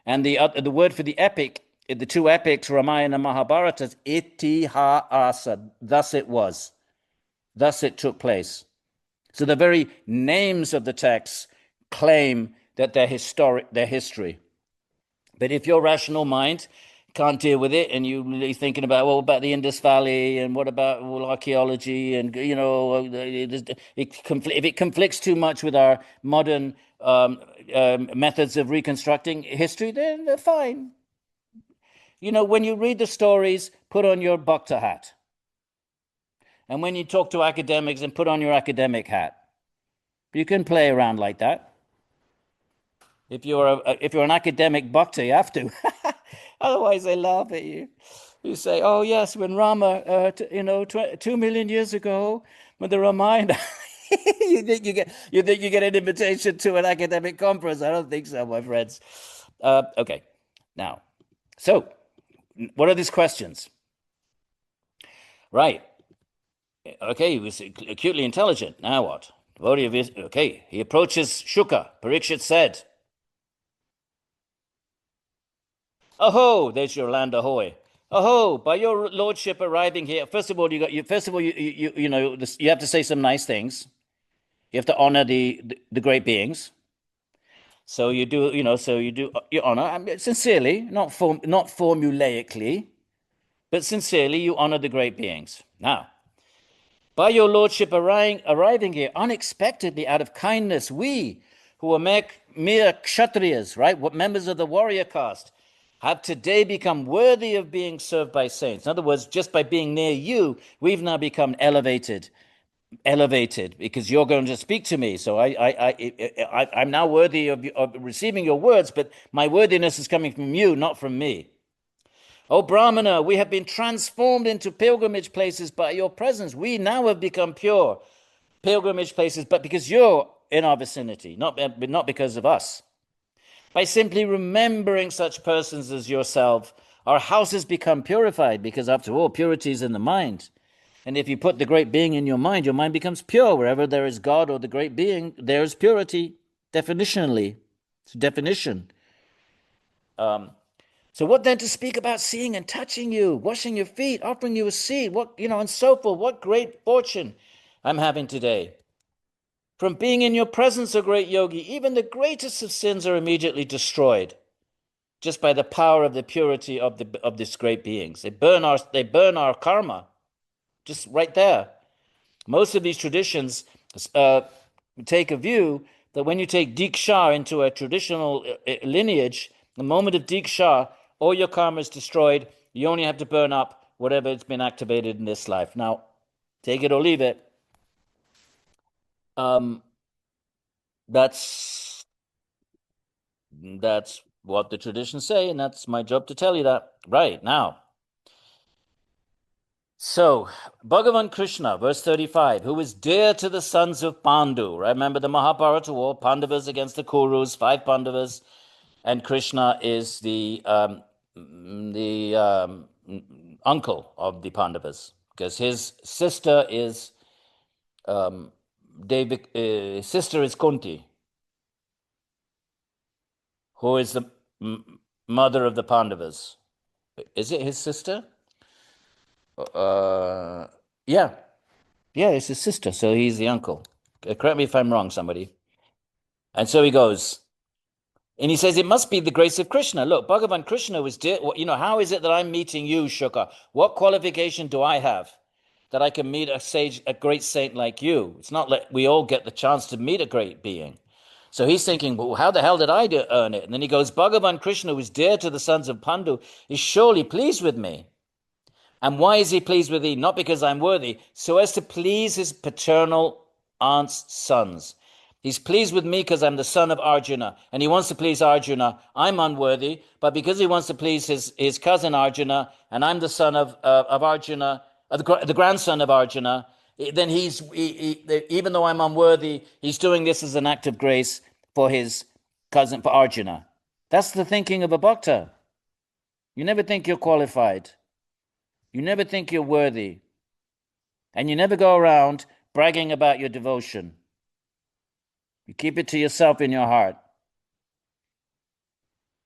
[SPEAKER 1] And the word for the epic, the two epics, Ramayana and Mahabharata, is itihasa. Thus it was. Thus it took place. So the very names of the texts claim that they're history. But if your rational mind can't deal with it, and you're really thinking about, well, about the Indus Valley, and what about archaeology, and if it conflicts too much with our modern methods of reconstructing history, then they're fine. When you read the stories, put on your bhakta hat. And when you talk to academics, and put on your academic hat. You can play around like that. If you're an academic bhakta, you have to. Otherwise, they laugh at you. You say, "Oh yes, when Rama, 2 million years ago, when the Ramayana." you think you get an invitation to an academic conference? I don't think so, my friends. Okay, now, so what are these questions? Right. Okay, he was acutely intelligent. Now what? Okay, he approaches Shuka. Parīkṣit said, "Aho, there's your land ahoy. Aho, by your lordship arriving here. First of all, you have to say some nice things. You have to honor the great beings. So you do, you honor sincerely, not formulaically, but sincerely. You honor the great beings. Now, by your lordship arriving here unexpectedly out of kindness, we who are mere kshatriyas, right, what members of the warrior caste, have today become worthy of being served by saints. In other words, just by being near you, we've now become elevated because you're going to speak to me. So I'm now worthy of receiving your words, but my worthiness is coming from you, not from me. O Brahmana, we have been transformed into pilgrimage places by your presence. We now have become pure pilgrimage places, but because you're in our vicinity, not because of us. By simply remembering such persons as yourself, our houses become purified, because after all, purity is in the mind. And if you put the great being in your mind becomes pure. Wherever there is God or the great being, there is purity, definitionally. It's a definition. So what then to speak about seeing and touching you, washing your feet, offering you a seat, and so forth. What great fortune I'm having today. From being in your presence, O great yogi, even the greatest of sins are immediately destroyed, just by the power of the purity of these great beings. They burn our karma, just right there. Most of these traditions take a view that when you take Diksha into a traditional lineage, the moment of Diksha, all your karma is destroyed. You only have to burn up whatever has been activated in this life. Now, take it or leave it. That's what the traditions say, and that's my job to tell you that. Right, now. So, Bhagavan Krishna, verse 35, who is dear to the sons of Pandu. Right? Remember the Mahabharata war, Pandavas against the Kurus, 5 Pandavas, and Krishna is the uncle of the Pandavas, because his sister is sister is Kunti, who is the mother of the Pandavas. Is it his sister? Yeah, it's his sister, so he's the uncle. Correct me if I'm wrong, somebody. And so he goes, and he says, it must be the grace of Krishna. Look, Bhagavan Krishna was dear. How is it that I'm meeting you, Shuka? What qualification do I have that I can meet a sage, a great saint like you. It's not like we all get the chance to meet a great being. So he's thinking, well, how the hell did I earn it? And then he goes, Bhagavan Krishna, who is dear to the sons of Pandu, is surely pleased with me. And why is he pleased with thee? Not because I'm worthy, so as to please his paternal aunt's sons. He's pleased with me because I'm the son of Arjuna, and he wants to please Arjuna. I'm unworthy, but because he wants to please his cousin Arjuna, and I'm the son of Arjuna, the grandson of Arjuna, then even though I'm unworthy, he's doing this as an act of grace for his cousin, for Arjuna. That's the thinking of a bhakta. You never think you're qualified. You never think you're worthy. And you never go around bragging about your devotion. You keep it to yourself in your heart.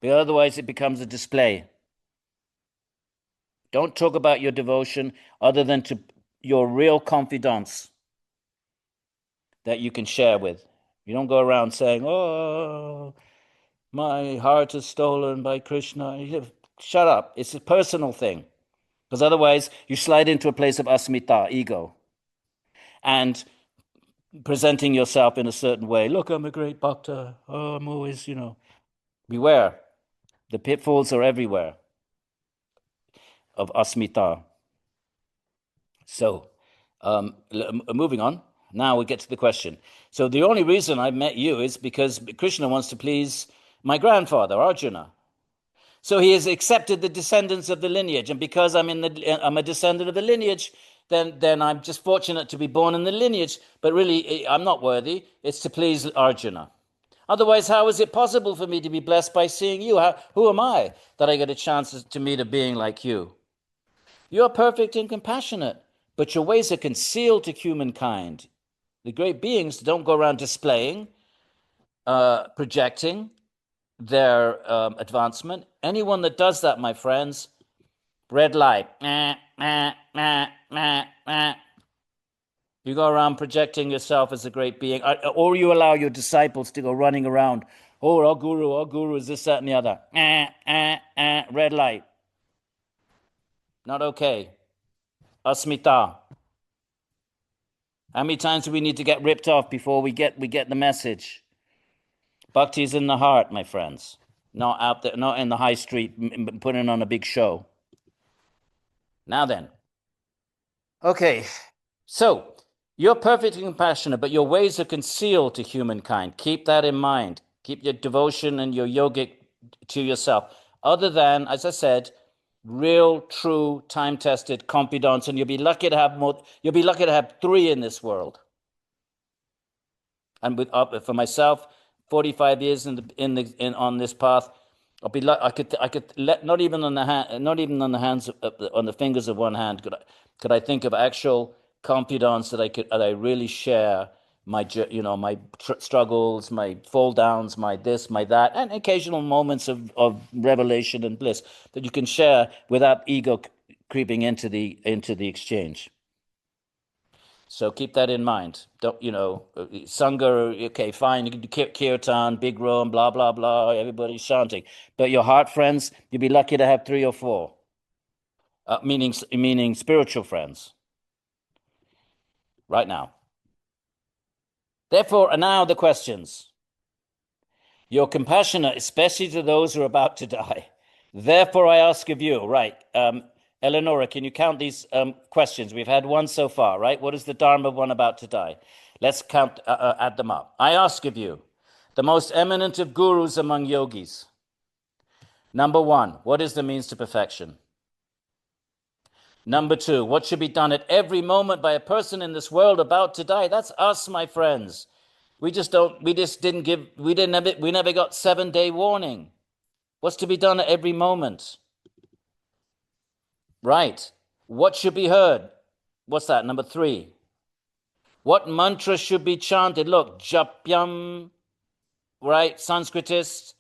[SPEAKER 1] But otherwise it becomes a display. Don't talk about your devotion other than to your real confidants that you can share with. You don't go around saying, oh, my heart is stolen by Krishna. Shut up. It's a personal thing. Because otherwise you slide into a place of asmita, ego. And presenting yourself in a certain way. Look, I'm a great bhakta. Oh, I'm always, Beware. The pitfalls are everywhere of asmita. So, moving on. Now we get to the question. So the only reason I met you is because Krishna wants to please my grandfather, Arjuna. So he has accepted the descendants of the lineage, and because I'm a descendant of the lineage, then I'm just fortunate to be born in the lineage. But really, I'm not worthy. It's to please Arjuna. Otherwise, how is it possible for me to be blessed by seeing you? Who am I that I get a chance to meet a being like you? You are perfect and compassionate, but your ways are concealed to humankind. The great beings don't go around displaying, projecting their advancement. Anyone that does that, my friends, red light. You go around projecting yourself as a great being, or you allow your disciples to go running around. Oh, our guru is this, that, and the other. Red light. Not okay. Asmita. How many times do we need to get ripped off before we get the message? Bhakti is in the heart, my friends. Not out there, not in the high street, putting on a big show. Now then. Okay, so you're perfectly compassionate, but your ways are concealed to humankind. Keep that in mind. Keep your devotion and your yogic to yourself. Other than, as I said, real, true, time-tested confidants, and you'll be lucky to have more. You'll be lucky to have 3 in this world. And for myself, 45 years on this path, I'll be I could let not even on the hands on the fingers of one hand could I think of actual confidants that I really share my struggles, my fall downs, my this, my that, and occasional moments of revelation and bliss that you can share without ego creeping into the exchange. So keep that in mind. Don't, Sangha, okay, fine, you can do kirtan, big room, blah, blah, blah, everybody's chanting. But your heart friends, you'd be lucky to have 3 or 4. Meaning spiritual friends. Right now. Therefore, now the questions. You're compassionate, especially to those who are about to die. Therefore, I ask of you, right, Eleonora, can you count these questions? We've had 1 so far, right? What is the Dharma of one about to die? Let's add them up. I ask of you, the most eminent of gurus among yogis. Number 1, what is the means to perfection? Number 2, what should be done at every moment by a person in this world about to die? That's us, my friends. We never got 7-day warning. What's to be done at every moment? Right. What should be heard? What's that? Number 3. What mantra should be chanted? Look, japyam, right? Sanskritist,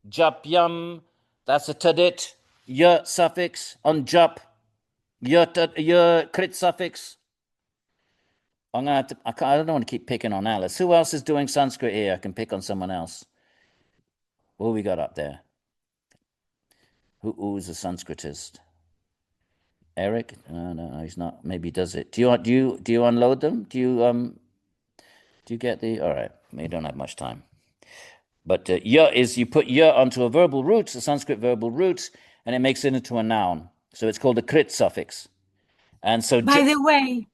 [SPEAKER 1] japyam, that's a tadit, ya suffix on jap, ya krit suffix. I don't want to keep picking on Alice. Who else is doing Sanskrit here? I can pick on someone else. What have we got up there? Who is a Sanskritist? Eric? No, he's not. Maybe he does it. Do you unload them? Do you get the? All right. We don't have much time. But ya is you put ya onto a verbal root, a Sanskrit verbal root, and it makes it into a noun. So it's called a krit suffix. And so,
[SPEAKER 4] By the way,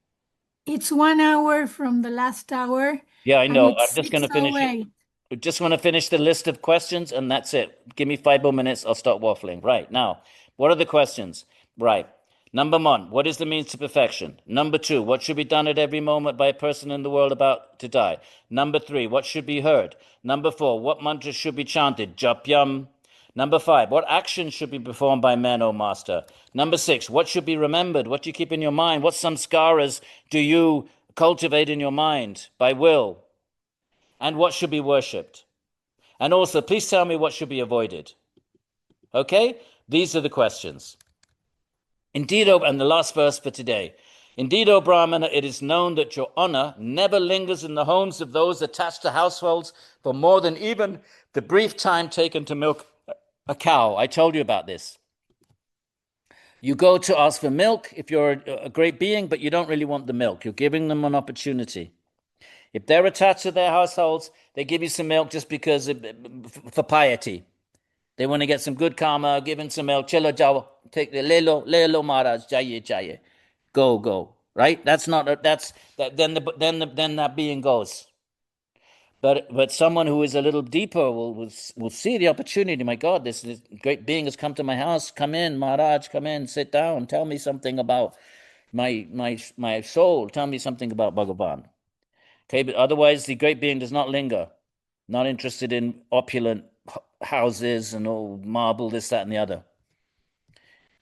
[SPEAKER 4] it's 1 hour from the last hour,
[SPEAKER 1] yeah, I
[SPEAKER 4] and
[SPEAKER 1] know.
[SPEAKER 4] it's
[SPEAKER 1] I'm just going to finish it.
[SPEAKER 4] 6:08.
[SPEAKER 1] I just want to finish the list of questions, and that's it. Give me 5 more minutes. I'll stop waffling. Right now, what are the questions? Right. Number 1, what is the means to perfection? Number 2, what should be done at every moment by a person in the world about to die? Number 3, what should be heard? Number 4, what mantras should be chanted? Japyam. Number 5, what actions should be performed by men, O Master? Number 6, what should be remembered? What do you keep in your mind? What samskaras do you cultivate in your mind by will? And what should be worshipped? And also, please tell me what should be avoided. Okay? These are the questions. Indeed, and the last verse for today. Indeed, O Brahmana, it is known that your honor never lingers in the homes of those attached to households for more than even the brief time taken to milk a cow. I told you about this. You go to ask for milk if you're a great being, but you don't really want the milk. You're giving them an opportunity. If they're attached to their households, they give you some milk just because for piety. They want to get some good karma, give him some milk. Chilo jawa, take the lelo maharaj, jaye. Go. Right? That's not that's that. Then that being goes. But someone who is a little deeper will see the opportunity. My God, this great being has come to my house. Come in, Maharaj. Come in, sit down. Tell me something about my soul. Tell me something about Bhagavan. Okay, but otherwise the great being does not linger. Not interested in opulent houses and all marble, this, that, and the other.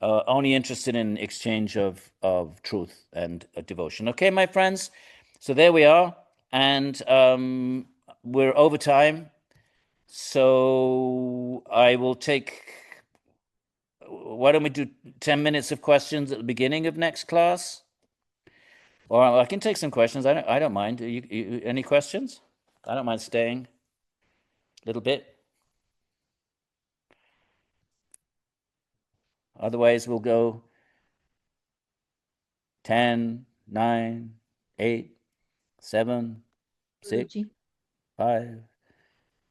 [SPEAKER 1] Only interested in exchange of truth and devotion. Okay, my friends. So there we are, and we're over time. So I will take. Why don't we do 10 minutes of questions at the beginning of next class? Or I can take some questions. I don't mind. You, any questions? I don't mind staying a little bit. Otherwise, we'll go 10, 9, 8, 7, 6, 5,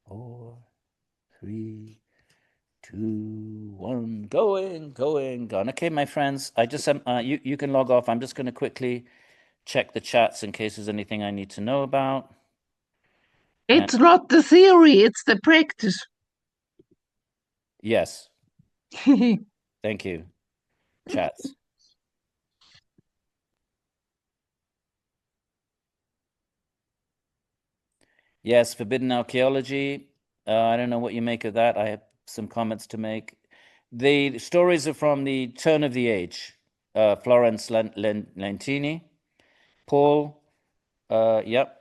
[SPEAKER 1] 4, 3, 2, 1. Gone. Okay, my friends. I just you can log off. I'm just going to quickly check the chats in case there's anything I need to know about.
[SPEAKER 5] It's not the theory, it's the practice.
[SPEAKER 1] Yes. Thank you. Chats. Yes, forbidden archaeology. I don't know what you make of that. I have some comments to make. The stories are from the turn of the age. Florence Lentini. Paul. Yep.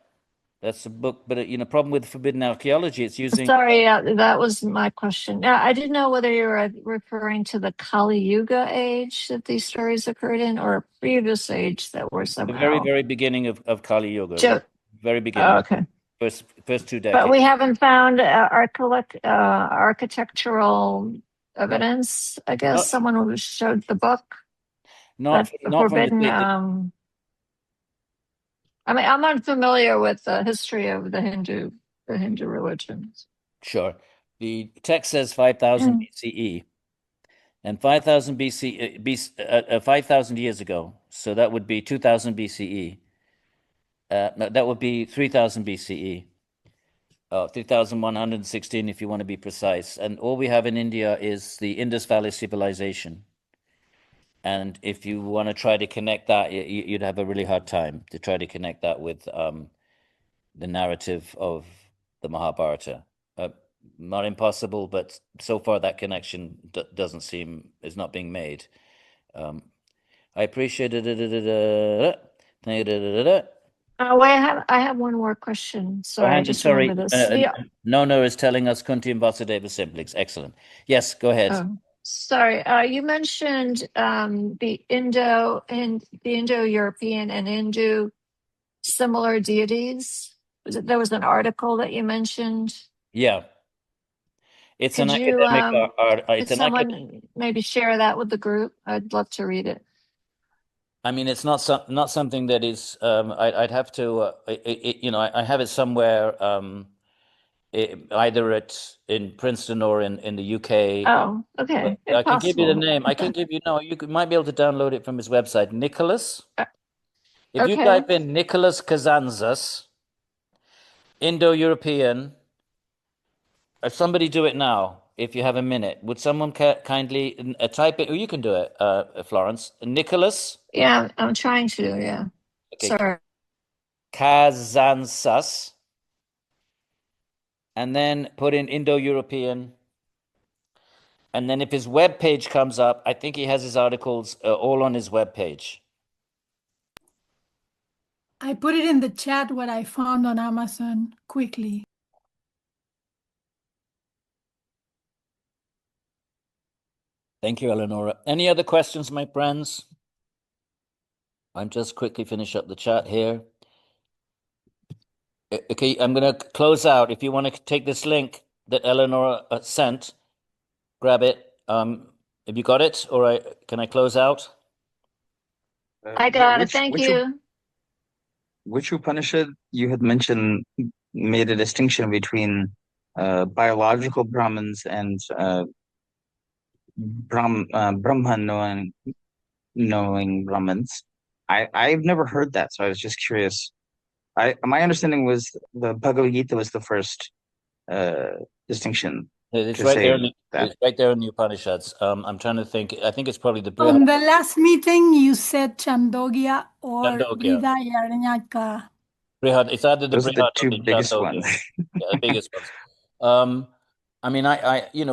[SPEAKER 1] That's a book, but problem with forbidden archaeology, it's using.
[SPEAKER 6] Sorry, that was my question. I didn't know whether you were referring to the Kali Yuga age that these stories occurred in, or a previous age that were somehow.
[SPEAKER 1] The very, very beginning of Kali Yuga. Very beginning.
[SPEAKER 6] Oh, okay.
[SPEAKER 1] First 2 decades.
[SPEAKER 6] But we haven't found architectural evidence. I guess someone who showed the book.
[SPEAKER 1] Not
[SPEAKER 6] forbidden.
[SPEAKER 1] From
[SPEAKER 6] I mean, I'm unfamiliar with the history of the Hindu religions.
[SPEAKER 1] Sure. The text says 5,000 BCE, and 5,000 BC, 5,000 years ago. So that would be 2,000 BCE. That would be 3,000 BCE. 3,116 if you want to be precise. And all we have in India is the Indus Valley civilization. And if you want to try to connect that, you'd have a really hard time to try to connect that with the narrative of the Mahabharata. Not impossible, but so far that connection doesn't seem is not being made. I appreciate it.
[SPEAKER 6] I have one more question. Sorry, I just remembered this.
[SPEAKER 1] Nona is telling us Kunti and Vasudeva siblings. Excellent. Yes, go ahead.
[SPEAKER 6] Sorry, you mentioned the Indo-European and Hindu similar deities. There was an article that you mentioned?
[SPEAKER 1] Yeah. It's an academic art.
[SPEAKER 6] Could someone maybe share that with the group? I'd love to read it.
[SPEAKER 1] I mean, it's not something that is. I'd have to. I have it somewhere. Either in Princeton or in the UK.
[SPEAKER 6] Oh, okay.
[SPEAKER 1] I can give you the
[SPEAKER 6] Impossible.
[SPEAKER 1] name. I can give you. No, might be able to download it from his website. Nicholas. If you
[SPEAKER 6] Okay.
[SPEAKER 1] type in Nicholas Kazantzas, Indo-European. Somebody do it now. If you have a minute, would someone kindly type it? Or you can do it, Florence. Nicholas.
[SPEAKER 6] Yeah, I'm trying to. Yeah.
[SPEAKER 1] Okay.
[SPEAKER 6] Sorry.
[SPEAKER 1] Kazantzas. And then put in Indo-European. And then if his web page comes up, I think he has his articles all on his web page.
[SPEAKER 4] I put it in the chat what I found on Amazon quickly.
[SPEAKER 1] Thank you, Eleonora. Any other questions, my friends? I'm just quickly finish up the chat here. Okay, I'm going to close out. If you want to take this link that Eleonora sent, grab it. Have you got it? Or can I close out?
[SPEAKER 6] I got it. Thank you.
[SPEAKER 7] Which Upanishad you had mentioned made a distinction between biological Brahmins and Brahman knowing Brahmins? I've never heard that, so I was just curious. My understanding was the Bhagavad Gita was the first distinction.
[SPEAKER 1] It's
[SPEAKER 7] to
[SPEAKER 1] right
[SPEAKER 7] say
[SPEAKER 1] there.
[SPEAKER 7] that.
[SPEAKER 1] It's right there in the Upanishads. I'm trying to think. I think it's probably the
[SPEAKER 4] On
[SPEAKER 1] Brihad.
[SPEAKER 4] the last meeting, you said Chandogya or
[SPEAKER 1] Chandogya.
[SPEAKER 4] Hridayaranyaka.
[SPEAKER 1] Brihad. It's either the
[SPEAKER 7] Those are the
[SPEAKER 1] Brihad or
[SPEAKER 7] two
[SPEAKER 1] the
[SPEAKER 7] biggest
[SPEAKER 1] Chandogya.
[SPEAKER 7] ones.
[SPEAKER 1] Yeah, the biggest ones. I mean,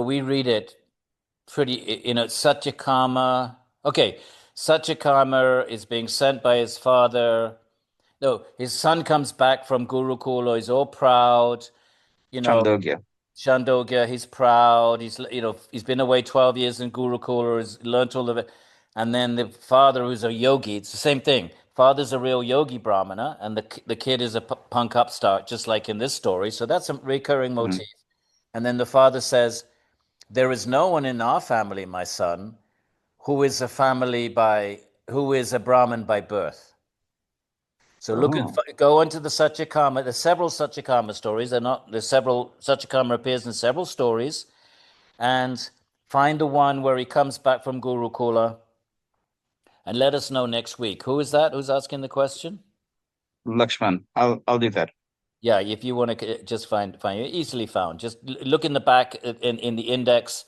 [SPEAKER 1] we read it pretty, Satyakama. Okay, Satyakama is being sent by his father. No, his son comes back from Gurukula. He's all proud.
[SPEAKER 7] Chandogya.
[SPEAKER 1] Chandogya, he's proud. He's been away 12 years in Gurukula. He's learned all of it. And then the father, who's a yogi, it's the same thing. Father's a real yogi brahmana, and the kid is a punk upstart, just like in this story. So that's a recurring motif. And then the father says, "There is no one in our family, my son, who is a Brahmin by birth." So go into the Satyakama. There's several Satyakama stories. Satyakama appears in several stories, and find the one where he comes back from Gurukula, and let us know next week. Who is that? Who's asking the question?
[SPEAKER 7] Lakshman. I'll do that.
[SPEAKER 1] Yeah, if you want to just find it, easily found. Just look in the back in the index,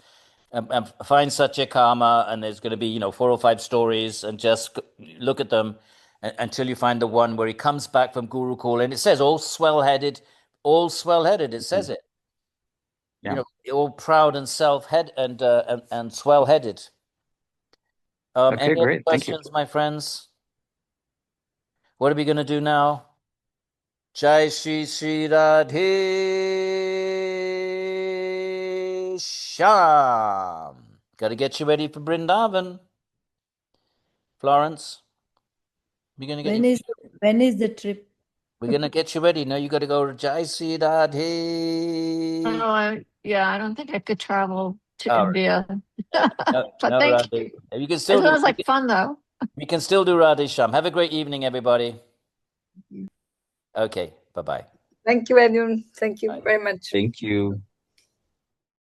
[SPEAKER 1] and find Satyakama, and there's going to be 4 or 5 stories, and just look at them until you find the one where he comes back from Gurukul, and it says all swell-headed. It says it.
[SPEAKER 7] Yeah.
[SPEAKER 1] All proud and and swell-headed.
[SPEAKER 7] Okay,
[SPEAKER 1] any
[SPEAKER 7] great.
[SPEAKER 1] other
[SPEAKER 7] Thank you.
[SPEAKER 1] questions, my friends? What are we going to do now? Jai Shri Shri Radhe Shyam. Got to get you ready for Brindavan. Florence, we're going to get
[SPEAKER 3] When is the trip?
[SPEAKER 1] We're going to get you ready. Now you got to go to Jai Shri Radhe.
[SPEAKER 6] Oh, I don't think I could travel to
[SPEAKER 1] All right.
[SPEAKER 6] India.
[SPEAKER 1] No,
[SPEAKER 6] But
[SPEAKER 1] no,
[SPEAKER 6] thank
[SPEAKER 1] Radhe.
[SPEAKER 6] you.
[SPEAKER 1] You can
[SPEAKER 6] It
[SPEAKER 1] still
[SPEAKER 6] sounds like fun, though.
[SPEAKER 1] we can still do Radhe Shyam. Have a great evening, everybody. Okay, bye-bye.
[SPEAKER 8] Thank you, Edwin. Thank you
[SPEAKER 1] Bye.
[SPEAKER 8] very much.
[SPEAKER 7] Thank you.